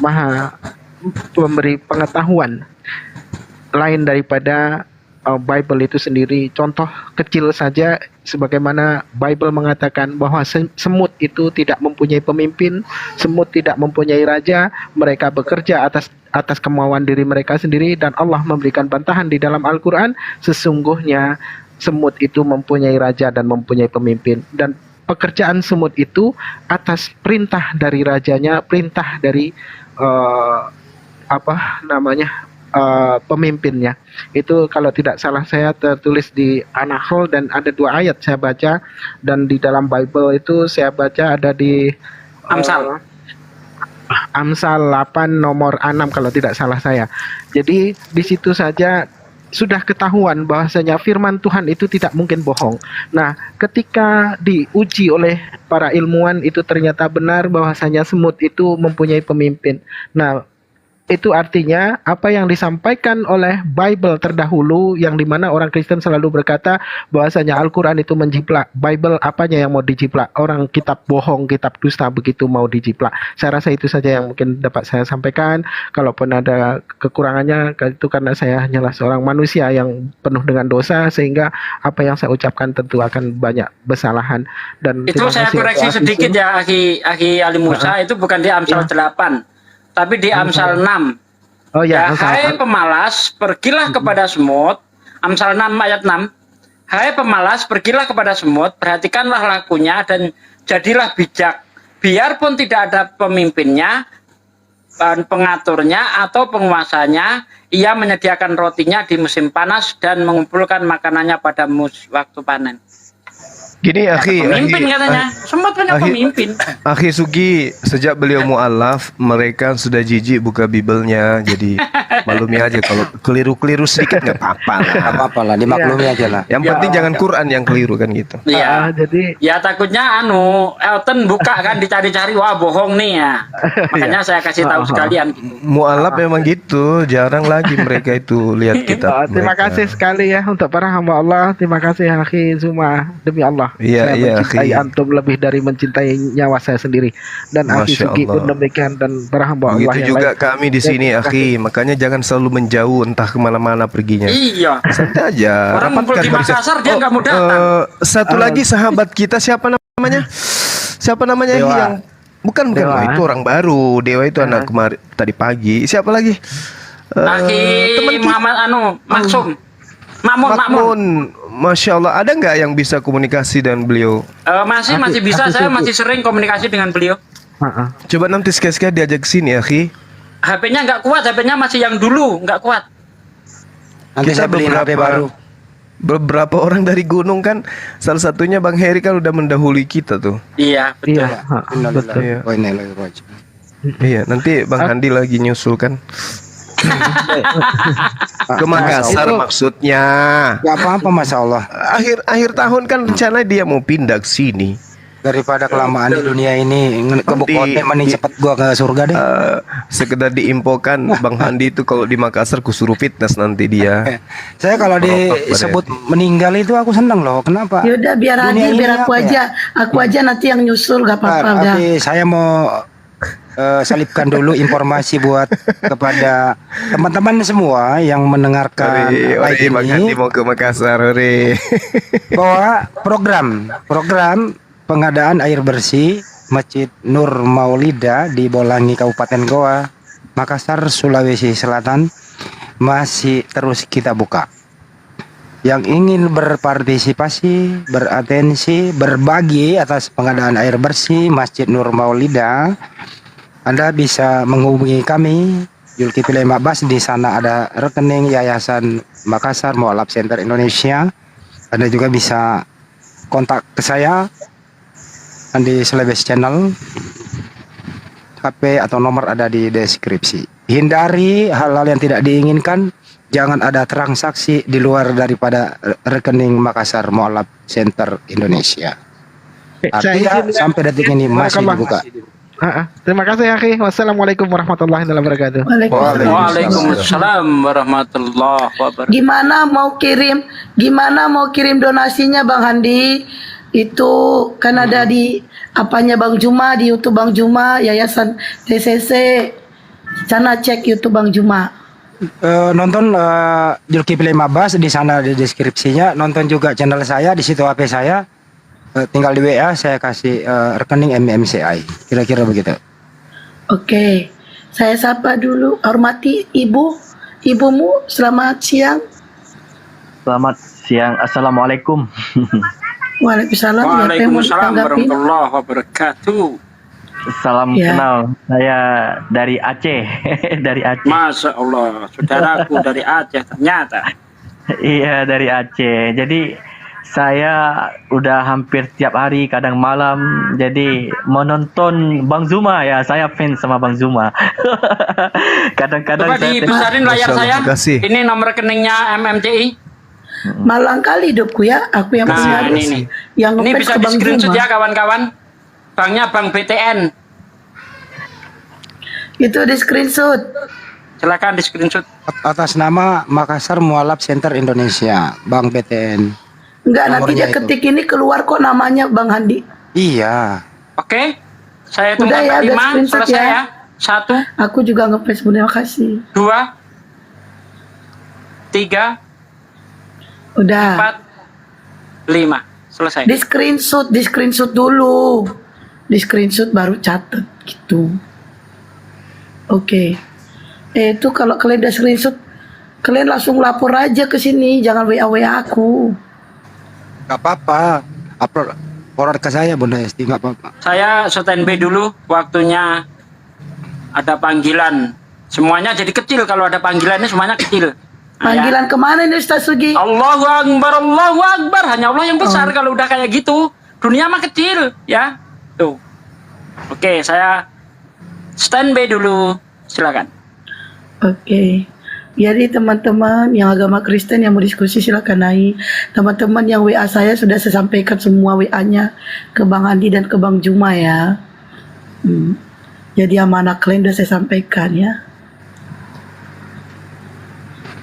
maha memberi pengetahuan lain daripada Bible itu sendiri. Contoh kecil saja, sebagaimana Bible mengatakan bahwa semut itu tidak mempunyai pemimpin, semut tidak mempunyai raja, mereka bekerja atas kemauan diri mereka sendiri, dan Allah memberikan bantahan di dalam Al-Quran, sesungguhnya semut itu mempunyai raja dan mempunyai pemimpin, dan pekerjaan semut itu atas perintah dari rajanya, perintah dari pemimpinnya. Itu kalau tidak salah saya tertulis di An-Nahl, dan ada 2 ayat saya baca, dan di dalam Bible itu saya baca ada di Amsal 8 nomor 6 kalau tidak salah saya. Jadi di situ saja sudah ketahuan bahwasanya firman Tuhan itu tidak mungkin bohong. Nah, ketika diuji oleh para ilmuwan itu ternyata benar bahwasanya semut itu mempunyai pemimpin. Nah, itu artinya apa yang disampaikan oleh Bible terdahulu, yang dimana orang Kristen selalu berkata bahwasanya Al-Quran itu menjiplak. Bible apanya yang mau dijiplak? Orang kitab bohong, kitab dusta begitu mau dijiplak. Saya rasa itu saja yang mungkin dapat saya sampaikan. Kalaupun ada kekurangannya, itu karena saya hanyalah seorang manusia yang penuh dengan dosa, sehingga apa yang saya ucapkan tentu akan banyak kesalahan. Dan itu saya koreksi sedikit ya, Akhi Ali Musa, itu bukan di Amsal 8. Tapi di Amsal 6. Oh ya, hai pemalas, pergilah kepada semut. Amsal 6 ayat 6. Hai pemalas, pergilah kepada semut, perhatikanlah lakunya dan jadilah bijak. Biarpun tidak ada pemimpinnya, pengaturnya atau penguasanya, ia menyediakan rotinya di musim panas dan mengumpulkan makanannya pada waktu panen. Gini akhi, Pemimpin katanya, semut punya pemimpin. Akhi Sugi, sejak beliau mu'alaf, mereka sudah jijik buka Bibelnya, jadi maklumi aja kalau keliru-keliru sedikit nggak apa-apa lah. Nggak apa-apa lah, dimaklumi aja lah. Yang penting jangan Quran yang keliru kan gitu. Iya, jadi ya takutnya Elton buka kan dicari-cari, wah bohong nih ya. Makanya saya kasih tahu sekalian. Mu'alaf memang gitu, jarang lagi mereka itu lihat kitab. Terima kasih sekali ya untuk para hamba Allah. Terima kasih Akhi Zuma, demi Allah. Iya, saya mencintai antum lebih dari mencintai nyawa saya sendiri, dan Akhi Sugi pun demikian, dan para hamba Allah begitu yang juga lain. kami di sini Akhi, makanya jangan selalu menjauh entah kemana-mana perginya. Iya. Santai aja. Orang ngumpul di barisan. Makassar dia nggak mau datang. Satu lagi sahabat kita siapa namanya? Siapa namanya Dewa. yang bukan Dewa. Oh, itu orang baru. Dewa itu anak kemarin tadi pagi. Siapa lagi? Akhi Muhammad Maksum. Makmun. Masya Allah, ada nggak yang bisa komunikasi dengan beliau? Masih bisa, saya masih sering komunikasi dengan beliau. Coba nanti sekali-sekali diajak ke sini, Akhi. HP-nya nggak kuat, HP-nya masih yang dulu, nggak kuat. Nanti saya beliin HP baru. Beberapa orang dari gunung kan, salah satunya Bang Heri kan udah mendahului kita tuh. Iya, betul. Betul. Iya, nanti Bang Handi lagi nyusul kan. Ke Makassar maksudnya. Gak apa-apa, Masya Allah. Akhir tahun kan rencana dia mau pindah ke sini. Daripada kelamaan di dunia ini, kebukotnya mending cepet gua ke surga deh. Sekedar diinfokan Bang Handi itu kalau di Makassar kusuruh fitness nanti dia. Saya kalau disebut meninggal itu aku seneng loh. Kenapa? Yaudah biar Dunia Adil, ini biar apa ya? aku aja nanti yang nyusul, gak apa-apa. udah. Tapi saya mau selipkan dulu informasi buat kepada teman-teman semua yang mendengarkan live Bang Handi ini mau ke Makassar, bahwa program pengadaan air bersih Masjid Nur Maulida di Bolangi Kabupaten Goa, Makassar, Sulawesi Selatan masih terus kita buka. Yang ingin berpartisipasi, beratensi, berbagi atas pengadaan air bersih Masjid Nur Maulida, Anda bisa menghubungi kami Zulkifli Ma'bas. Di sana ada rekening Yayasan Makassar Mu'alaf Center Indonesia. Anda juga bisa kontak ke saya di Celebes Channel. HP atau nomor ada di deskripsi. Hindari hal-hal yang tidak diinginkan. Jangan ada transaksi di luar daripada rekening Makassar Mu'alaf Center Indonesia. Artinya sampai detik ini masih dibuka. Terima kasih Akhi. Wassalamualaikum warahmatullahi wabarakatuh. Waalaikumsalam warahmatullahi wabarakatuh. Gimana mau kirim donasinya Bang Handi? Itu kan ada di apanya Bang Juma, di YouTube Bang Juma, Yayasan TCC. Sana cek YouTube Bang Juma. Nonton Zulkifli Ma'bas, di sana di deskripsinya. Nonton juga channel saya, di situ HP saya. Tinggal di WA saya kasih rekening MMCI. Kira-kira begitu. Oke. Saya sapa dulu. Hormati ibumu. Selamat siang. Selamat siang. Assalamualaikum. Waalaikumsalam. Waalaikumsalam warahmatullahi wabarakatuh. Salam Ya. kenal. Saya dari Aceh. Dari Aceh. Masya Allah, saudaraku dari Aceh ternyata. Iya, dari Aceh. Jadi saya udah hampir tiap hari, kadang malam. Jadi menonton Bang Zuma ya. Saya fans sama Bang Zuma. Kadang-kadang Coba dibesarin layar saya. Ini nomor rekeningnya MMCI. Malang kali hidupku ya. Aku yang punya Nah, ini nih. yang Ini ngefans bisa ke di Bang screenshot Zuma. ya kawan-kawan. Banknya Bank BTN. Itu di screenshot. Silakan di screenshot. Atas nama Makassar Mualaf Center Indonesia, Bank BTN. Enggak, nanti Nomornya dia itu. ketik ini keluar kok namanya Bang Handi. Iya. Oke. Saya hitung Udah ya, sampai udah 5, screenshot selesai ya. ya. 1, Aku juga ngefans, terima kasih. 2, 3, Udah. 4, 5. Selesai. Di screenshot dulu. Di screenshot baru catat gitu. Oke. Itu kalau kalian udah screenshot, kalian langsung lapor aja ke sini, jangan WA aku. Gak apa-apa. Upload forward ke saya Bunda Esti, gak apa-apa. Saya standby dulu, waktunya ada panggilan. Semuanya jadi kecil, kalau ada panggilannya semuanya kecil. Nah, ya. Panggilan kemana ini Ustaz Sugi? Allahu Akbar, Allahu Akbar. Hanya Allah yang besar kalau udah kayak gitu. Dunia mah kecil, ya. Tuh. Oke, saya standby dulu. Silakan. Oke. Jadi teman-teman yang agama Kristen yang mau diskusi silakan naik. Teman-teman yang WA saya sudah saya sampaikan semua WA-nya ke Bang Andi dan ke Bang Juma ya. Jadi amanah kalian sudah saya sampaikan ya.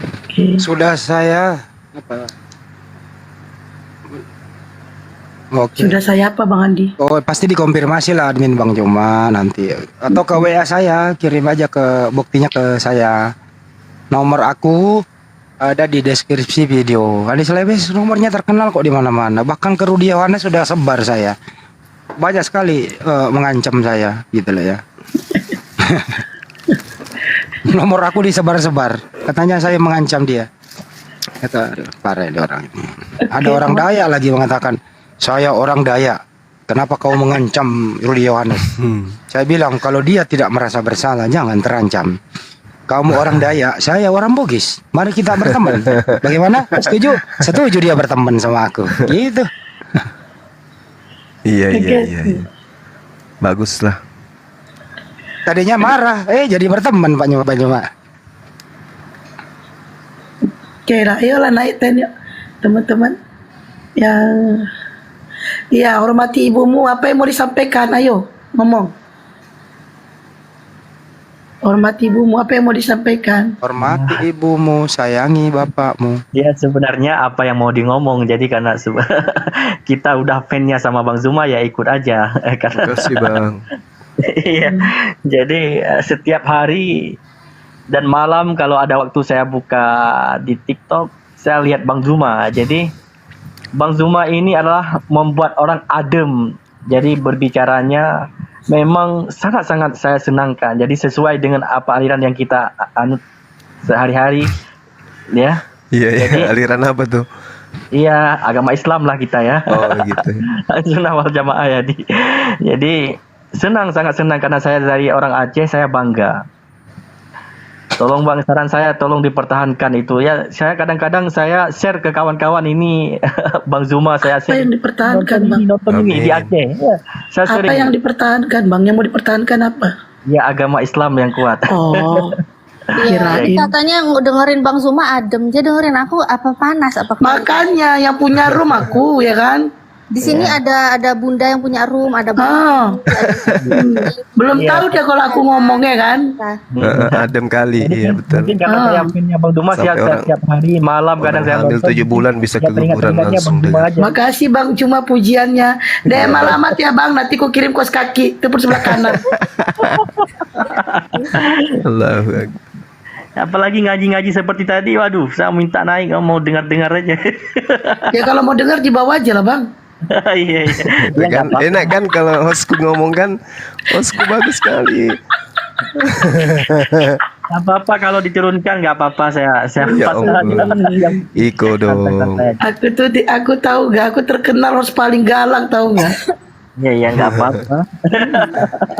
Oke. Sudah saya apa? Oke. Sudah saya apa Bang Andi? Oh, pasti dikonfirmasi lah admin Bang Juma nanti. Atau ke WA saya, kirim aja ke buktinya ke saya. Nomor aku ada di deskripsi video. Adi Selebes nomornya terkenal kok di mana-mana. Bahkan ke Rudi Yohanes sudah sebar saya. Banyak sekali mengancam saya gitu lah ya. Nomor aku disebar-sebar. Katanya saya mengancam dia. Kata parah ini orang ini. Ada orang Dayak lagi mengatakan, "Saya orang Dayak. Kenapa kau mengancam Rudi Yohanes?" Saya bilang kalau dia tidak merasa bersalah jangan terancam. Kamu orang Dayak, saya orang Bugis. Mari kita berteman. Bagaimana? Setuju? Setuju dia berteman sama aku. Gitu. Iya. Bagus lah. Tadinya marah, jadi berteman Pak Nyuma. Oke lah, ayolah naik ten yuk teman-teman. Yang ya hormati ibumu, apa yang mau disampaikan? Ayo ngomong. Hormati ibumu, apa yang mau disampaikan? Hormati ibumu, sayangi bapakmu. Ya sebenarnya apa yang mau di ngomong. Jadi karena kita udah fan-nya sama Bang Zuma ya ikut aja. Terima kasih Bang. Iya. Jadi setiap hari dan malam kalau ada waktu saya buka di TikTok, saya lihat Bang Zuma. Jadi Bang Zuma ini adalah membuat orang adem. Jadi berbicaranya memang sangat-sangat saya senangkan. Jadi sesuai dengan apa aliran yang kita anut sehari-hari, ya. Iya, aliran apa tuh? Iya, agama Islam lah kita ya. Oh gitu. Sunnah wal jamaah ya. Jadi senang, sangat senang karena saya dari orang Aceh, saya bangga. Tolong Bang, saran saya tolong dipertahankan itu ya. Saya kadang-kadang saya share ke kawan-kawan ini Bang Zuma saya Apa share. yang dipertahankan Bang? Nonton ini di Aceh. Ya, saya Apa sering. yang dipertahankan Bang? Yang mau dipertahankan apa? Ya agama Islam yang kuat. Oh. Iya, Kirain. katanya dengerin Bang Zuma adem, dia dengerin aku apa panas apa. Makanya yang punya room aku ya kan. Di sini ada bunda yang punya room, ada Belum tahu dia kalau aku ngomongnya kan. Adem kali, iya betul. Mungkin karena saya punya Bang Zuma Sampai setiap hari malam kadang saya hamil 7 bulan bisa keguguran langsung deh. Makasih Bang cuma pujiannya. DM alamat ya Bang, nanti ku kirim kos kaki tepuk sebelah kanan. Allahu Akbar. Apalagi ngaji-ngaji seperti tadi, waduh, saya minta naik, mau dengar-dengar aja. Ya kalau mau dengar di bawah aja lah Bang. Iya. Kan enak kan kalau hostku ngomong kan, hostku bagus sekali. Nggak apa-apa kalau diturunkan, nggak apa-apa, saya Ya pas aja. Allah. Iko dong. Aku tahu gak, aku terkenal harus paling galak tahu nggak? Iya, nggak apa-apa.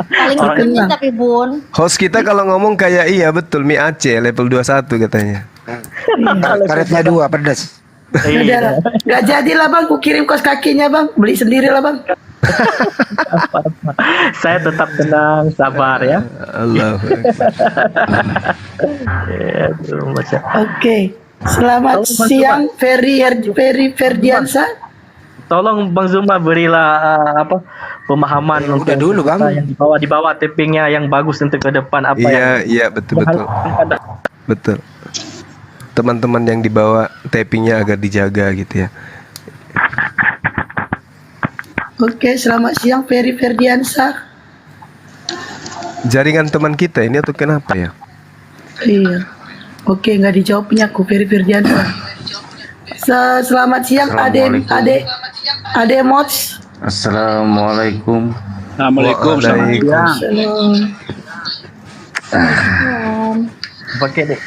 Paling dingin tapi Bun. Host kita kalau ngomong kayak iya betul Mi Aceh level 21 katanya. Karetnya 2 pedas. Udah, nggak jadilah bang, ku kirim kos kakinya bang, beli sendiri lah bang. Saya tetap tenang, sabar ya. Allah. Oke, selamat siang Ferry Ferdiansa. Tolong Bang Zuma berilah pemahaman udah dulu Bang. Yang dibawa tappingnya yang bagus untuk ke depan apa Iya betul. Betul. Teman-teman yang dibawa tappingnya agar dijaga gitu ya. Oke, selamat siang Ferry Ferdiansa. Jaringan teman kita ini atau kenapa ya? Iya. Oke, nggak dijawabnya aku Ferry Ferdiansa. Selamat siang Ade Mods. Assalamualaikum. Assalamualaikum. Pakai deh.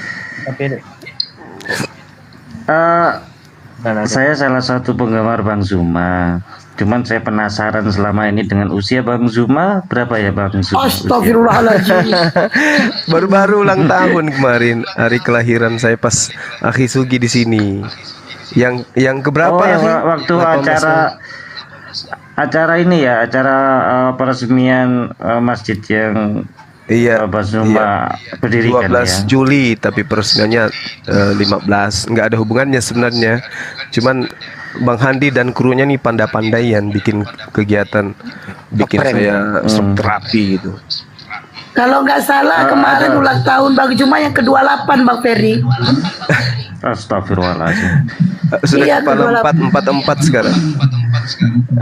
Saya salah satu penggemar Bang Zuma. Cuman saya penasaran selama ini dengan usia Bang Zuma berapa ya Bang Zuma? Astagfirullahaladzim. Baru-baru ulang tahun kemarin, hari kelahiran saya pas Akhi Sugi di sini. Yang keberapa? Waktu acara ini ya, acara peresmian masjid yang Bang Zuma berdirikan 12 Juli, tapi peresmiannya 15. Nggak ada hubungannya sebenarnya. Cuman Bang Handi dan krunya nih pandai-pandaian bikin kegiatan, bikin saya terapi gitu. Kalau nggak salah kemarin ulang tahun Bang Zuma yang ke-28 Bang Ferry. Astagfirullahaladzim. Sudah kepala 444 sekarang.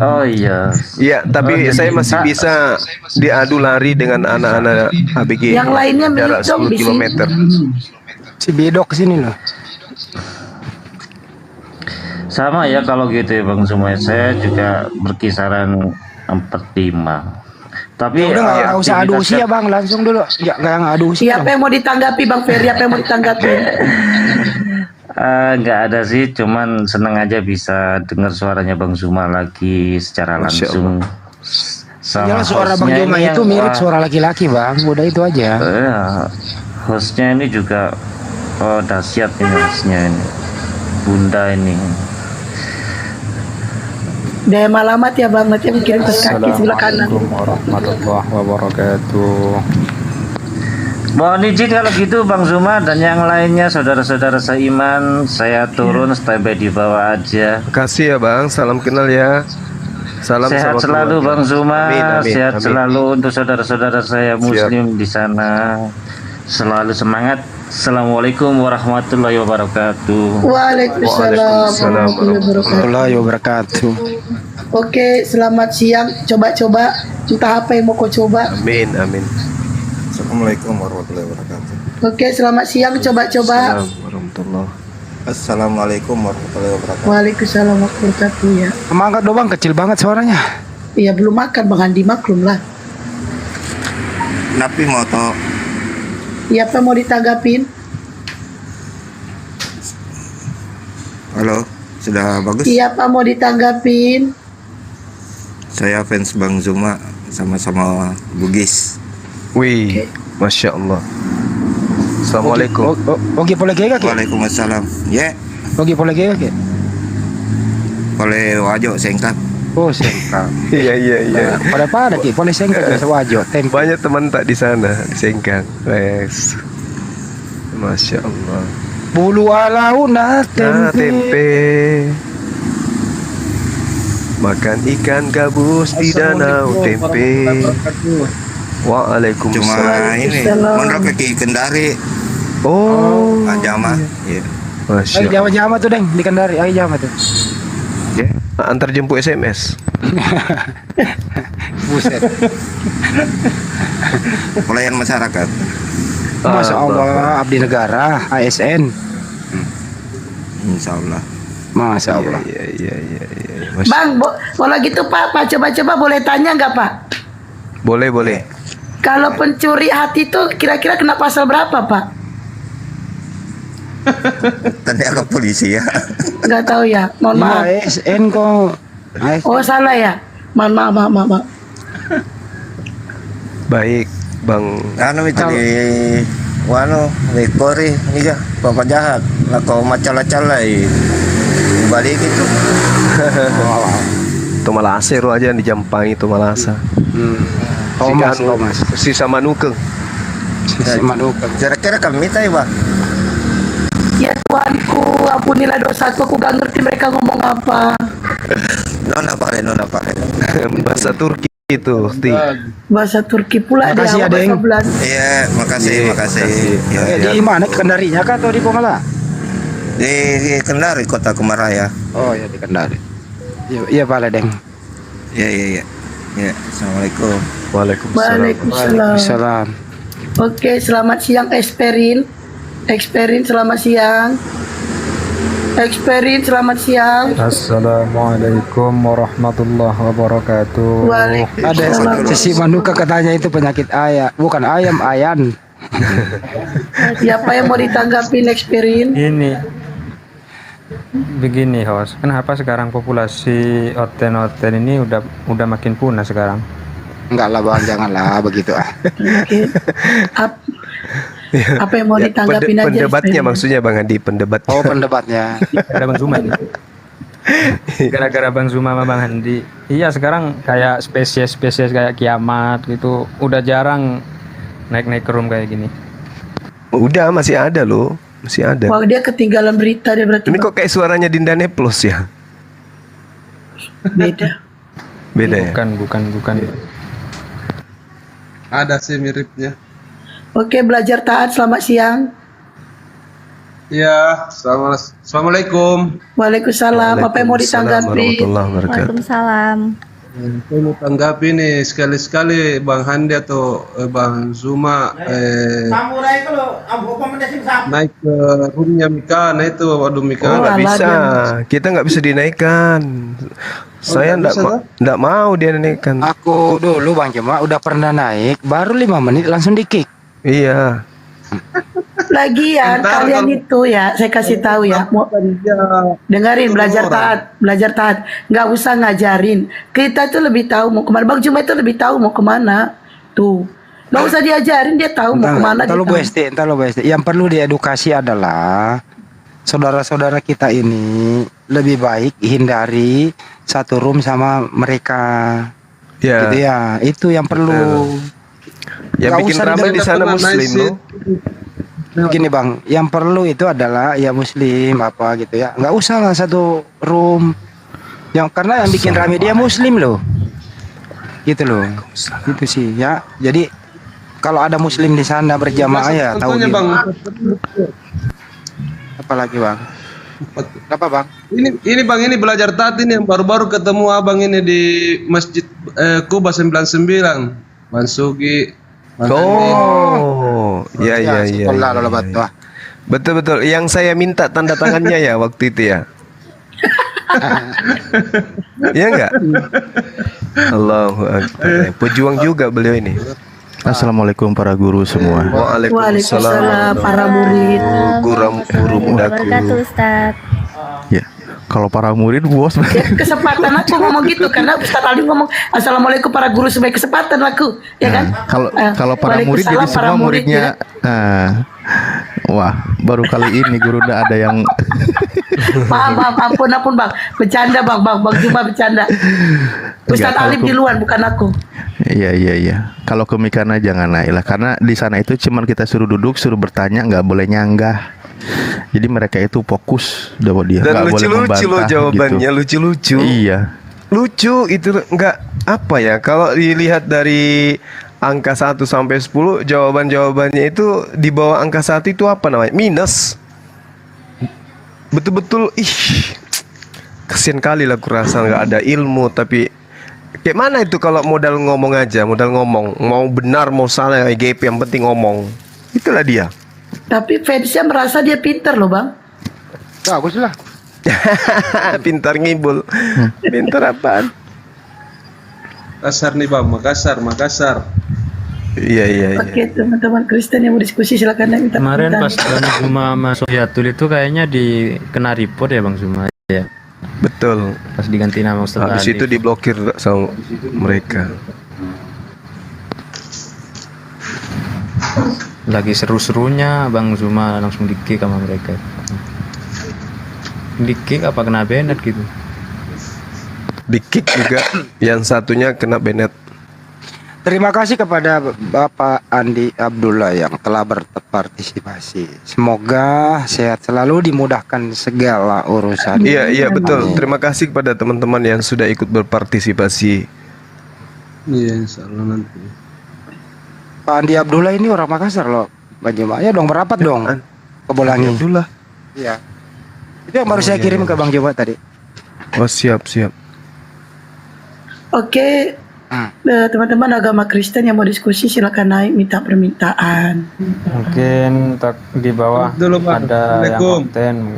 Oh iya. Iya, tapi saya masih bisa diadu lari dengan anak-anak ABG. Yang lainnya jarak 10 km. Si Bedok kesini loh. Sama ya kalau gitu ya Bang Zuma. Saya juga berkisaran 45. Tapi udah nggak usah adu usia Bang, langsung dulu. Ya nggak adu usia. Siapa yang mau ditanggapi Bang Ferry? Apa yang mau ditanggapi? Nggak ada sih, cuman seneng aja bisa dengar suaranya Bang Zuma lagi secara langsung. Ya, suara Bang Zuma itu mirip suara laki-laki Bang, udah itu aja. Hostnya ini juga dahsyat ini hostnya ini, Bunda ini. Daya malamat ya Bang, nanti mungkin ke kaki sebelah kanan. Assalamualaikum warahmatullahi wabarakatuh. Mohon izin kalau gitu Bang Zuma dan yang lainnya saudara-saudara seiman, saya turun standby di bawah aja. Makasih ya Bang, salam kenal ya. Salam sehat selalu Bang Zuma, sehat amin. selalu untuk saudara-saudara saya Muslim di sana. Selalu semangat. Assalamualaikum warahmatullahi wabarakatuh. Waalaikumsalam warahmatullahi wabarakatuh. Oke, selamat siang. Coba-coba entah apa yang mau kau coba. Amin. Assalamualaikum warahmatullahi wabarakatuh. Oke, selamat siang. Coba-coba. Assalamualaikum warahmatullahi wabarakatuh. Waalaikumsalam warahmatullahi wabarakatuh ya. Angkat dong Bang, kecil banget suaranya. Iya, belum makan Bang Andi, maklum lah. Napi moto. Iya, apa mau ditanggapin? Halo, sudah bagus? Iya, apa mau ditanggapin? Saya fans Bang Zuma, sama-sama Bugis. Wih, Masya Allah. Assalamualaikum. Oke, boleh gak? Waalaikumsalam. Ya. Oke, boleh gak? Boleh wajo sengkap. Oh, sengkap. Iya. Pada ki, boleh sengkap ya wajo. Banyak teman tak di sana di Sengkang. Wes. Masya Allah. Bulu alauna tempe. Makan ikan gabus di danau tempe. Waalaikumsalam. Cuma ini menurut kaki Kendari. Oh. Jama. Iya. Masya Allah. Jama-jama tuh Deng di Kendari. Ayo jama tuh. Ya. Antar jemput SMS. Buset. Pelayan masyarakat. Masya Allah, abdi negara, ASN. Insya Allah. Masya Allah. Iya. Bang, kalau gitu Pak coba-coba boleh tanya nggak Pak? Boleh. Kalau pencuri hati itu kira-kira kena pasal berapa, Pak? Tanya ke polisi ya. Nggak tahu ya. Mohon maaf. ASN kok. Oh, salah ya. Maaf. Baik, Bang. Anu itu di wano di Kori nih bapak jahat. Lah kau macam-macam balik itu. Itu Malase ro aja di Jampang itu Malasa. Thomas. Sisa Manukeng. Kira-kira kami minta ya, Bang. Ya Tuhanku, ampunilah dosaku, aku gak ngerti mereka ngomong apa. Nona Pak. Bahasa Turki itu, Bahasa Turki pula dia. Makasih, Adeng. Iya, makasih. Ya. Di mana Kendarinya kah atau di Pongala? Di Kendari, Kota Kumaraya. Oh ya di Kendari. Iya Pak Adeng. Iya. Ya, assalamualaikum. Waalaikumsalam. Oke, selamat siang Esperin, selamat siang. Selamat siang. Assalamualaikum warahmatullahi wabarakatuh. Waalaikumsalam. Ada sisi manuka katanya itu penyakit bukan ayam, ayan. Siapa yang mau ditanggapin Esperin? Ini begini host, kenapa sekarang populasi oten-oten ini udah makin punah sekarang? Enggak lah Bang, janganlah begitu Oke. Apa yang mau ditanggapin aja? Pendebatnya maksudnya Bang Andi, pendebat. Oh, pendebatnya. Ada Bang Zuma ini. Gara-gara Bang Zuma sama Bang Handi. Iya, sekarang kayak spesies kayak kiamat gitu udah jarang naik ke room kayak gini. Udah, masih ada loh. Masih ada. Wah, dia ketinggalan berita dia berarti. Ini kok kayak suaranya Dinda Neplos ya? Beda ya? Bukan. Ada sih miripnya. Oke, belajar taat, selamat siang. Ya, assalamualaikum. Waalaikumsalam. Apa yang mau ditanggapi? Waalaikumsalam. Saya mau tanggapi nih sekali-sekali Bang Handi atau Bang Zuma naik ke roomnya Mika. Nah itu, waduh Mika. Nggak bisa, kita nggak bisa dinaikkan. Saya nggak mau dia naikkan. Aku dulu Bang Cuma udah pernah naik, baru 5 menit langsung di kick. Iya. Lagian kalian itu ya, saya kasih tahu ya, dengerin, belajar taat, nggak usah ngajarin. Kita itu lebih tahu mau kemana. Bang Juma itu lebih tahu mau kemana. Tuh, nggak usah diajarin, dia tahu mau kemana. Entah lo BST. Yang perlu diedukasi adalah saudara-saudara kita ini lebih baik hindari satu room sama mereka. Ya. Gitu ya, itu yang perlu. Yang bikin ramai di sana Muslim loh. Gini Bang, yang perlu itu adalah ya Muslim apa gitu ya. Nggak usah lah satu room. Karena yang bikin rame dia Muslim loh. Gitu loh. Itu sih ya. Jadi kalau ada Muslim di sana berjamaah ya tahu dia. Apalagi Bang? Apa Bang? Ini Bang, ini belajar taat ini yang baru-baru ketemu Abang ini di Masjid Kuba 99. Bang Sugi. Oh, iya. Betul. Yang saya minta tanda tangannya ya waktu itu ya. Iya enggak? Allahu Akbar. Pejuang juga beliau ini. Assalamualaikum para guru semua. Waalaikumsalam para murid. Guru mudaku. Ustaz. Ya. Kalau para murid bos. Kesempatan aku ngomong gitu karena Ustaz Ali ngomong assalamualaikum para guru sebagai kesempatan aku, ya kan? Kalau para murid jadi semua muridnya. Wah, baru kali ini guru udah ada yang. Maaf, ampun Bang, bercanda Bang Juma bercanda. Ustaz Alif di luar bukan aku. Iya. Kalau ke Mikana jangan naik lah, karena di sana itu cuman kita suruh duduk, suruh bertanya, nggak boleh nyanggah. Jadi mereka itu fokus bahwa dia dan lucu-lucu loh jawabannya, gitu. Lucu-lucu. Iya. Lucu itu nggak apa ya, kalau dilihat dari angka 1 sampai 10 jawabannya itu di bawah angka 1 itu apa namanya? Minus. Betul-betul kasian kali lah aku rasa nggak ada ilmu, tapi kayak mana itu kalau modal ngomong aja, modal ngomong, mau benar mau salah EGP yang penting ngomong. Itulah dia. Tapi fansnya merasa dia pintar loh Bang. Bagus lah. Pintar ngibul. Pintar apaan? Makassar nih Bang, Makassar. Iya. Oke, teman-teman Kristen yang mau diskusi silakan ya, minta Kemarin komentar. pas Bang Zuma masuk Yatul itu kayaknya kena report ya Bang Zuma ya. Betul. Pas diganti nama Ustaz Habis Adif. itu diblokir sama mereka. Lagi seru-serunya Bang Zuma langsung di-kick sama mereka. Di-kick apa kena banned gitu. Di kick juga. Yang satunya kena banned. Terima kasih kepada Bapak Andi Abdullah yang telah berpartisipasi. Semoga sehat selalu, dimudahkan segala urusan. Iya betul. Terima kasih kepada teman-teman yang sudah ikut berpartisipasi. Iya, insya Allah nanti. Pak Andi Abdullah ini orang Makassar loh, Bang Juma. Ya dong, berapat dong ke Bolangi. Abdullah. Iya. Itu yang baru saya kirim ke Bang Juma tadi. Oh siap. Oke, teman-teman agama Kristen yang mau diskusi silakan naik minta permintaan. Mungkin di bawah ada yang konten.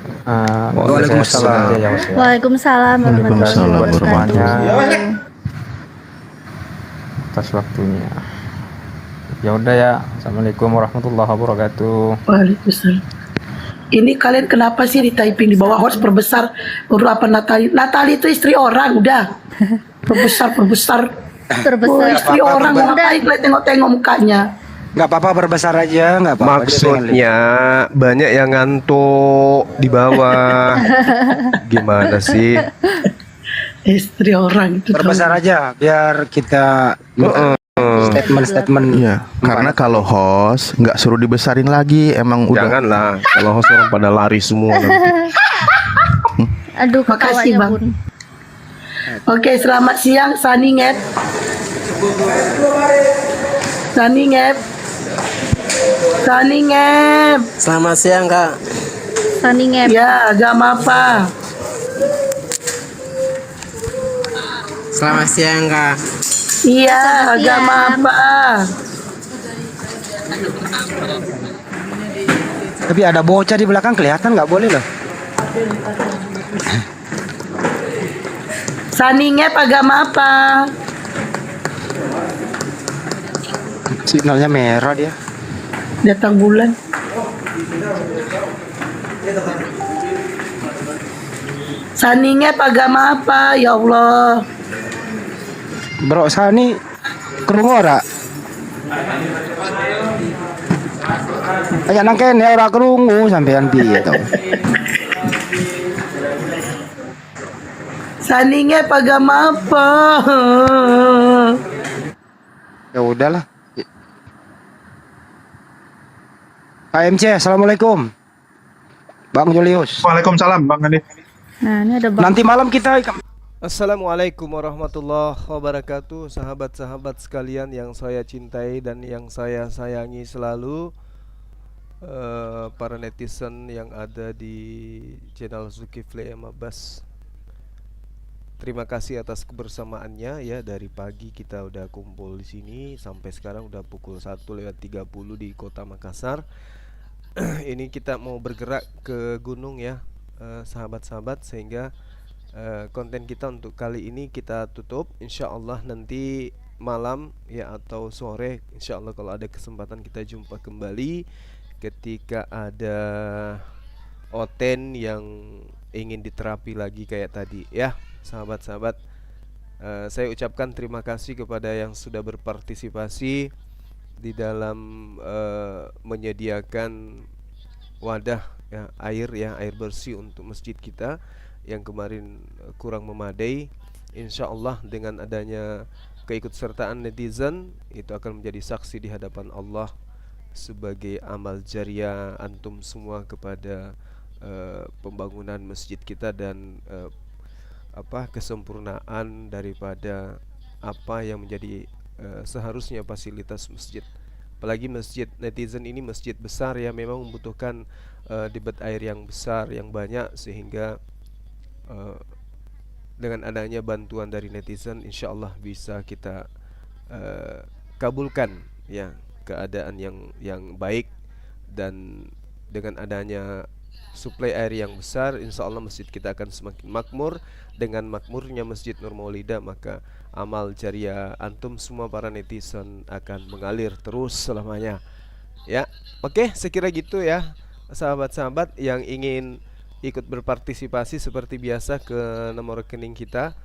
Waalaikumsalam. Waalaikumsalam warahmatullahi wabarakatuh. Atas waktunya. Ya udah ya. Assalamualaikum warahmatullahi wabarakatuh. Waalaikumsalam. Ini kalian kenapa sih di typing di bawah host perbesar apa Natali? Natali itu istri orang udah. Perbesar. Oh, istri orang mau ngapain kalian tengok-tengok mukanya. Nggak apa-apa, berbesar aja, nggak apa-apa. Maksudnya banyak yang ngantuk di bawah. Gimana sih? Istri orang itu berbesar aja biar kita statement. Iya, karena kalau host nggak suruh dibesarin lagi, emang udah. Janganlah, kalau host orang pada lari semua nanti. Aduh, makasih ketawanya Bang. Bun. Oke, selamat siang Sani Ngep. Selamat siang Kak. Sani Ngep. Ya, agama apa? Selamat siang Kak. Iya, agama apa? Tapi ada bocah di belakang kelihatan, nggak boleh loh. Sani Ngep agama apa? Signalnya merah dia. Datang bulan. Sani Ngep agama apa? Ya Allah. Bro Sani krungu ora? Kayak nangken ya ora krungu sampean piye to. Sani Ngep agama apa? Ya udahlah. KMC, assalamualaikum. Bang Julius. Waalaikumsalam Bang Andi. Nah, ini ada Bang. Nanti malam kita Assalamualaikum warahmatullahi wabarakatuh. Sahabat-sahabat sekalian yang saya cintai dan yang saya sayangi selalu, para netizen yang ada di channel Zulkifli M. Abbas, terima kasih atas kebersamaannya ya. Dari pagi kita udah kumpul di sini sampai sekarang udah pukul 1:30 di Kota Makassar. Ini kita mau bergerak ke gunung ya, sahabat-sahabat, sehingga konten kita untuk kali ini kita tutup. Insya Allah nanti malam ya atau sore, insya Allah kalau ada kesempatan kita jumpa kembali ketika ada oten yang ingin diterapi lagi kayak tadi ya, sahabat-sahabat. Saya ucapkan terima kasih kepada yang sudah berpartisipasi di dalam menyediakan wadah ya, air bersih untuk masjid kita yang kemarin kurang memadai. Insya Allah dengan adanya keikutsertaan netizen itu akan menjadi saksi di hadapan Allah sebagai amal jariah antum semua kepada pembangunan masjid kita dan kesempurnaan daripada apa yang menjadi seharusnya fasilitas masjid. Apalagi masjid netizen ini masjid besar ya, memang membutuhkan debit air yang besar yang banyak, sehingga dengan adanya bantuan dari netizen insya Allah bisa kita kabulkan ya keadaan yang baik. Dan dengan adanya suplai air yang besar, insya Allah masjid kita akan semakin makmur. Dengan makmurnya Masjid Nur Maulida, maka amal jariah antum semua para netizen akan mengalir terus selamanya. Ya, oke, sekira gitu ya, sahabat-sahabat yang ingin ikut berpartisipasi seperti biasa ke nomor rekening kita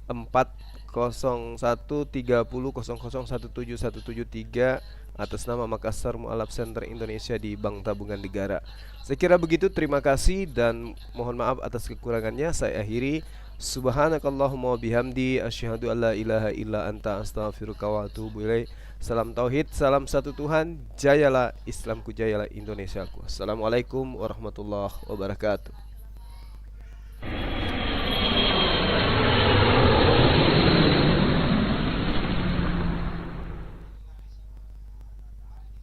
4013000171773 atas nama Makassar Mu'alaf Center Indonesia di Bank Tabungan Negara. Saya kira begitu, terima kasih dan mohon maaf atas kekurangannya. Saya akhiri, subhanakallahumma bihamdi asyhadu alla ilaha illa anta astaghfiruka wa atubu ilaik. Salam tauhid, salam satu Tuhan, jayalah Islamku, jayalah Indonesiaku. Assalamualaikum warahmatullahi wabarakatuh.